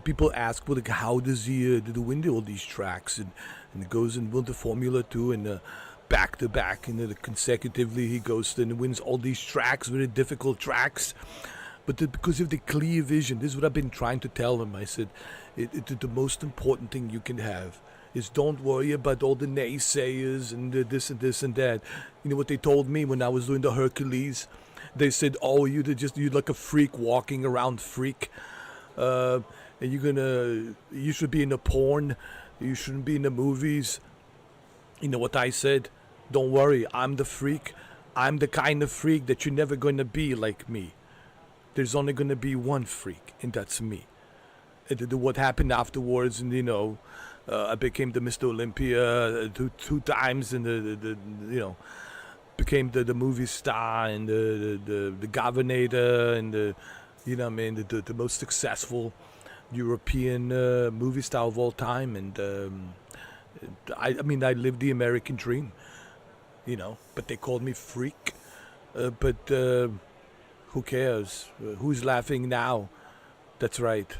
[SPEAKER 1] people ask, well, like, how does he win all these tracks? And it goes and wins the Formula 2 and back to back. And consecutively he goes and wins all these tracks, very difficult tracks. But because of the clear vision, this is what I've been trying to tell him. I said, the most important thing you can have is don't worry about all the naysayers and this and this and that. You know what they told me when I was doing the Hercules? They said, oh, you're like a freak walking around freak. And you should be in the porn. You shouldn't be in the movies. You know what I said? Don't worry, I'm the freak. I'm the kind of freak that you're never going to be like me. There's only going to be one freak, and that's me. And what happened afterwards, and I became the Mr. Olympia two times, and became the movie star and the governor and the most successful European movie star of all time. And I lived the American dream. you know, but they called me freak. But who cares? Who's laughing now? That's right.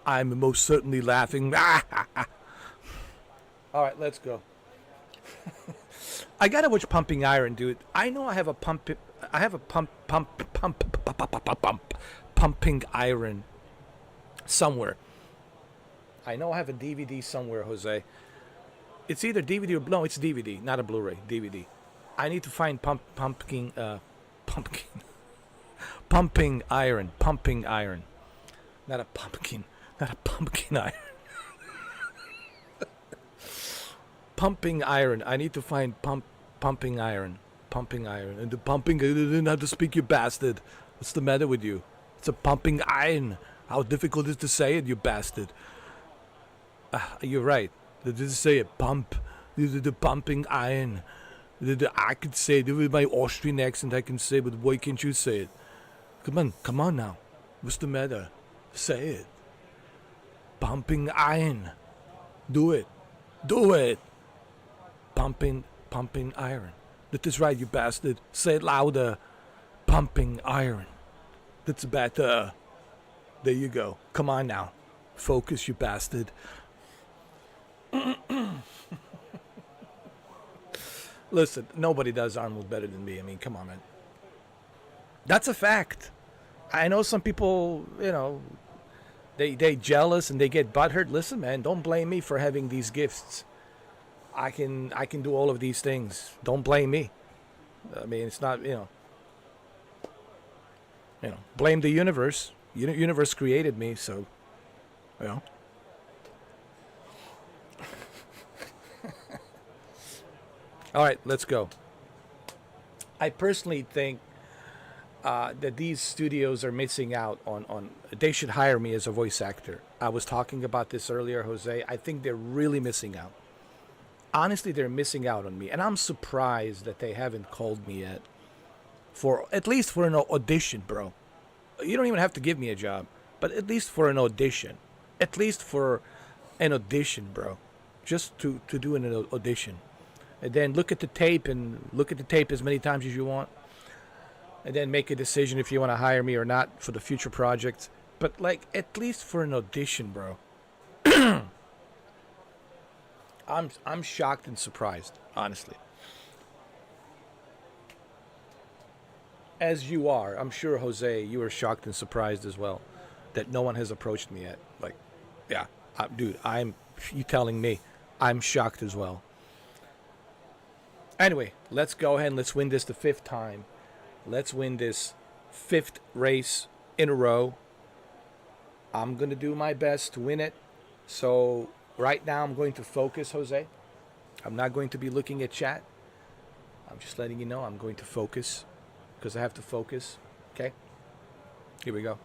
[SPEAKER 1] I'm most certainly laughing. All right, let's go. I gotta watch Pumping Iron, dude. I know I have a pumping iron somewhere. I know I have a DVD somewhere, Jose. It's either DVD or no, it's DVD, not a Blu-ray. DVD. I need to find pumping iron, not a pumpkin iron. Pumping iron. I need to find pumping iron. And the pumping, I didn't have to speak, you bastard. What's the matter with you? It's a pumping iron. How difficult is it to say it, you bastard? You're right. They didn't say it. Pump. The pumping iron. I could say it with my Austrian accent. I can say it, but why can't you say it? Come on now. What's the matter? Say it. Pumping iron. Do it. Pumping iron. That is right, you bastard. Say it louder. Pumping iron. That's better. There you go. Come on now. Focus, you bastard. Listen, nobody does Arnold better than me. I mean, come on, man. That's a fact. I know some people, you know, they jealous and they get butthurt. Listen, man, don't blame me for having these gifts. I can do all of these things. Don't blame me. I mean, it's not, you know, blame the universe. Universe created me, so, you know. All right, let's go. I personally think that these studios are missing out on. They should hire me as a voice actor. I was talking about this earlier, Jose. I think they're really missing out. Honestly, they're missing out on me, and I'm surprised that they haven't called me yet. At least for an audition, bro. You don't even have to give me a job, but at least for an audition. At least for an audition, bro. Just to do an audition. And then look at the tape as many times as you want. And then make a decision if you want to hire me or not for the future projects. But, like, at least for an audition, bro. I'm shocked and surprised, honestly. As you are. I'm sure, Jose, you are shocked and surprised as well that no one has approached me yet. Like, yeah, dude, you telling me, I'm shocked as well. Anyway, let's go ahead and let's win this the 5th time. Let's win this 5th race in a row. I'm going to do my best to win it. So right now I'm going to focus, Jose. I'm not going to be looking at chat. I'm just letting you know I'm going to focus because I have to focus. Okay? Here we go.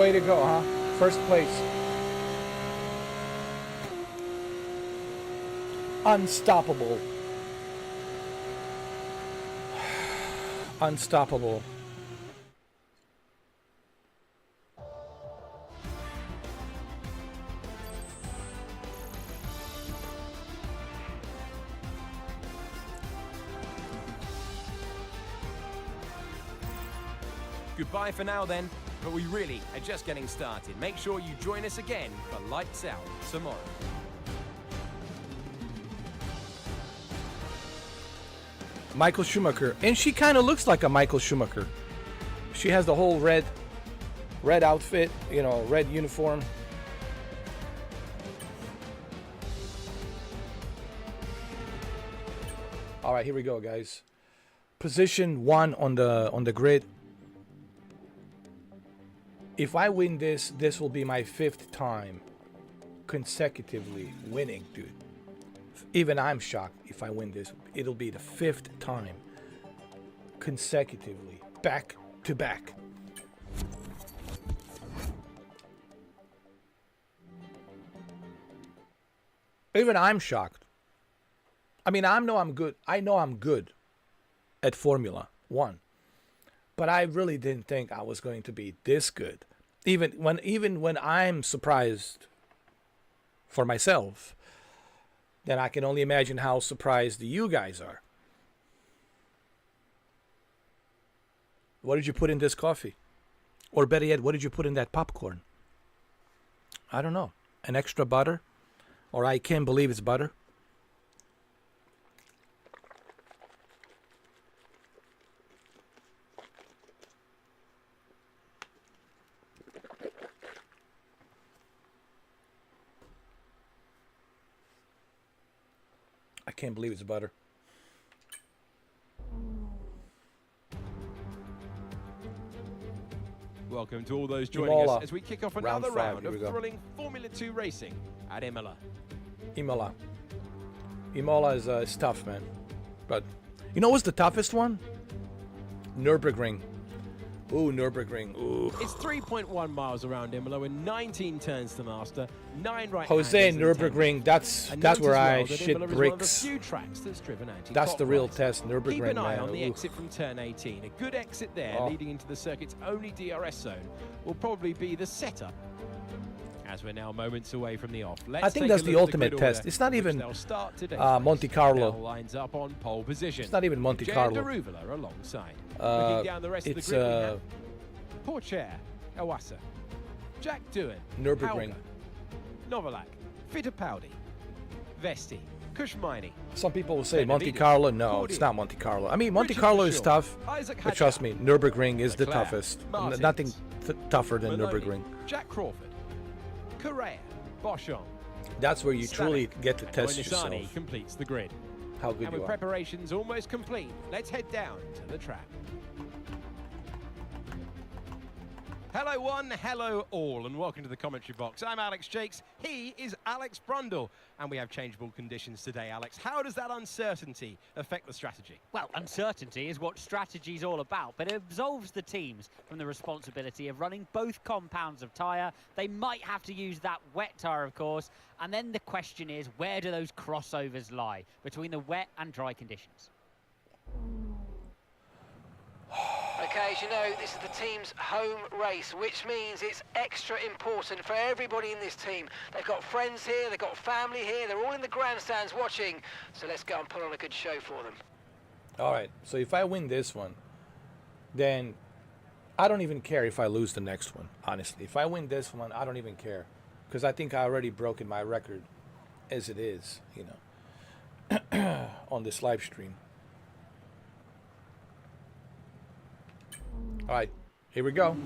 [SPEAKER 1] way to go, huh? First place. Unstoppable. Unstoppable.
[SPEAKER 6] Goodbye for now then, but we really are just getting started. Make sure you join us again for Lights Out tomorrow.
[SPEAKER 1] Michael Schumacher. And she kind of looks like a Michael Schumacher. She has the whole red outfit, you know, red uniform. All right, here we go, guys. Position 1 on the grid. If I win this, this will be my 5th time consecutively winning, dude. Even I'm shocked if I win this. It'll be the 5th time consecutively, back to back. Even I'm shocked. I mean, I know I'm good. I know I'm good at Formula 1. But I really didn't think I was going to be this good. Even when I'm surprised for myself, then I can only imagine how surprised you guys are. What did you put in this coffee? Or better yet, what did you put in that popcorn? I don't know. An extra butter? Or I can't believe it's butter? I can't believe it's butter.
[SPEAKER 6] Welcome to all those joining
[SPEAKER 1] Imola.
[SPEAKER 6] us as we kick off
[SPEAKER 1] Round
[SPEAKER 6] another
[SPEAKER 1] 5,
[SPEAKER 6] round
[SPEAKER 1] here
[SPEAKER 6] of
[SPEAKER 1] we go.
[SPEAKER 6] thrilling Formula 2 racing at Imola.
[SPEAKER 1] Imola. Imola is tough, man. But you know what's the toughest one? Nürburgring. Ooh, Nürburgring. Ooh.
[SPEAKER 6] It's 3.1 miles around Imola with 19 turns to master, 9 right
[SPEAKER 1] Jose
[SPEAKER 6] angles and 10
[SPEAKER 1] Nürburgring, that's
[SPEAKER 6] And
[SPEAKER 1] where
[SPEAKER 6] note as well
[SPEAKER 1] I
[SPEAKER 6] that
[SPEAKER 1] shit
[SPEAKER 6] Imola is one of the
[SPEAKER 1] bricks.
[SPEAKER 6] few tracks that's driven
[SPEAKER 1] That's
[SPEAKER 6] anti-clockwise.
[SPEAKER 1] the real test,
[SPEAKER 6] Keep
[SPEAKER 1] Nürburgring,
[SPEAKER 6] an eye
[SPEAKER 1] man.
[SPEAKER 6] on the
[SPEAKER 1] Ooh.
[SPEAKER 6] exit from turn 18. A good exit there,
[SPEAKER 1] Oh.
[SPEAKER 6] leading into the circuit's only DRS zone, will probably be the setup. As we're now moments away from the off, let's
[SPEAKER 1] I think
[SPEAKER 6] take
[SPEAKER 1] that's
[SPEAKER 6] a
[SPEAKER 1] the
[SPEAKER 6] look at
[SPEAKER 1] ultimate
[SPEAKER 6] grid
[SPEAKER 1] test.
[SPEAKER 6] order,
[SPEAKER 1] It's not
[SPEAKER 6] which
[SPEAKER 1] even
[SPEAKER 6] they'll start today's
[SPEAKER 1] Monte
[SPEAKER 6] race.
[SPEAKER 1] Carlo.
[SPEAKER 6] Bell lines up on pole position.
[SPEAKER 1] It's not even Monte
[SPEAKER 6] Jeda
[SPEAKER 1] Carlo.
[SPEAKER 6] alongside. Looking down the rest of the
[SPEAKER 1] It's
[SPEAKER 6] grid, we have Porcher, Awasa, Jack Doohan,
[SPEAKER 1] Nürburgring.
[SPEAKER 6] Hauger, Novalak, Fittipaldi, Vesti, Kushmini.
[SPEAKER 1] Some people will say
[SPEAKER 6] Benavides,
[SPEAKER 1] Monte Carlo. No,
[SPEAKER 6] Cordier,
[SPEAKER 1] it's not Monte Carlo. I mean, Monte
[SPEAKER 6] Richard
[SPEAKER 1] Carlo is
[SPEAKER 6] Verschoor,
[SPEAKER 1] tough,
[SPEAKER 6] Isaac
[SPEAKER 1] but trust
[SPEAKER 6] Hadjar,
[SPEAKER 1] me, Nürburgring is the
[SPEAKER 6] Leclerc,
[SPEAKER 1] toughest.
[SPEAKER 6] Martins,
[SPEAKER 1] Nothing tougher than
[SPEAKER 6] Maloney,
[SPEAKER 1] Nürburgring.
[SPEAKER 6] Jack Crawford, Correa, Boschon.
[SPEAKER 1] That's where you truly
[SPEAKER 6] Stanek,
[SPEAKER 1] get to
[SPEAKER 6] and
[SPEAKER 1] test
[SPEAKER 6] Moinisani
[SPEAKER 1] yourself,
[SPEAKER 6] completes the grid.
[SPEAKER 1] how good
[SPEAKER 6] And
[SPEAKER 1] you
[SPEAKER 6] with
[SPEAKER 1] are.
[SPEAKER 6] preparations almost complete, let's head down to the track. Hello one, hello all, and welcome to the commentary box. I'm Alex Jakes, he is Alex Brundle, and we have changeable conditions today, Alex. How does that uncertainty affect the strategy?
[SPEAKER 7] Well, uncertainty is what strategy's all about, but it absolves the teams from the responsibility of running both compounds of tyre. They might have to use that wet tyre, of course, and then the question is, where do those crossovers lie between the wet and dry conditions?
[SPEAKER 8] Okay, as you know, this is the team's home race, which means it's extra important for everybody in this team. They've got friends here, they've got family here, they're all in the grandstands watching, so let's go and put on a good show for them.
[SPEAKER 1] All right, so if I win this one, then I don't even care if I lose the next one, honestly. If I win this one, I don't even care, because I think I already broken my record as it is, you know, on this live stream. All right, here we go.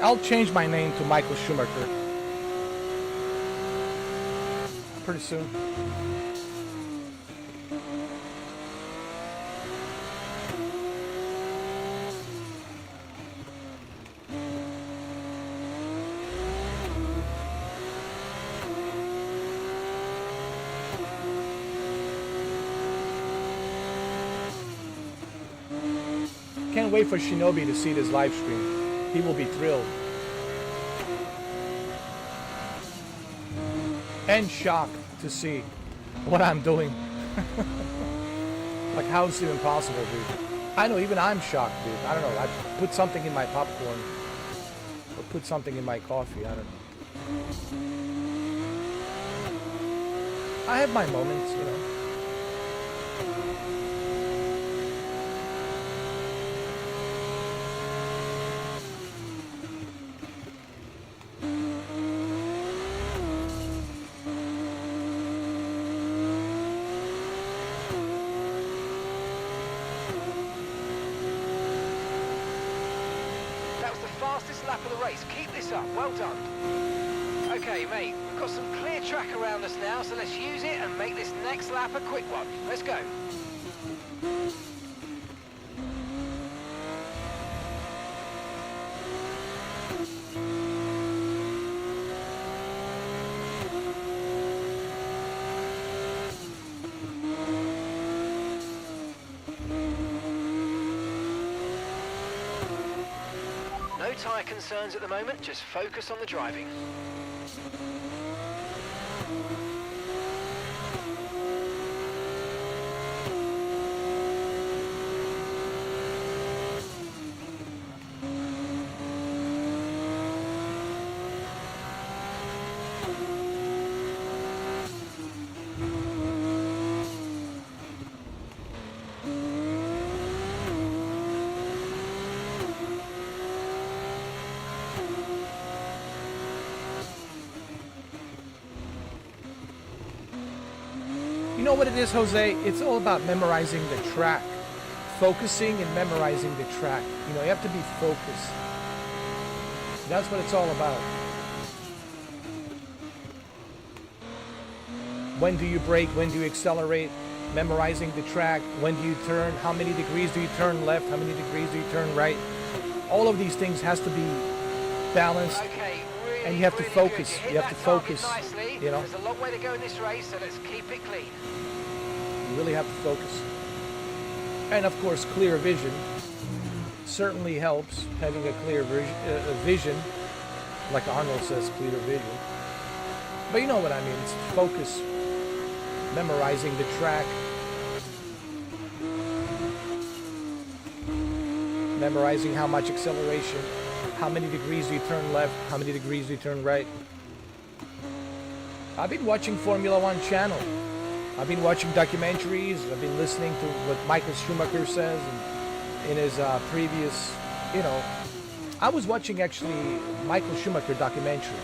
[SPEAKER 1] I'll change my name to Michael Schumacher pretty soon. Can't wait for Shinobi to see this live stream. He will be thrilled. And shocked to see what I'm doing. Like, how is it even possible, dude? I know, even I'm shocked, dude. I don't know. I put something in my popcorn. Or put something in my coffee. I don't know. I have my moments, you know.
[SPEAKER 8] Fastest lap of the race. Keep this up. Well done. Okay, mate, we've got some clear track around us now, so let's use it and make this next lap a quick one. Let's go. No tyre concerns at the moment, just focus on the driving.
[SPEAKER 1] You know what it is, Jose? It's all about memorizing the track. Focusing and memorizing the track. You know, you have to be focused. That's what it's all about. When do you brake? When do you accelerate? Memorizing the track. When do you turn? How many degrees do you turn left? How many degrees do you turn right? All of these things has to be balanced.
[SPEAKER 8] Okay, really,
[SPEAKER 1] And you have to
[SPEAKER 8] really
[SPEAKER 1] focus.
[SPEAKER 8] Good.
[SPEAKER 1] You have to focus,
[SPEAKER 8] Nicely.
[SPEAKER 1] you know.
[SPEAKER 8] There's a long way to go in this race, so let's keep it clean.
[SPEAKER 1] You really have to focus. And of course, clear vision certainly helps. Having a clear vision, like Arnold says, clear vision. But you know what I mean, it's focus, memorizing the track, memorizing how much acceleration, how many degrees do you turn left, how many degrees do you turn right. I've been watching Formula One channel. I've been watching documentaries. I've been listening to what Michael Schumacher says in his previous, you know. I was watching actually Michael Schumacher documentary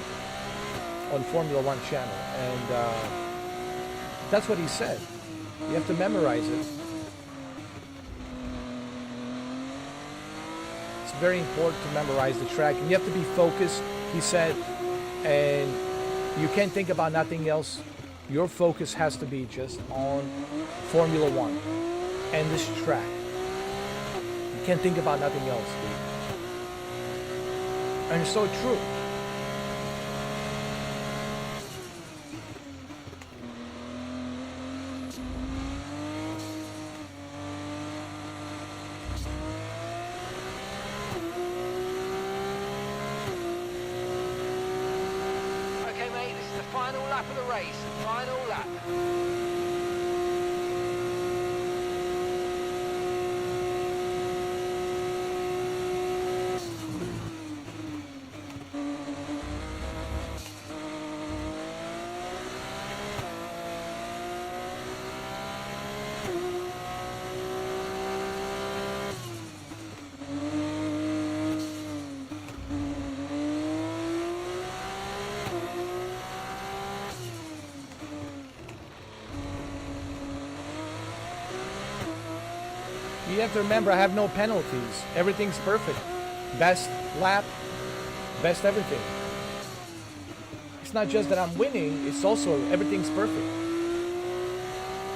[SPEAKER 1] on Formula One channel, and that's what he said. You have to memorize it. It's very important to memorize the track, and you have to be focused, he said, and you can't think about nothing else. Your focus has to be just on Formula One and this track. You can't think about nothing else, dude. And it's so true.
[SPEAKER 8] Okay, mate, this is the final lap of the race. Final lap.
[SPEAKER 1] you have to remember, I have no penalties. Everything's perfect. Best lap, best everything. It's not just that I'm winning, it's also everything's perfect.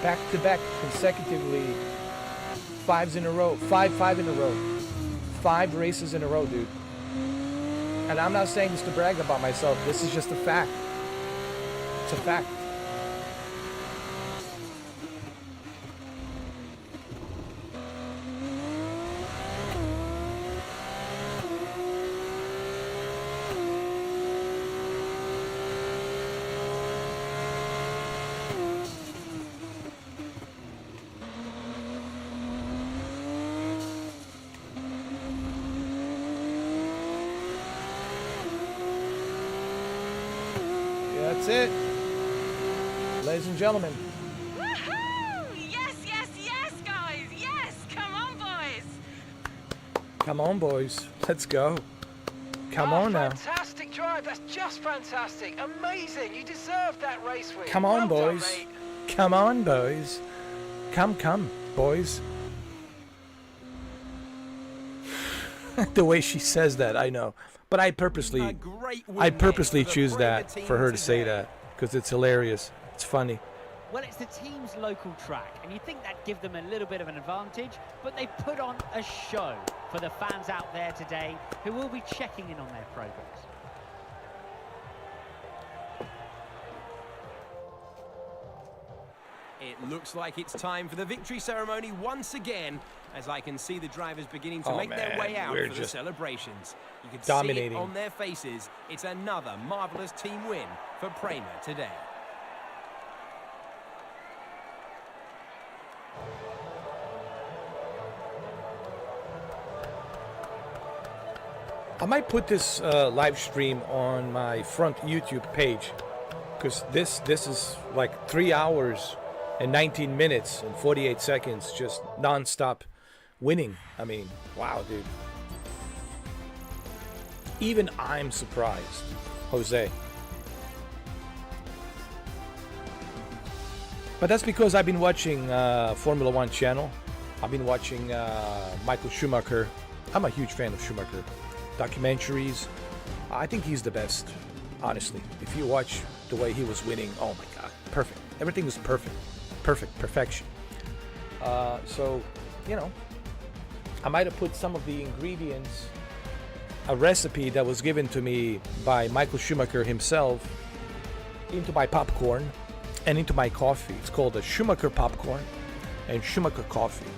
[SPEAKER 1] Back to back consecutively, 5s in a row, 5 in a row. 5 races in a row, dude. And I'm not saying this to brag about myself, this is just a fact. It's a fact. That's it. Ladies and gentlemen.
[SPEAKER 5] Woohoo! Yes, yes, yes, guys! Yes! Come on, boys!
[SPEAKER 1] Come on, boys. Let's go. Come on now.
[SPEAKER 8] Fantastic drive. That's just fantastic. Amazing. You deserve that race win.
[SPEAKER 1] Come on,
[SPEAKER 8] Well done,
[SPEAKER 1] boys.
[SPEAKER 8] mate.
[SPEAKER 1] Come on, boys. Come, boys. The way she says that, I know. But I purposely choose that for her to say that because it's hilarious. It's funny.
[SPEAKER 7] Well, it's the team's local track, and you'd think that'd give them a little bit of an advantage, but they put on a show for the fans out there today who will be checking in on their progress.
[SPEAKER 6] It looks like it's time for the victory ceremony once again, as I can see the drivers beginning to make their way out
[SPEAKER 1] we're
[SPEAKER 6] for the
[SPEAKER 1] just
[SPEAKER 6] celebrations. You can
[SPEAKER 1] dominating.
[SPEAKER 6] see it on their faces. It's another marvellous team win for Prema today.
[SPEAKER 1] I might put this live stream on my front YouTube page because this is like 3 hours and 19 minutes and 48 seconds just non-stop winning. I mean, wow, dude. Even I'm surprised, Jose. But that's because I've been watching Formula One channel. I've been watching Michael Schumacher. I'm a huge fan of Schumacher. Documentaries. I think he's the best, honestly. If you watch the way he was winning, oh my God, perfect. Everything was perfect. Perfection. So, you know, I might have put some of the ingredients, a recipe that was given to me by Michael Schumacher himself, into my popcorn and into my coffee. It's called a Schumacher popcorn and Schumacher coffee.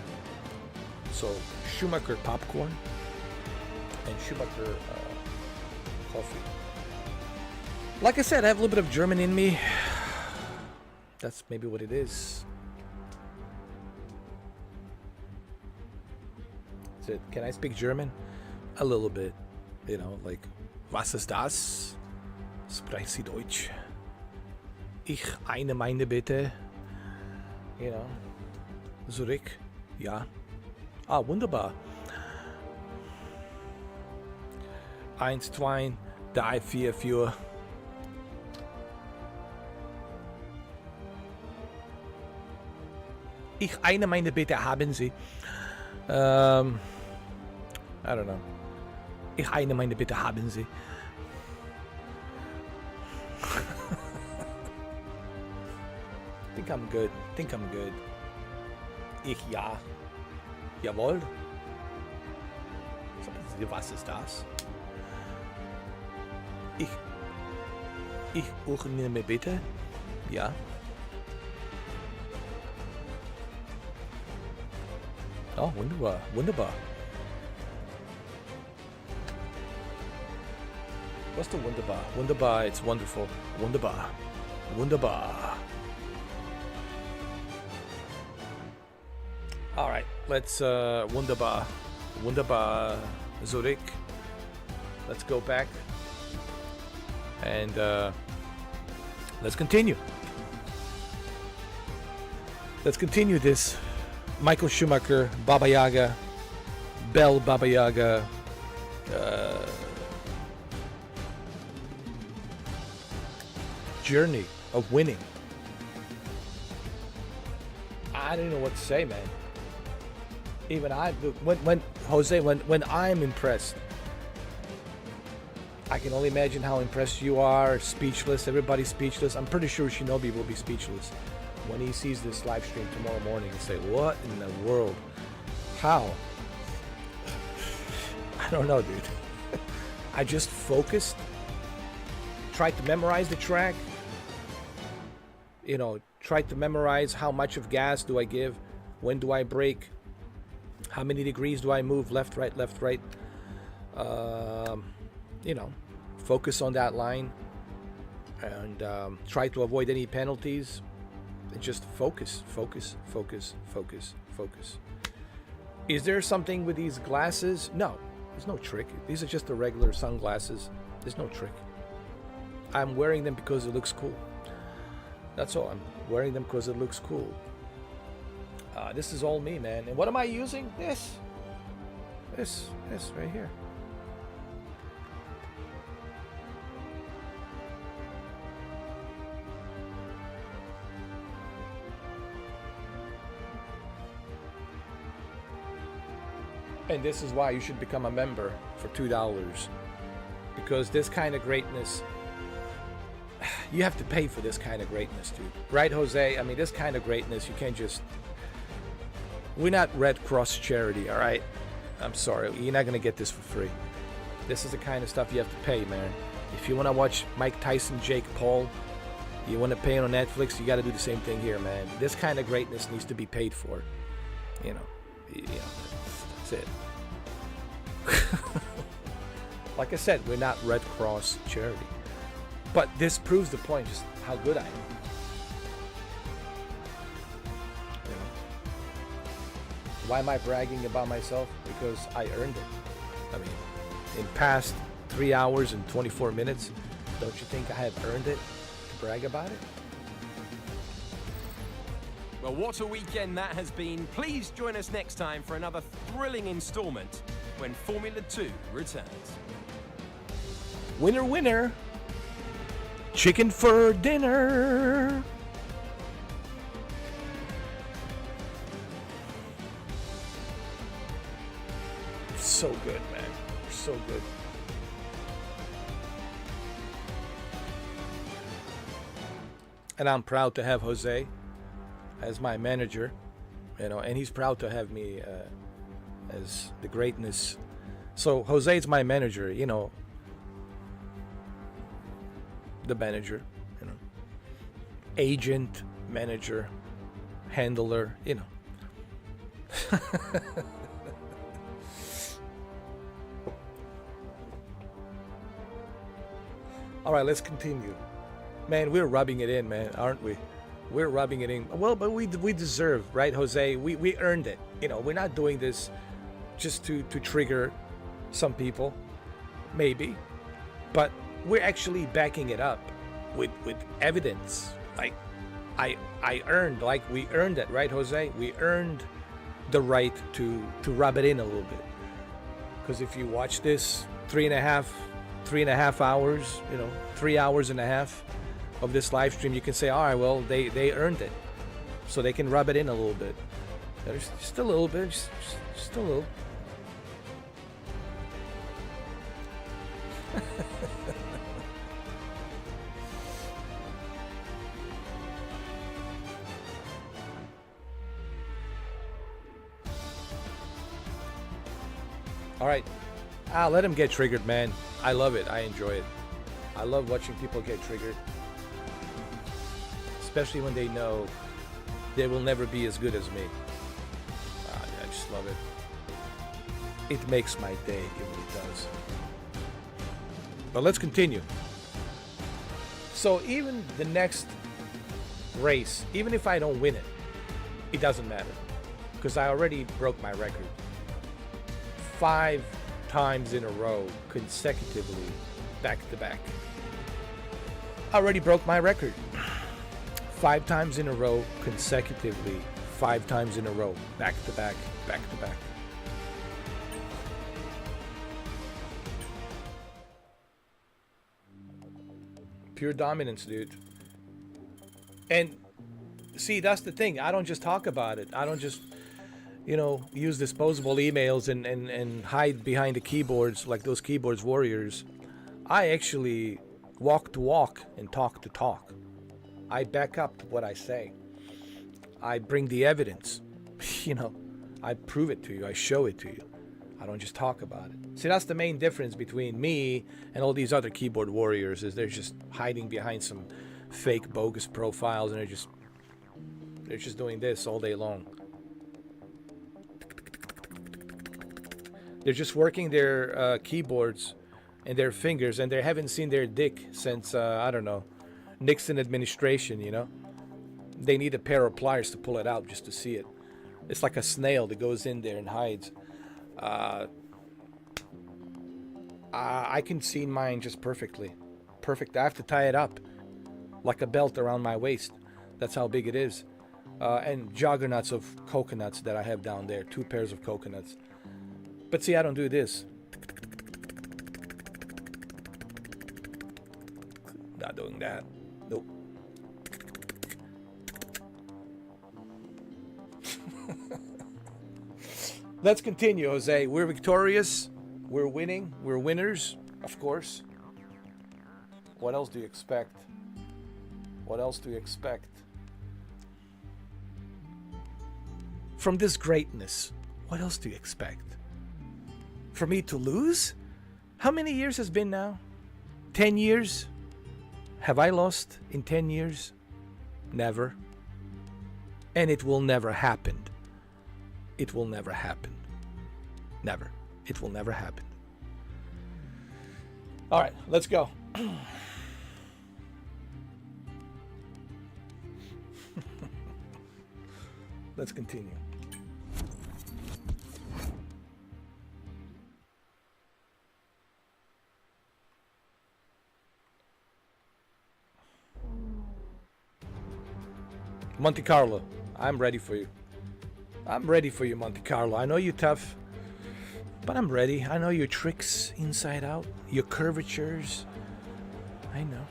[SPEAKER 1] So, Schumacher popcorn and Schumacher coffee. Like I said, I have a little bit of German in me. That's maybe what it is. That's it. Can I speak German? A little bit. You know, like, was ist das? Sprechen Sie Deutsch? Ich eine meine bitte. You know. Zurück. Ja. Ah, wunderbar. 1, 2, 3, 4, 4. Ich eine meine bitte haben Sie. I don't know. Ich eine meine bitte haben Sie. Think I'm good. Ich ja. Jawohl. Was ist das? Ich nehme bitte. Ja. Oh, wunderbar, wunderbar. What's the wunderbar? Wunderbar, it's wonderful. Wunderbar. Wunderbar. All right, let's wunderbar. Wunderbar Zurich. Let's go back. And let's continue. Let's continue this Michael Schumacher, Baba Yaga, Bell Baba Yaga, journey of winning. I don't know what to say, man. Even I, when Jose, when I'm impressed, I can only imagine how impressed you are. Speechless. Everybody's speechless. I'm pretty sure Shinobi will be speechless when he sees this live stream tomorrow morning and say, "What in the world? How?" I don't know, dude. I just focused, tried to memorize the track. You know, tried to memorize how much of gas do I give, when do I brake, how many degrees do I move, left, right, left, right. You know, focus on that line and try to avoid any penalties. And just focus, focus, focus, focus, focus. Is there something with these glasses? No, there's no trick. These are just the regular sunglasses. There's no trick. I'm wearing them because it looks cool. That's all. I'm wearing them because it looks cool. This is all me, man. And what am I using? This right here. And this is why you should become a member for $2. Because this kind of greatness, you have to pay for this kind of greatness, dude. Right, Jose? I mean, this kind of greatness, you can't just... We're not Red Cross charity, all right? I'm sorry. You're not going to get this for free. This is the kind of stuff you have to pay, man. If you want to watch Mike Tyson, Jake Paul, you want to pay on Netflix, you got to do the same thing here, man. This kind of greatness needs to be paid for. You know, that's it. Like I said, we're not Red Cross charity. But this proves the point, just how good I am. You know? Why am I bragging about myself? Because I earned it. I mean, in past 3 hours and 24 minutes, don't you think I have earned it to brag about it?
[SPEAKER 6] Well, what a weekend that has been. Please join us next time for another thrilling installment when Formula 2 returns.
[SPEAKER 1] Winner, winner. Chicken for dinner. So good, man. So good. And I'm proud to have Jose as my manager, you know, and he's proud to have me as the greatness. So Jose's my manager, you know, the manager, you know, agent, manager, handler, you know. All right, let's continue. Man, we're rubbing it in, man, aren't we? We're rubbing it in. Well, but we deserve, right, Jose? We earned it. You know, we're not doing this just to trigger some people, maybe, but we're actually backing it up with evidence. Like, I earned, like we earned it, right, Jose? We earned the right to rub it in a little bit. Because if you watch this 3.5 hours, you know, 3 hours and a half of this live stream, you can say, all right, well, they earned it, so they can rub it in a little bit. There's just a little bit, just a little. All right, let him get triggered, man. I love it. I enjoy it. I love watching people get triggered, especially when they know they will never be as good as me. I just love it. It makes my day. It really does. But let's continue. So even the next race, even if I don't win it, it doesn't matter, because I already broke my record 5 times in a row, consecutively, back to back. I already broke my record 5 times in a row, consecutively, 5 times in a row, back to back, back to back. Pure dominance, dude. And see, that's the thing. I don't just talk about it. I don't just, you know, use disposable emails and hide behind the keyboards like those keyboards warriors. I actually walk to walk and talk to talk. I back up what I say. I bring the evidence. You know, I prove it to you. I show it to you. I don't just talk about it. See, that's the main difference between me and all these other keyboard warriors, is they're just hiding behind some fake bogus profiles, and they're just doing this all day long. They're just working their keyboards and their fingers, and they haven't seen their dick since I don't know, Nixon administration, you know. They need a pair of pliers to pull it out just to see it. It's like a snail that goes in there and hides. I can see mine just perfectly. Perfect. I have to tie it up like a belt around my waist. That's how big it is. And juggernauts of coconuts that I have down there. 2 pairs of coconuts. But see, I don't do this. Not doing that. Nope. Let's continue, Jose. We're victorious. We're winning. We're winners, of course. What else do you expect? What else do you expect? From this greatness, what else do you expect? For me to lose? How many years has been now? 10 years? Have I lost in 10 years? Never. And it will never happen. It will never happen. Never. It will never happen. All right, let's go. Let's continue. Monte Carlo, I'm ready for you. I'm ready for you, Monte Carlo. I know you're tough, but I'm ready. I know your tricks inside out, your curvatures. I know.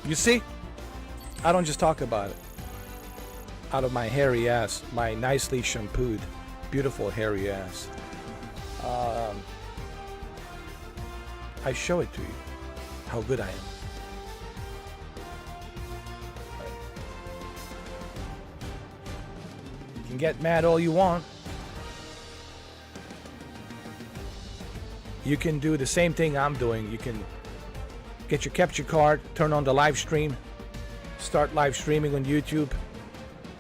[SPEAKER 1] You see? I don't just talk about it. Out of my hairy ass, my nicely shampooed, beautiful hairy ass. I show it to you, how good I am. You can get mad all you want. You can do the same thing I'm doing. You can get your capture card, turn on the live stream, start live streaming on YouTube,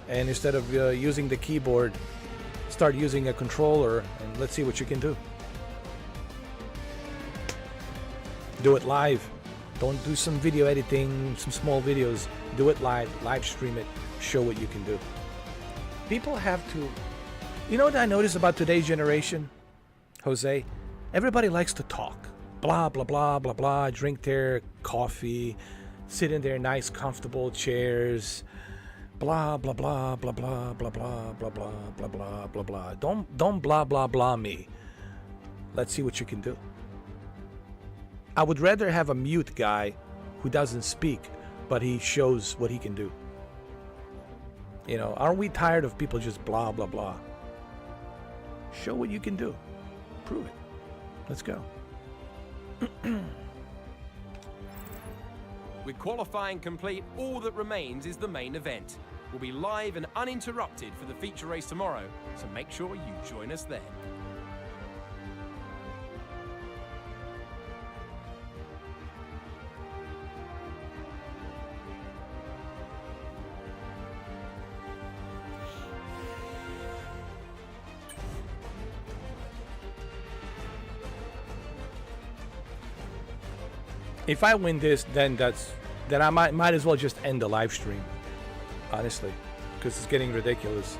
[SPEAKER 1] and instead of using the keyboard, start using a controller, and let's see what you can do. Do it live. Don't do some video editing, some small videos. Do it live stream it, show what you can do. People have to... You know what I noticed about today's generation, Jose? Everybody likes to talk. Blah, blah, blah, blah, blah. Drink their coffee. Sit in their nice, comfortable chairs. Blah, blah, blah, blah, blah, blah, blah, blah, blah, blah, blah, blah, blah. Don't blah, blah, blah me. Let's see what you can do. I would rather have a mute guy who doesn't speak, but he shows what he can do. You know, aren't we tired of people just blah, blah, blah? Show what you can do. Prove it. Let's go.
[SPEAKER 6] With qualifying complete, all that remains is the main event. We'll be live and uninterrupted for the feature race tomorrow, so make sure you join us then.
[SPEAKER 1] If I win this, then I might as well just end the live stream. Honestly, because it's getting ridiculous.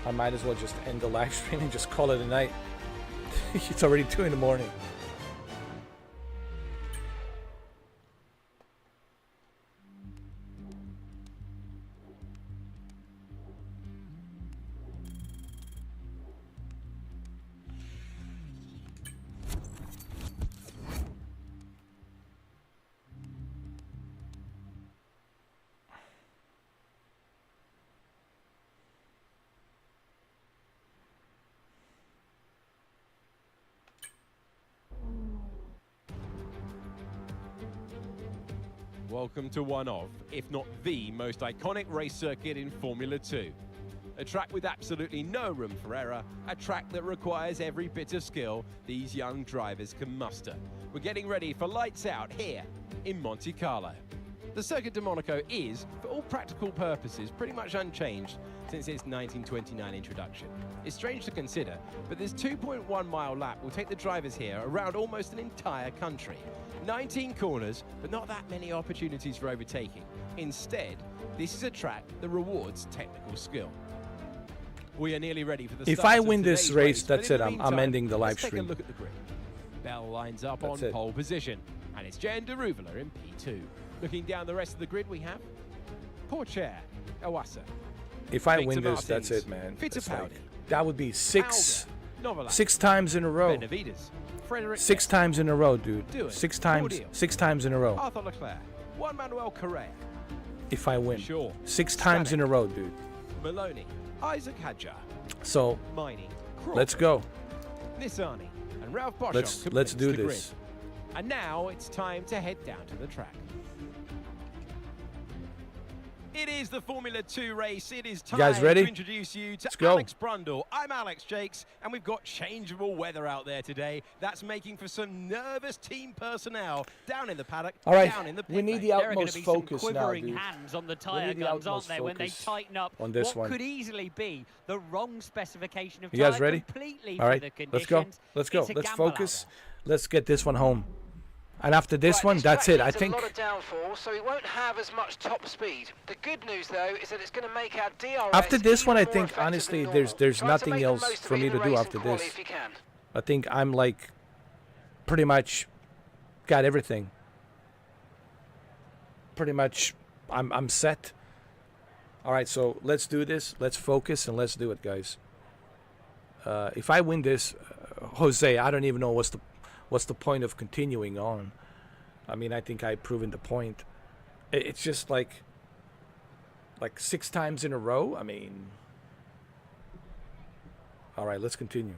[SPEAKER 1] I might as well just end the live stream and just call it a night. It's already 2 in the morning.
[SPEAKER 6] Welcome to one of, if not the most iconic race circuit in Formula 2. A track with absolutely no room for error, a track that requires every bit of skill these young drivers can muster. We're getting ready for lights out here in Monte Carlo. The Circuit de Monaco is, for all practical purposes, pretty much unchanged since its 1929 introduction. It's strange to consider, but this 2.1 mile lap will take the drivers here around almost an entire country. 19 corners, but not that many opportunities for overtaking. Instead, this is a track that rewards technical skill. We are nearly ready for the
[SPEAKER 1] If
[SPEAKER 6] start
[SPEAKER 1] I
[SPEAKER 6] of
[SPEAKER 1] win this
[SPEAKER 6] today's
[SPEAKER 1] race,
[SPEAKER 6] but
[SPEAKER 1] that's
[SPEAKER 6] in
[SPEAKER 1] it.
[SPEAKER 6] the
[SPEAKER 1] I'm
[SPEAKER 6] meantime,
[SPEAKER 1] ending the live
[SPEAKER 6] let's take
[SPEAKER 1] stream.
[SPEAKER 6] a look at the grid. Bell lines up
[SPEAKER 1] That's
[SPEAKER 6] on
[SPEAKER 1] it.
[SPEAKER 6] pole position, and it's Jeda in P2. Looking down the rest of the grid, we have Porcher, Ewasa.
[SPEAKER 1] If I
[SPEAKER 6] Victor
[SPEAKER 1] win this, that's
[SPEAKER 6] Martins,
[SPEAKER 1] it, man. It's
[SPEAKER 6] Fittipaldi,
[SPEAKER 1] like, that would be six
[SPEAKER 6] Novalak,
[SPEAKER 1] times in a row.
[SPEAKER 6] Benavides, Frederick
[SPEAKER 1] 6 times in a row, dude.
[SPEAKER 6] Do it.
[SPEAKER 1] 6 times.
[SPEAKER 6] Cordial.
[SPEAKER 1] 6 times in a row.
[SPEAKER 6] Arthur Leclerc, Juan Manuel Correa,
[SPEAKER 1] If I win.
[SPEAKER 6] Shaw,
[SPEAKER 1] 6 times in a row, dude.
[SPEAKER 6] Maloney, Isaac Hadjar,
[SPEAKER 1] So
[SPEAKER 6] Miney,
[SPEAKER 1] let's go.
[SPEAKER 6] Nissani, and Ralph Boschung
[SPEAKER 1] Let's
[SPEAKER 6] completes
[SPEAKER 1] do
[SPEAKER 6] the
[SPEAKER 1] this.
[SPEAKER 6] grid. And now it's time to head down to the track. It is the Formula 2 race. It is time
[SPEAKER 1] guys ready?
[SPEAKER 6] to introduce you to
[SPEAKER 1] go.
[SPEAKER 6] Alex Brundle. I'm Alex Jakes, and we've got changeable weather out there today. That's making for some nervous team personnel down in the paddock,
[SPEAKER 1] All right,
[SPEAKER 6] down in the pit
[SPEAKER 1] we need
[SPEAKER 6] lane.
[SPEAKER 1] the
[SPEAKER 7] There are going to
[SPEAKER 1] utmost
[SPEAKER 7] be some
[SPEAKER 1] focus now,
[SPEAKER 7] quivering
[SPEAKER 1] dude.
[SPEAKER 7] hands on the
[SPEAKER 1] We
[SPEAKER 7] tyre
[SPEAKER 1] need the
[SPEAKER 7] guns, aren't
[SPEAKER 1] utmost
[SPEAKER 7] there, when they
[SPEAKER 1] focus
[SPEAKER 7] tighten up
[SPEAKER 1] on this
[SPEAKER 7] what
[SPEAKER 1] one.
[SPEAKER 7] could easily be the wrong specification of
[SPEAKER 1] You guys
[SPEAKER 7] tyre
[SPEAKER 1] ready?
[SPEAKER 7] completely
[SPEAKER 1] All right,
[SPEAKER 7] for the conditions.
[SPEAKER 1] let's go. Let's go.
[SPEAKER 7] It's a
[SPEAKER 1] Let's
[SPEAKER 7] gamble out
[SPEAKER 1] focus.
[SPEAKER 7] there.
[SPEAKER 1] Let's get this one home. And after this
[SPEAKER 8] Right,
[SPEAKER 1] one,
[SPEAKER 8] this
[SPEAKER 1] that's
[SPEAKER 8] track
[SPEAKER 1] it. I
[SPEAKER 8] needs
[SPEAKER 1] think.
[SPEAKER 8] a lot of downforce, so it won't have as much top speed. The good news, though, is that it's going to make our DRS
[SPEAKER 1] After this one, I
[SPEAKER 8] even more
[SPEAKER 1] think,
[SPEAKER 8] effective
[SPEAKER 1] honestly,
[SPEAKER 8] than
[SPEAKER 1] there's
[SPEAKER 8] normal. Try to
[SPEAKER 1] nothing
[SPEAKER 8] make the
[SPEAKER 1] else
[SPEAKER 8] most of
[SPEAKER 1] for
[SPEAKER 8] it
[SPEAKER 1] me
[SPEAKER 8] in
[SPEAKER 1] to
[SPEAKER 8] the
[SPEAKER 1] do
[SPEAKER 8] race
[SPEAKER 1] after
[SPEAKER 8] and quali
[SPEAKER 1] this.
[SPEAKER 8] if you can.
[SPEAKER 1] I think I'm like pretty much got everything. Pretty much I'm set. All right, so let's do this. Let's focus and let's do it, guys. If I win this, Jose, I don't even know what's the point of continuing on. I mean, I think I've proven the point. It's just like 6 times in a row. I mean, all right, let's continue.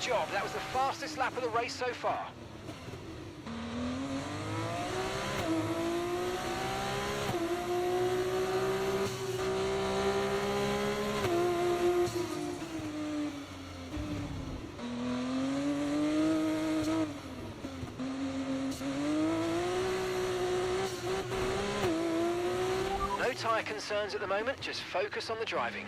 [SPEAKER 8] job. That was the fastest lap of the race so far. No tyre concerns at the moment, just focus on the driving.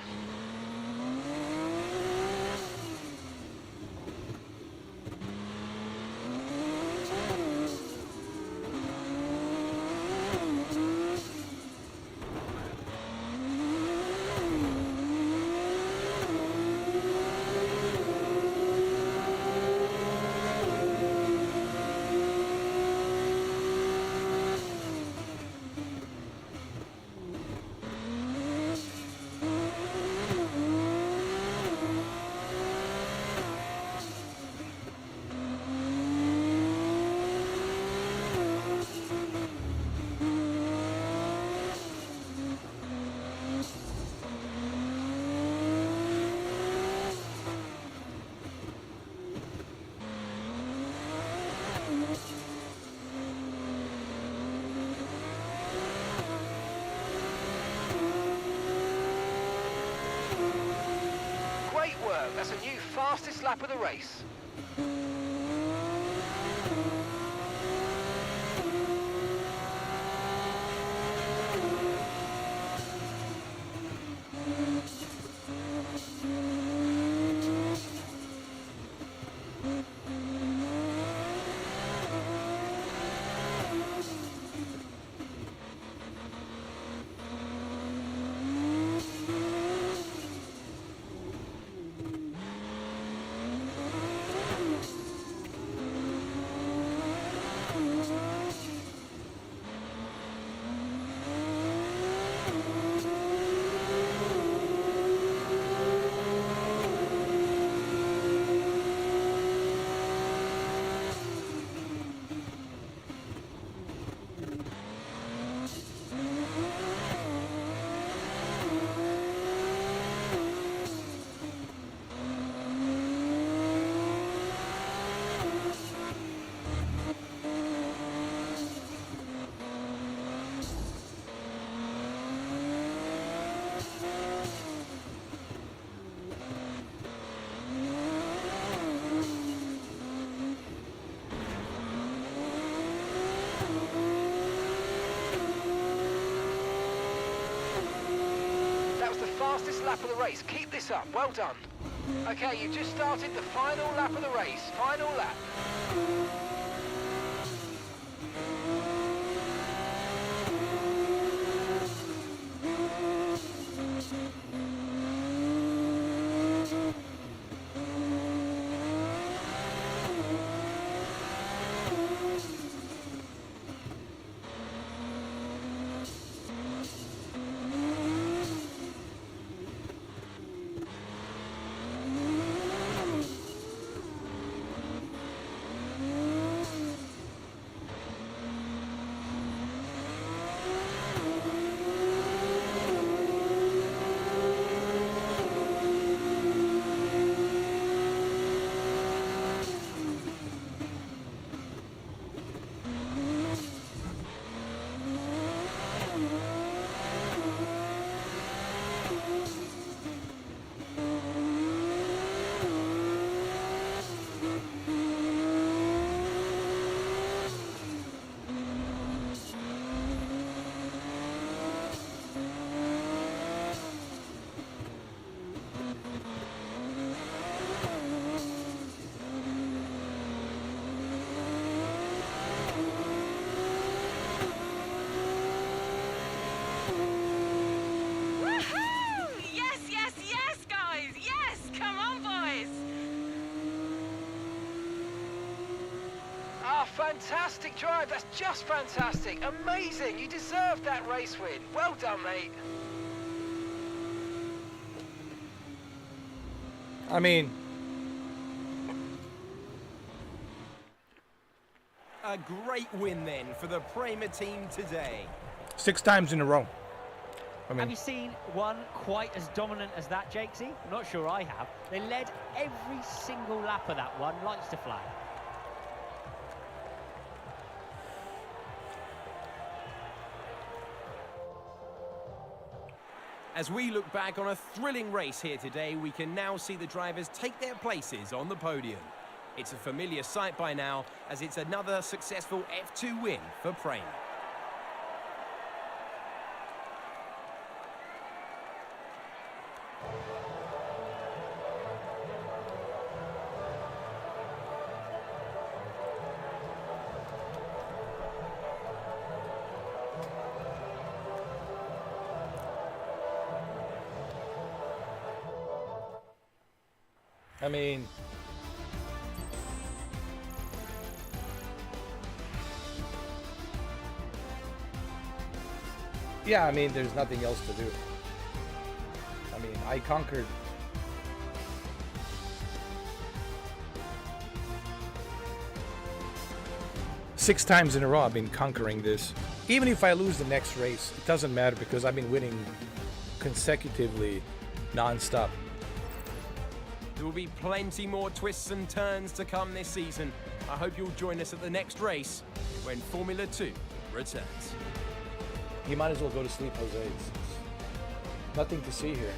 [SPEAKER 8] Great work, that's a new fastest lap of the race. Fastest lap of the race. Keep this up. Well done. Okay, you just started the final lap of the race. Final lap. Fantastic drive, that's just fantastic. Amazing, you deserved that race win. Well done, mate.
[SPEAKER 1] I mean,
[SPEAKER 9] A great win then for the Prema team today.
[SPEAKER 1] 6 times in a row. I mean,
[SPEAKER 7] Have you seen one quite as dominant as that, Jakesy? I'm not sure I have. They led every single lap of that one, lights to flag.
[SPEAKER 6] As we look back on a thrilling race here today, we can now see the drivers take their places on the podium. It's a familiar sight by now, as it's another successful F2 win for Prema.
[SPEAKER 1] I mean, yeah, I mean, there's nothing else to do. I mean, I conquered six times in a row. I've been conquering this. Even if I lose the next race, it doesn't matter because I've been winning consecutively, non-stop.
[SPEAKER 6] There will be plenty more twists and turns to come this season. I hope you'll join us at the next race when Formula 2 returns.
[SPEAKER 1] You might as well go to sleep, Jose. It's nothing to see here.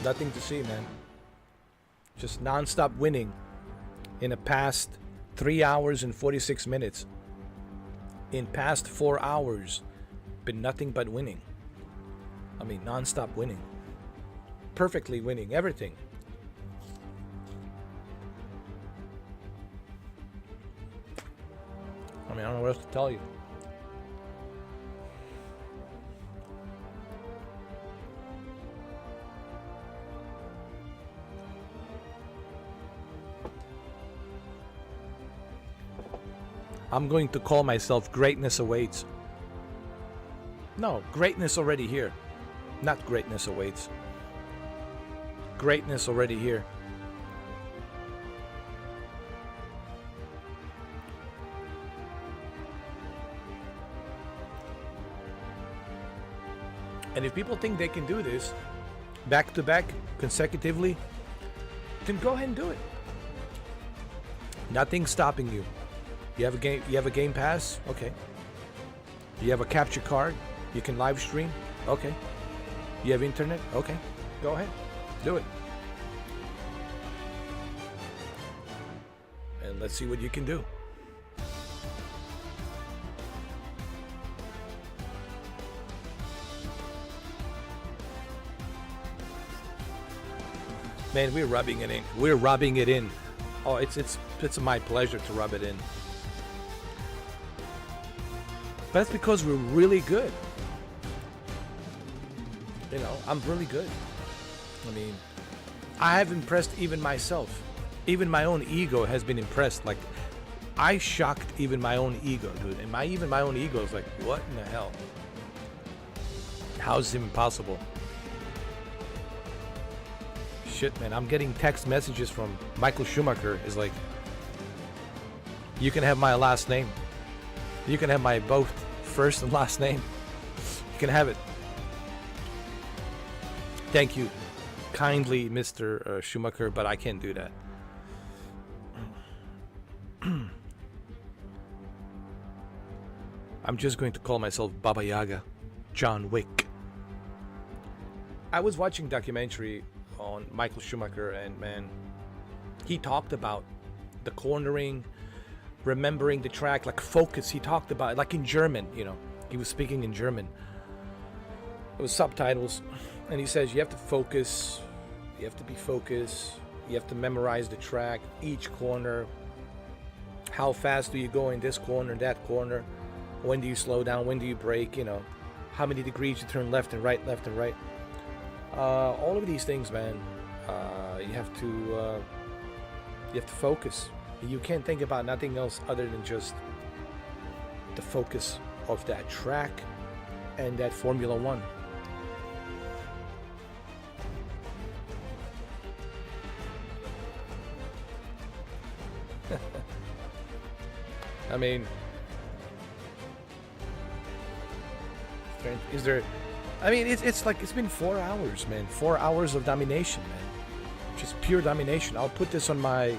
[SPEAKER 1] Nothing to see, man. Just non-stop winning in the past 3 hours and 46 minutes. In past 4 hours, been nothing but winning. I mean, non-stop winning. Perfectly winning everything. I mean, I don't know what else to tell you. I'm going to call myself Greatness Awaits. No, greatness already here. Not greatness awaits. Greatness already here. And if people think they can do this back to back consecutively, then go ahead and do it. Nothing's stopping you. You have a game pass? Okay. You have a capture card? You can live stream? Okay. You have internet? Okay. Go ahead. Do it. And let's see what you can do. Man, we're rubbing it in. We're rubbing it in. Oh, it's my pleasure to rub it in. But that's because we're really good. You know, I'm really good. I mean, I have impressed even myself. Even my own ego has been impressed. Like, I shocked even my own ego, dude. And even my own ego is like, what in the hell? How is it even possible? Shit, man. I'm getting text messages from Michael Schumacher. Is like, you can have my last name. You can have my both first and last name. You can have it. Thank you kindly, Mr. Schumacher, but I can't do that. I'm just going to call myself Baba Yaga, John Wick. I was watching documentary on Michael Schumacher, and man, he talked about the cornering, remembering the track, like focus. He talked about it, like in German, you know. He was speaking in German. It was subtitles, and he says you have to focus, you have to be focused, you have to memorize the track, each corner. How fast do you go in this corner, that corner? When do you slow down? When do you brake? You know, how many degrees you turn left and right, left and right. All of these things, man. You have to focus. You can't think about nothing else other than just the focus of that track and that Formula One. I mean, is there? I mean, it's like it's been 4 hours, man. 4 hours of domination, man. Just pure domination. I'll put this on my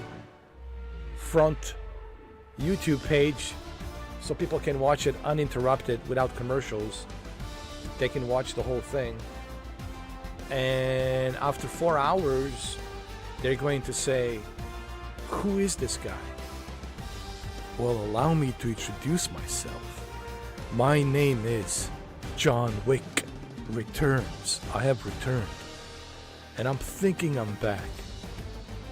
[SPEAKER 1] front YouTube page so people can watch it uninterrupted without commercials. They can watch the whole thing. And after 4 hours, they're going to say, who is this guy? Well, allow me to introduce myself. My name is John Wick Returns. I have returned. And I'm thinking I'm back.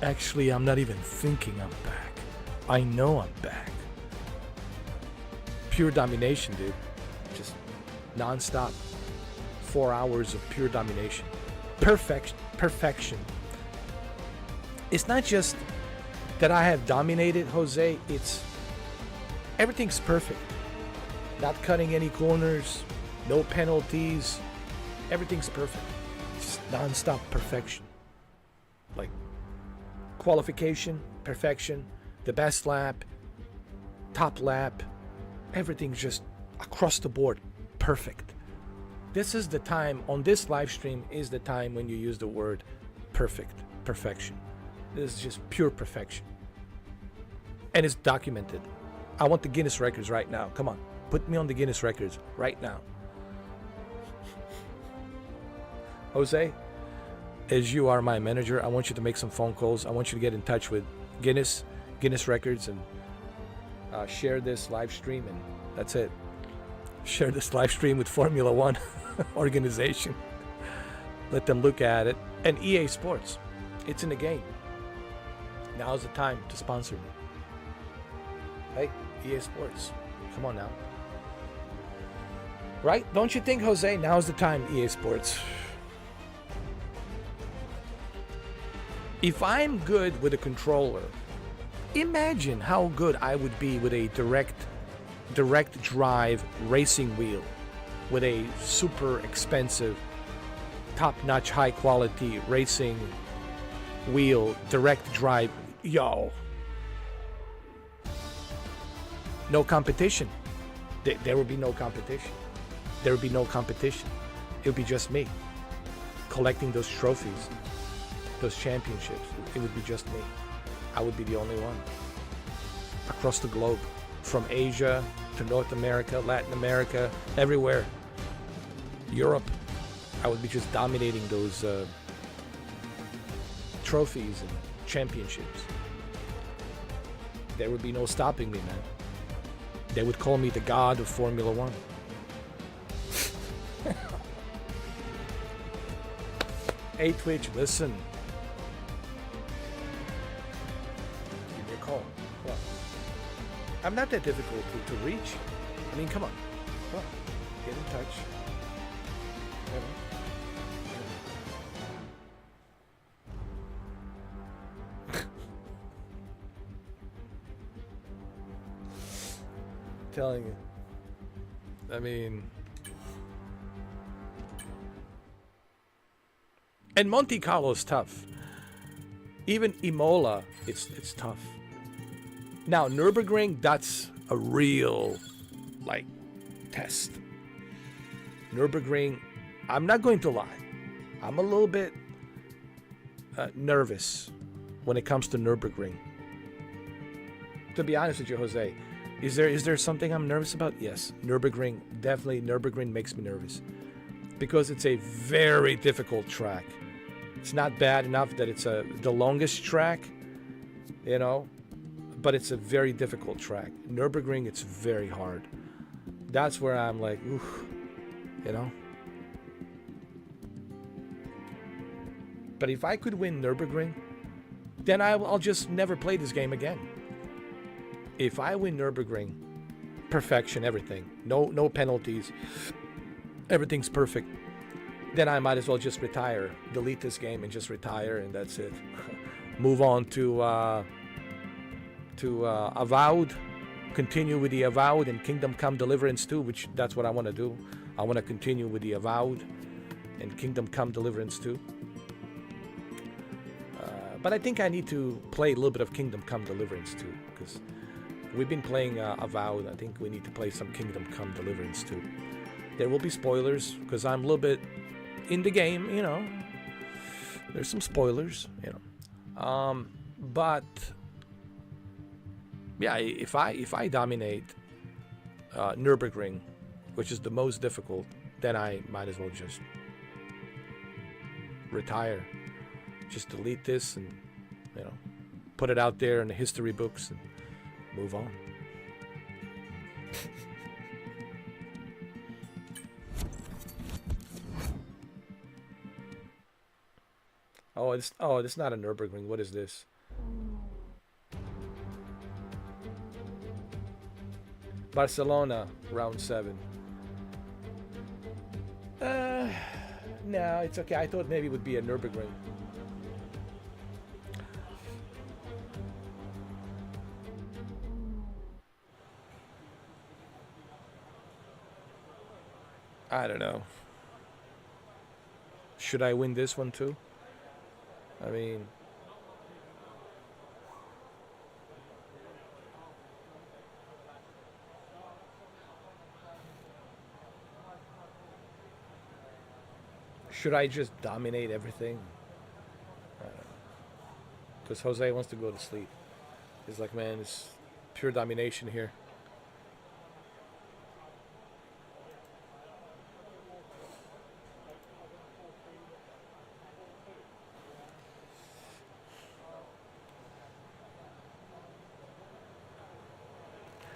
[SPEAKER 1] Actually, I'm not even thinking I'm back. I know I'm back. Pure domination, dude. Just non-stop. 4 hours of pure domination. Perfection. It's not just that I have dominated, Jose. It's everything's perfect. Not cutting any corners, no penalties. Everything's perfect. Just non-stop perfection. Like qualification, perfection, the best lap, top lap. Everything's just across the board perfect. This is the time on this live stream is the time when you use the word perfection. This is just pure perfection. And it's documented. I want the Guinness records right now. Come on, put me on the Guinness records right now. Jose, as you are my manager, I want you to make some phone calls. I want you to get in touch with Guinness records and share this live stream, and that's it. Share this live stream with Formula One organization. Let them look at it. And EA Sports, it's in the game. Now's the time to sponsor me. Hey, EA Sports, come on now. Right? Don't you think, Jose? Now's the time, EA Sports. If I'm good with a controller, imagine how good I would be with a direct drive racing wheel, with a super expensive, top-notch, high-quality racing wheel, direct drive. Yo, no competition. There would be no competition. There would be no competition. It would be just me collecting those trophies, those championships. It would be just me. I would be the only one across the globe, from Asia to North America, Latin America, everywhere. Europe. I would be just dominating those trophies and championships. There would be no stopping me, man. They would call me the god of Formula One. Hey Twitch, listen. Give me a call. Come on. I'm not that difficult to reach. I mean, come on. Come on. Get in touch. You know? Telling you. I mean, and Monte Carlo is tough. Even Imola, it's tough. Now Nürburgring, that's a real like test. Nürburgring, I'm not going to lie, I'm a little bit nervous when it comes to Nürburgring. To be honest with you, Jose. Is there something I'm nervous about? Yes, Nürburgring, definitely Nürburgring makes me nervous because it's a very difficult track. It's not bad enough that it's the longest track, you know, but it's a very difficult track. Nürburgring, it's very hard. That's where I'm like, oof, you know. But if I could win Nürburgring, then I'll just never play this game again. If I win Nürburgring, perfection, everything, no penalties, everything's perfect, then I might as well just retire, delete this game and just retire, and that's it. Move on to Avowed, continue with the Avowed and Kingdom Come Deliverance 2, which that's what I want to do. I want to continue with the Avowed and Kingdom Come Deliverance 2. But I think I need to play a little bit of Kingdom Come Deliverance too, because we've been playing Avowed. I think we need to play some Kingdom Come Deliverance too. There will be spoilers, because I'm a little bit in the game, you know. There's some spoilers, you know. But yeah, if I dominate Nürburgring, which is the most difficult, then I might as well just retire. Just delete this and, you know, put it out there in the history books and move on. It's not a Nürburgring. What is this? Barcelona, round 7. No, it's okay. I thought maybe it would be a Nürburgring. I don't know. Should I win this one too? I mean, should I just dominate everything? I don't know. Because Jose wants to go to sleep. He's like, man, it's pure domination here.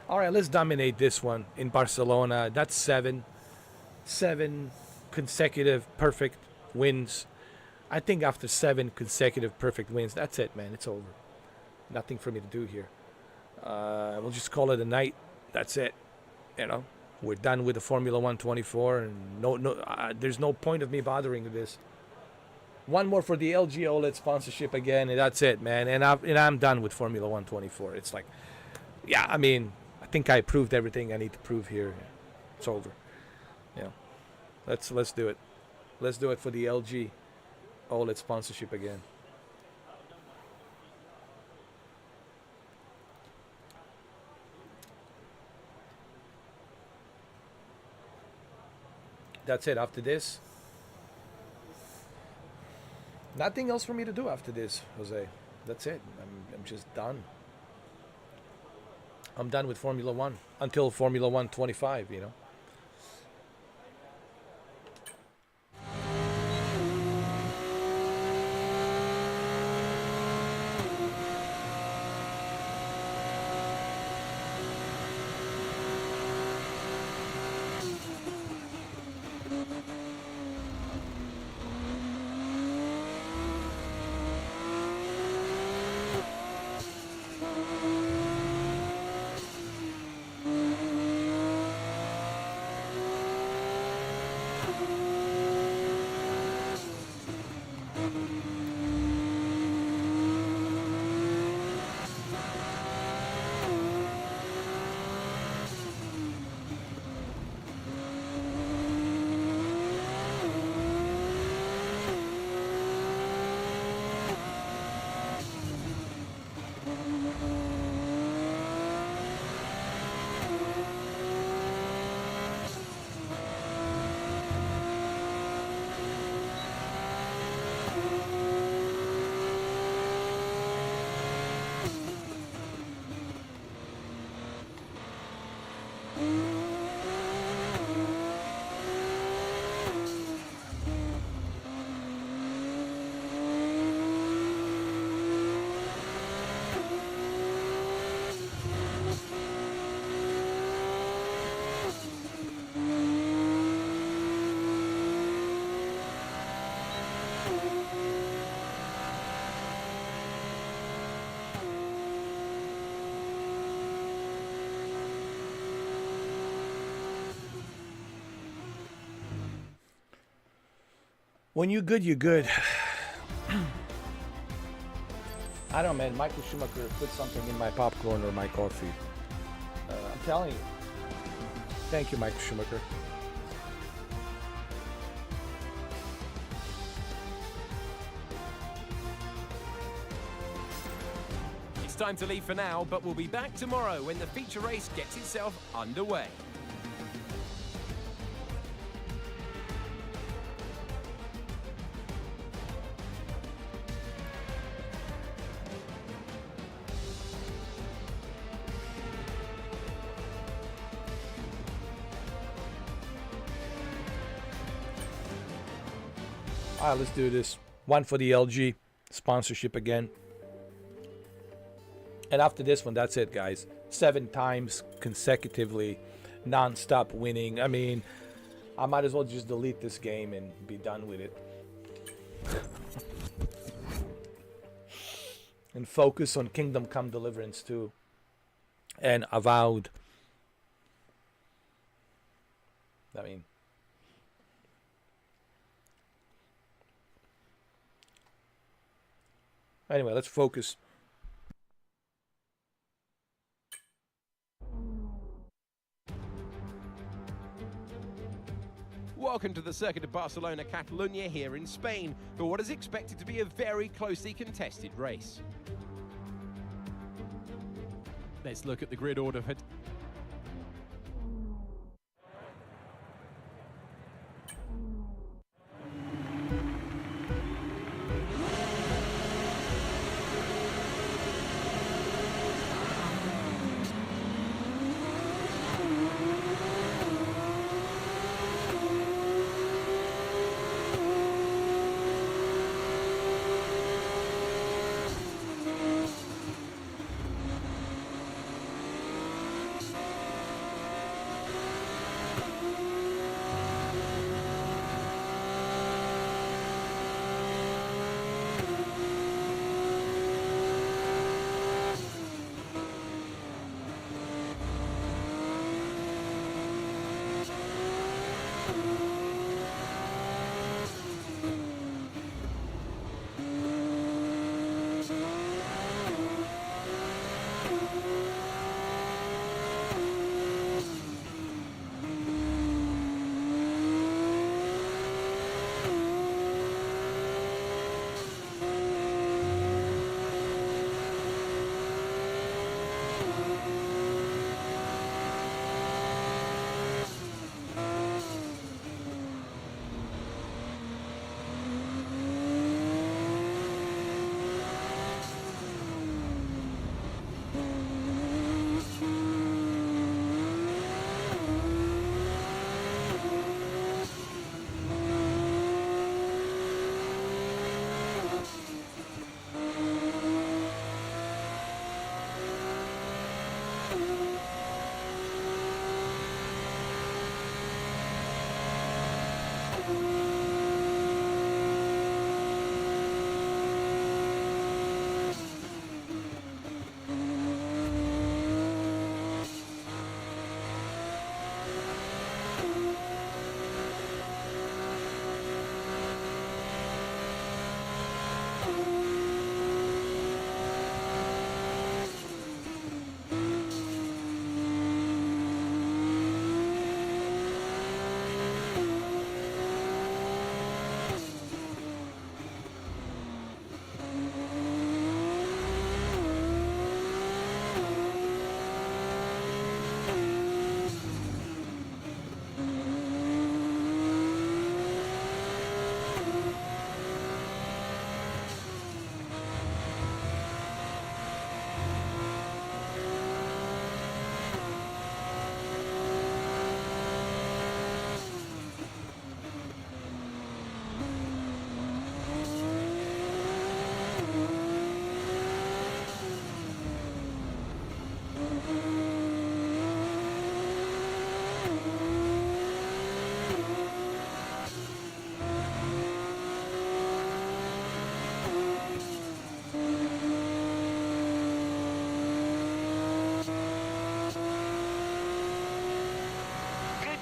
[SPEAKER 1] All right, let's dominate this one in Barcelona. That's 7 consecutive perfect wins. I think after 7 consecutive perfect wins, that's it, man. It's over. Nothing for me to do here. We'll just call it a night. That's it. You know, we're done with the Formula 124, and there's no point of me bothering with this. One more for the LG OLED sponsorship again, and that's it, man. And I'm done with Formula 124. It's like, yeah, I mean, I think I proved everything I need to prove here. It's over. Yeah, let's do it. Let's do it for the LG OLED sponsorship again. That's it. After this, nothing else for me to do after this, Jose. That's it. I'm just done. I'm done with Formula 1 until Formula 125, you know. When you're good, you're good. I don't know, man. Michael Schumacher put something in my popcorn or my coffee. I'm telling you. Thank you, Michael Schumacher.
[SPEAKER 6] time to leave for now, but we'll be back tomorrow when the feature race gets itself underway.
[SPEAKER 1] All right, let's do this. One for the LG sponsorship again. And after this one, that's it, guys. 7 times consecutively, non-stop winning. I mean, I might as well just delete this game and be done with it. And focus on Kingdom Come Deliverance too. And Avowed. I mean, anyway, let's focus.
[SPEAKER 6] Welcome to the circuit of Barcelona, Catalonia here in Spain for what is expected to be a very closely contested race. Let's look at the grid order for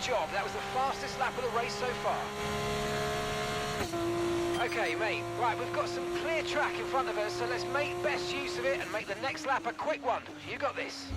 [SPEAKER 8] job. That was the fastest lap of the race so far. Okay, mate. Right, we've got some clear track in front of us, so let's make best use of it and make the next lap a quick one. You got this.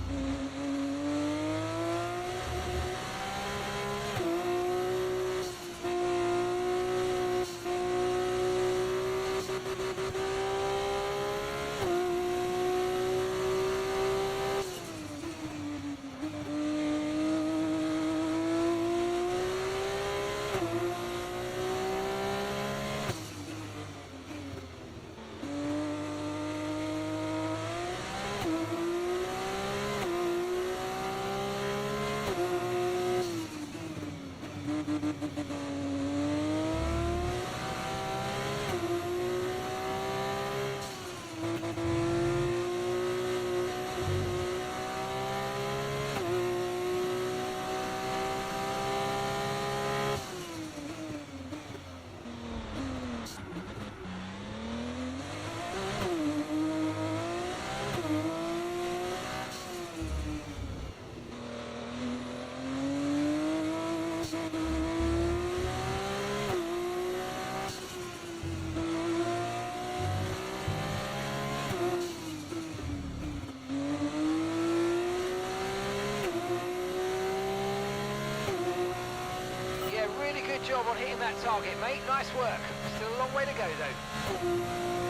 [SPEAKER 8] job on hitting that target, mate. Nice work. Still a long way to go, though.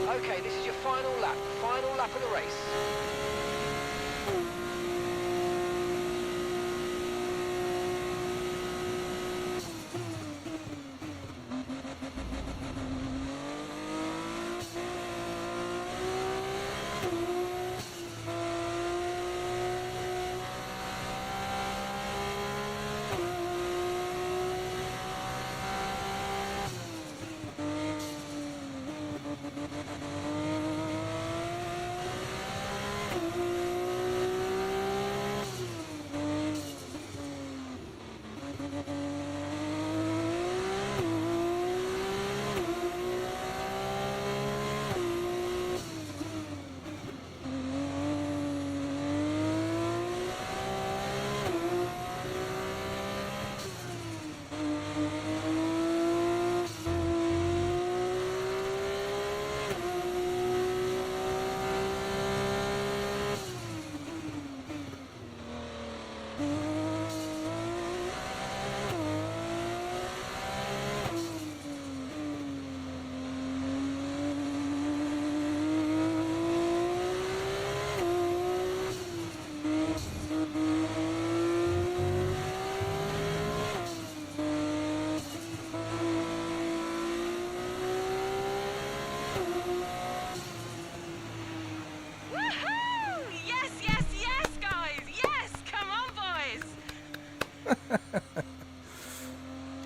[SPEAKER 8] Okay, this is your final lap of the race.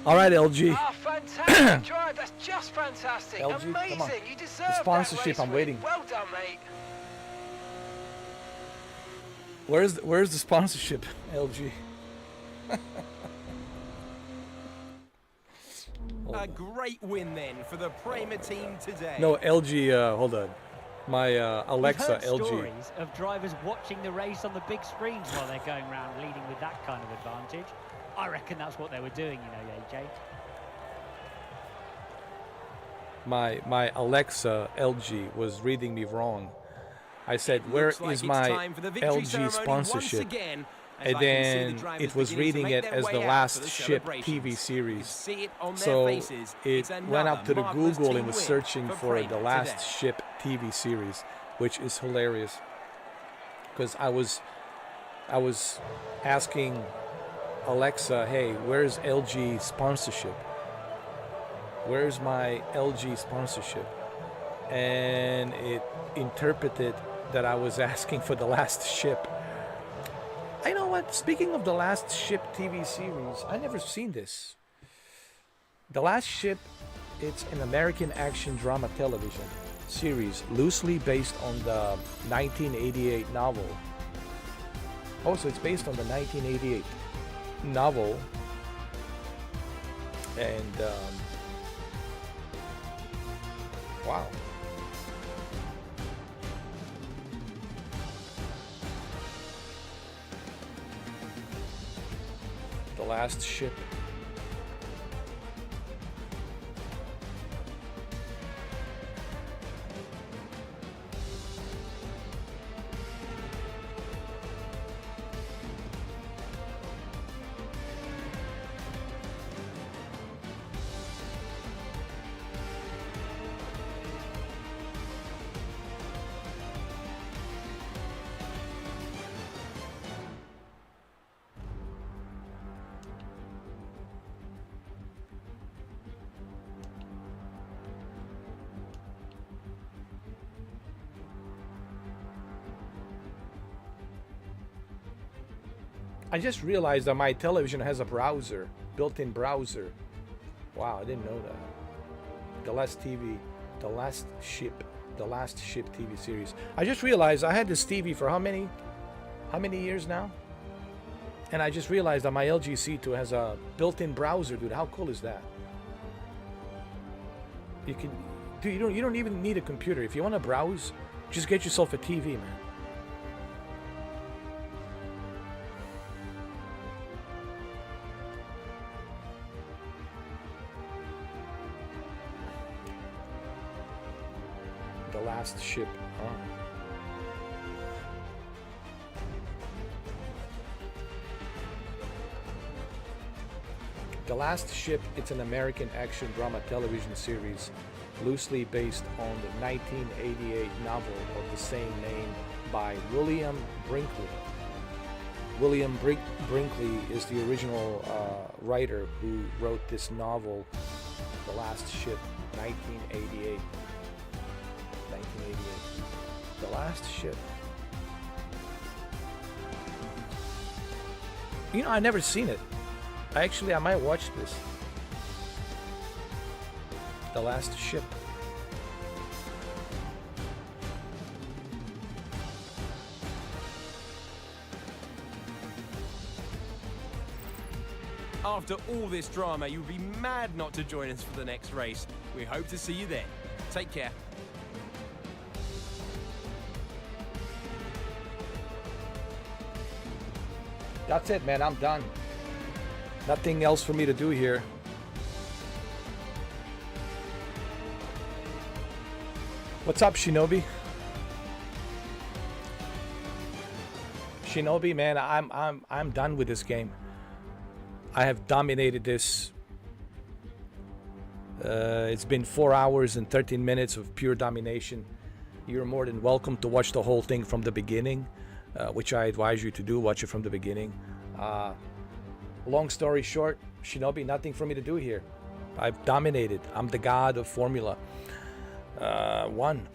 [SPEAKER 1] All right, LG.
[SPEAKER 8] Ah, fantastic drive. That's just fantastic.
[SPEAKER 1] LG, come on.
[SPEAKER 8] Amazing. You deserve
[SPEAKER 1] The sponsorship,
[SPEAKER 8] that race
[SPEAKER 1] I'm waiting.
[SPEAKER 8] win. Well done, mate.
[SPEAKER 1] Where's the sponsorship, LG?
[SPEAKER 6] A great win then for the Prema team today.
[SPEAKER 1] No, LG, hold on. My Alexa,
[SPEAKER 7] We've heard
[SPEAKER 1] LG.
[SPEAKER 7] stories of drivers watching the race on the big screens while they're going around leading with that kind of advantage. I reckon that's what they were doing, you know, AJ.
[SPEAKER 1] My Alexa, LG, was reading me wrong. I said, where
[SPEAKER 6] Looks like
[SPEAKER 1] is
[SPEAKER 6] it's
[SPEAKER 1] my
[SPEAKER 6] time for the victory
[SPEAKER 1] LG
[SPEAKER 6] ceremony
[SPEAKER 1] sponsorship?
[SPEAKER 6] once again, as
[SPEAKER 1] And
[SPEAKER 6] I can see the
[SPEAKER 1] then
[SPEAKER 6] drivers
[SPEAKER 1] it was
[SPEAKER 6] beginning to
[SPEAKER 1] reading
[SPEAKER 6] make
[SPEAKER 1] it
[SPEAKER 6] their
[SPEAKER 1] as
[SPEAKER 6] way
[SPEAKER 1] the
[SPEAKER 6] out
[SPEAKER 1] last
[SPEAKER 6] for the
[SPEAKER 1] ship
[SPEAKER 6] celebrations.
[SPEAKER 1] TV
[SPEAKER 6] You
[SPEAKER 1] series.
[SPEAKER 6] see it on their
[SPEAKER 1] So
[SPEAKER 6] faces.
[SPEAKER 1] it
[SPEAKER 6] It's
[SPEAKER 1] went up to the
[SPEAKER 6] another marvellous
[SPEAKER 1] Google
[SPEAKER 6] team
[SPEAKER 1] and was
[SPEAKER 6] win
[SPEAKER 1] searching for the
[SPEAKER 6] Prema
[SPEAKER 1] last
[SPEAKER 6] today.
[SPEAKER 1] ship TV series, which is hilarious. Because I was asking Alexa, hey, where's LG sponsorship? Where's my LG sponsorship? And it interpreted that I was asking for the last ship. I know what, speaking of the last ship TV series, I never seen this. The Last Ship, it's an American action drama television series loosely based on the 1988 novel. Oh, so it's based on the 1988 novel. And wow. The Last Ship. I just realized that my television has a browser, built-in browser. Wow, I didn't know that. The Last Ship TV series. I just realized I had this TV for how many years now? And I just realized that my LG C2 has a built-in browser, dude. How cool is that? You can, dude. You don't even need a computer. If you want to browse, just get yourself a TV, man. The Last Ship. The Last Ship, it's an American action drama television series loosely based on the 1988 novel of the same name by William Brinkley. William Brinkley is the original writer who wrote this novel, The Last Ship, 1988. 1988. The Last Ship. You know, I've never seen it. I might watch this. The Last Ship.
[SPEAKER 6] After all this drama, you'll be mad not to join us for the next race. We hope to see you there. Take care.
[SPEAKER 1] That's it, man. I'm done. Nothing else for me to do here. What's up, Shinobi? Shinobi, man, I'm done with this game. I have dominated this. It's been 4 hours and 13 minutes of pure domination. You're more than welcome to watch the whole thing from the beginning, which I advise you to do. Watch it from the beginning. Long story short, Shinobi, nothing for me to do here. I've dominated. I'm the god of Formula 1.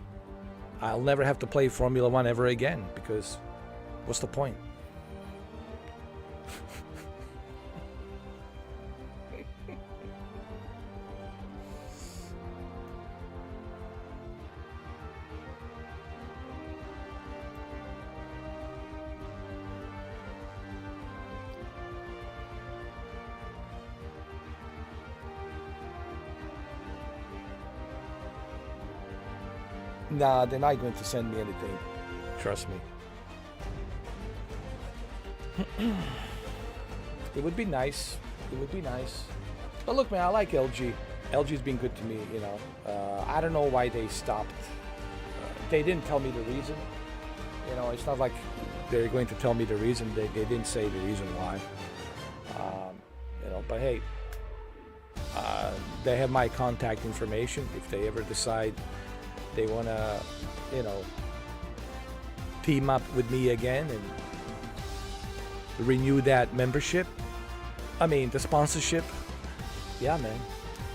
[SPEAKER 1] I'll never have to play Formula 1 ever again, because what's the point? Nah, they're not going to send me anything. Trust me. It would be nice. It would be nice. But look, man, I like LG. LG's been good to me, you know. I don't know why they stopped. They didn't tell me the reason. You know, it's not like they're going to tell me the reason. They didn't say the reason why. You know, but hey, they have my contact information. If they ever decide they want to, you know, team up with me again and renew that membership, the sponsorship, yeah, man,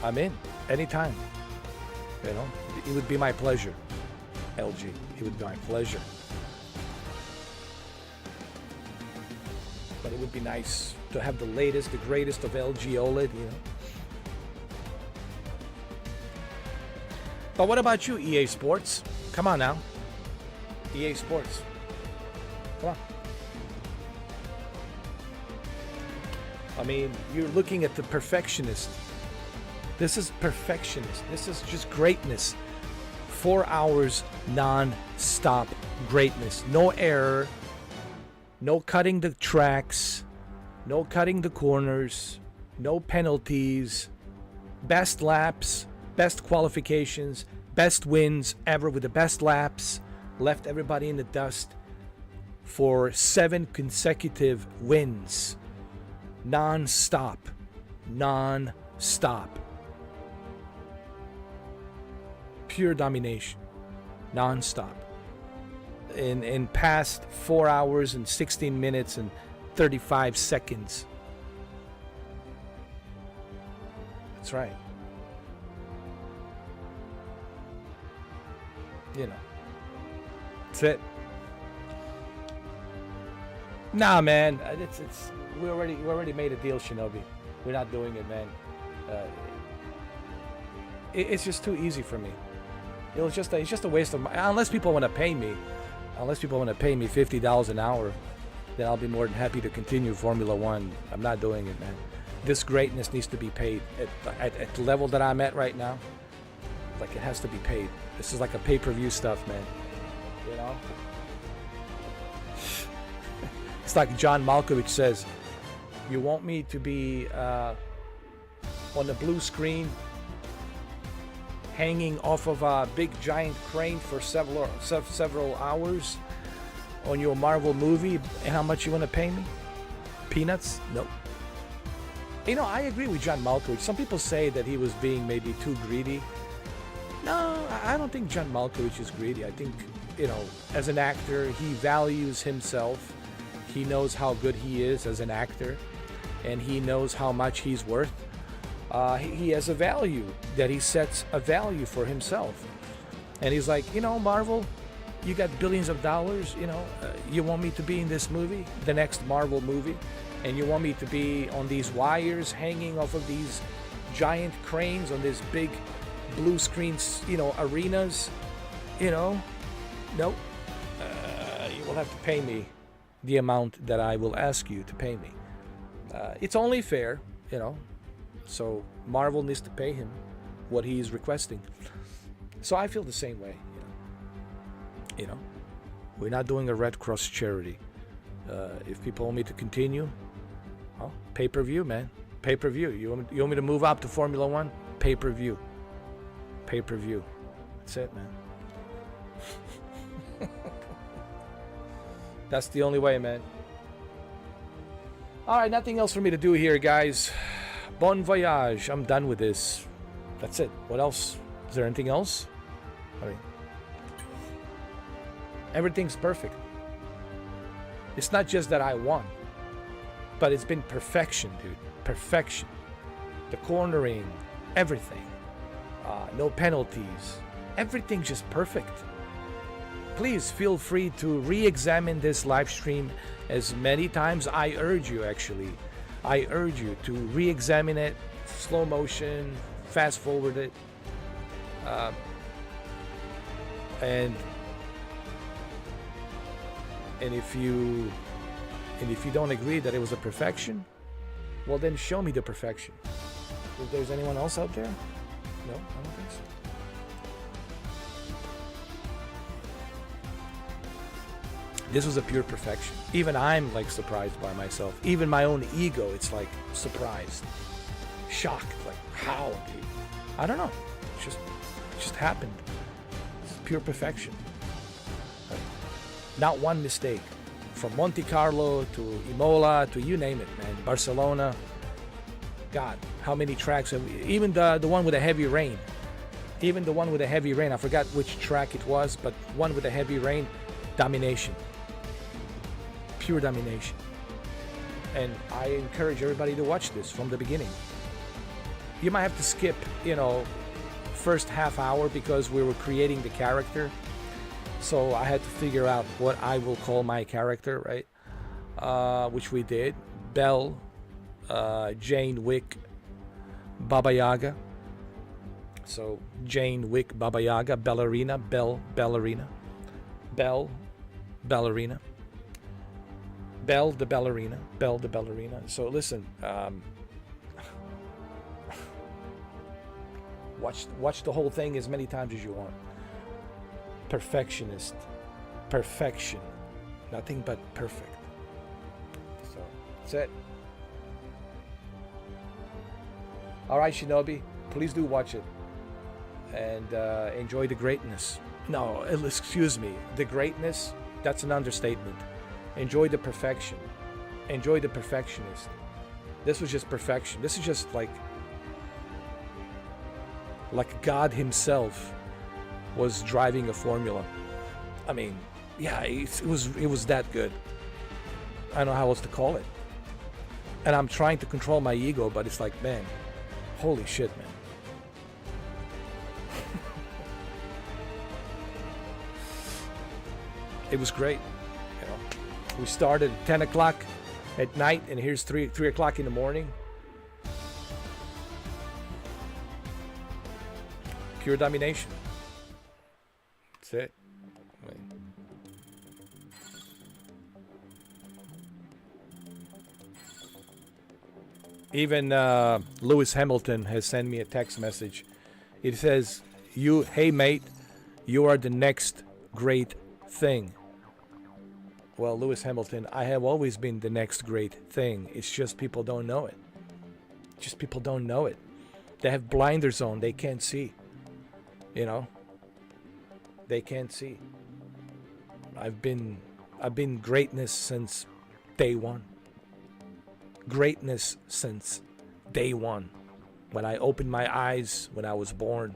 [SPEAKER 1] I'm in anytime. You know, it would be my pleasure. LG, it would be my pleasure. But it would be nice to have the latest, the greatest of LG OLED, you know. But what about you, EA Sports? Come on now. EA Sports. Come on. I mean, you're looking at the perfectionist. This is perfectionist. This is just greatness. 4 hours non-stop greatness. No error. No cutting the tracks. No cutting the corners. No penalties. Best laps. Best qualifications, best wins ever with the best laps, left everybody in the dust for 7 consecutive wins. Non-stop. Non-stop. Pure domination. Non-stop. In past 4 hours and 16 minutes and 35 seconds. That's right. You know, that's it. Nah, man. It's we already made a deal, Shinobi. We're not doing it, man. It's just too easy for me. It's just a waste of money. Unless people want to pay me $50 an hour, then I'll be more than happy to continue Formula One. I'm not doing it, man. This greatness needs to be paid at the level that I'm at right now. Like, it has to be paid. This is like a pay-per-view stuff, man. You know? It's like John Malkovich says, you want me to be on the blue screen hanging off of a big giant crane for several hours on your Marvel movie, and how much you want to pay me? Peanuts? Nope. You know, I agree with John Malkovich. Some people say that he was being maybe too greedy. No, I don't think John Malkovich is greedy. I think, you know, as an actor, he values himself. He knows how good he is as an actor, and he knows how much he's worth. He has a value that he sets a value for himself. And he's like, you know, Marvel, you got billions of dollars, you know, you want me to be in this movie, the next Marvel movie, and you want me to be on these wires hanging off of these giant cranes on this big blue screens, you know, arenas, you know, nope. You will have to pay me the amount that I will ask you to pay me. It's only fair, you know, so Marvel needs to pay him what he's requesting. So I feel the same way, you know. We're not doing a Red Cross charity. If people want me to continue, well, pay-per-view, man. Pay-per-view. You want me to move up to Formula One? Pay-per-view. Pay-per-view. That's it, man. That's the only way, man. All right, nothing else for me to do here, guys. Bon voyage. I'm done with this. That's it. What else? Is there anything else? I mean, everything's perfect. It's not just that I won, but it's been perfection, dude. Perfection. The cornering, everything. No penalties. Everything's just perfect. Please feel free to re-examine this live stream as many times. I urge you, actually. I urge you to re-examine it, slow motion, fast forward it. And if you don't agree that it was a perfection, well, then show me the perfection. If there's anyone else out there? No, I don't think so. This was a pure perfection. Even I'm like surprised by myself. Even my own ego, it's like surprised, shocked. Like, how, dude? I don't know. It just happened. It's pure perfection. Not one mistake. From Monte Carlo to Imola to you name it, man. Barcelona. God, how many tracks have we, even the one with a heavy rain. Even the one with a heavy rain. I forgot which track it was, but one with a heavy rain. Domination. Pure domination. And I encourage everybody to watch this from the beginning. You might have to skip, you know, first half hour because we were creating the character. So I had to figure out what I will call my character, right? Which we did. Belle, Jane Wick, Baba Yaga. So Jane Wick, Baba Yaga, ballerina, Belle, ballerina, Belle, ballerina, Belle the ballerina, Belle the ballerina. So listen, watch the whole thing as many times as you want. Perfectionist, perfection, nothing but perfect. So that's it. All right, Shinobi, please do watch it and enjoy the greatness. No, excuse me, the greatness, that's an understatement. Enjoy the perfection. Enjoy the perfectionist. This was just perfection. This is just like God himself was driving a formula. I mean, yeah, it was that good. I don't know how else to call it. And I'm trying to control my ego, but it's like, man, holy shit, man. It was great, you know. We started at 10 o'clock at night, and here's 3 o'clock in the morning. Pure domination. That's it. Even Lewis Hamilton has sent me a text message. It says, hey mate, you are the next great thing. Well, Lewis Hamilton, I have always been the next great thing. It's just people don't know it. Just people don't know it. They have blinders on. They can't see. You know? They can't see. I've been greatness since day one. Greatness since day one. When I opened my eyes, when I was born,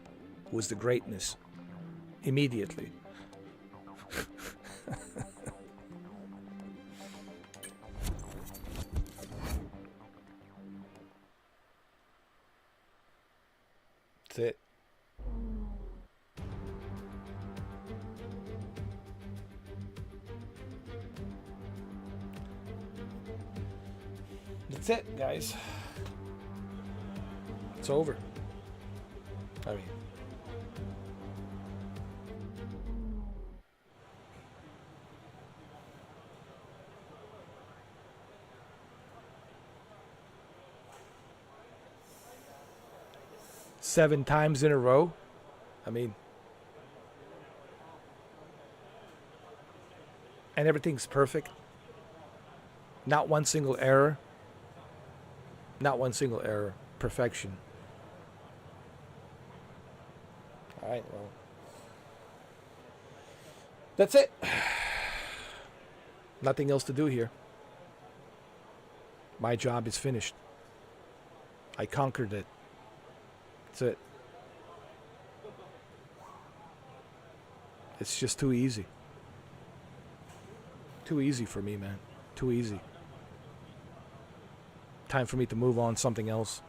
[SPEAKER 1] was the greatness. Immediately. That's it. That's it, guys. It's over. I mean, seven times in a row. I mean, and everything's perfect. Not one single error. Not one single error. Perfection. All right, well. That's it. Nothing else to do here. My job is finished. I conquered it. That's it. It's just too easy. Too easy for me, man. Too easy. Time for me to move on to something else.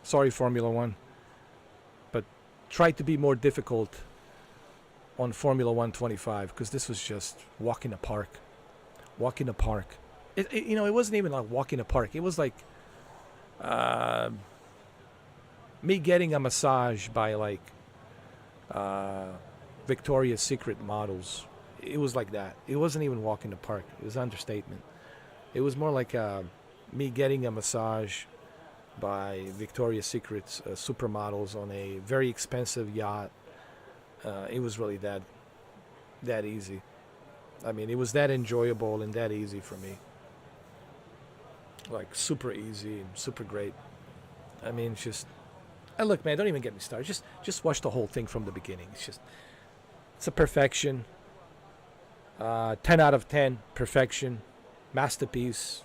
[SPEAKER 1] Sorry, Formula One. But try to be more difficult on Formula 125, because this was just walk in the park. Walk in the park. It wasn't even like walk in the park. It was like me getting a massage by like Victoria's Secret models. It was like that. It wasn't even walk in the park. It was an understatement. It was more like me getting a massage by Victoria's Secret's supermodels on a very expensive yacht. It was really that easy. I mean, it was that enjoyable and that easy for me. Like super easy and super great. I mean, it's just. And look, man, don't even get me started. Just watch the whole thing from the beginning. It's a perfection. 10 out of 10, perfection, masterpiece,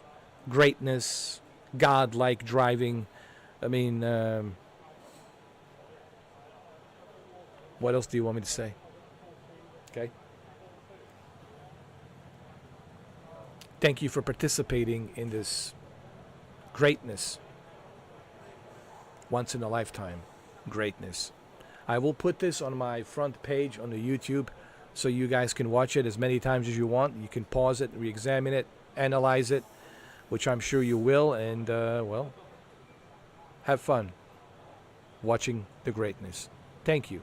[SPEAKER 1] greatness, godlike driving. I mean, what else do you want me to say? Okay. Thank you for participating in this greatness. Once in a lifetime greatness. I will put this on my front page on the YouTube so you guys can watch it as many times as you want. You can pause it, re-examine it, analyze it, which I'm sure you will, and well, have fun watching the greatness. Thank you.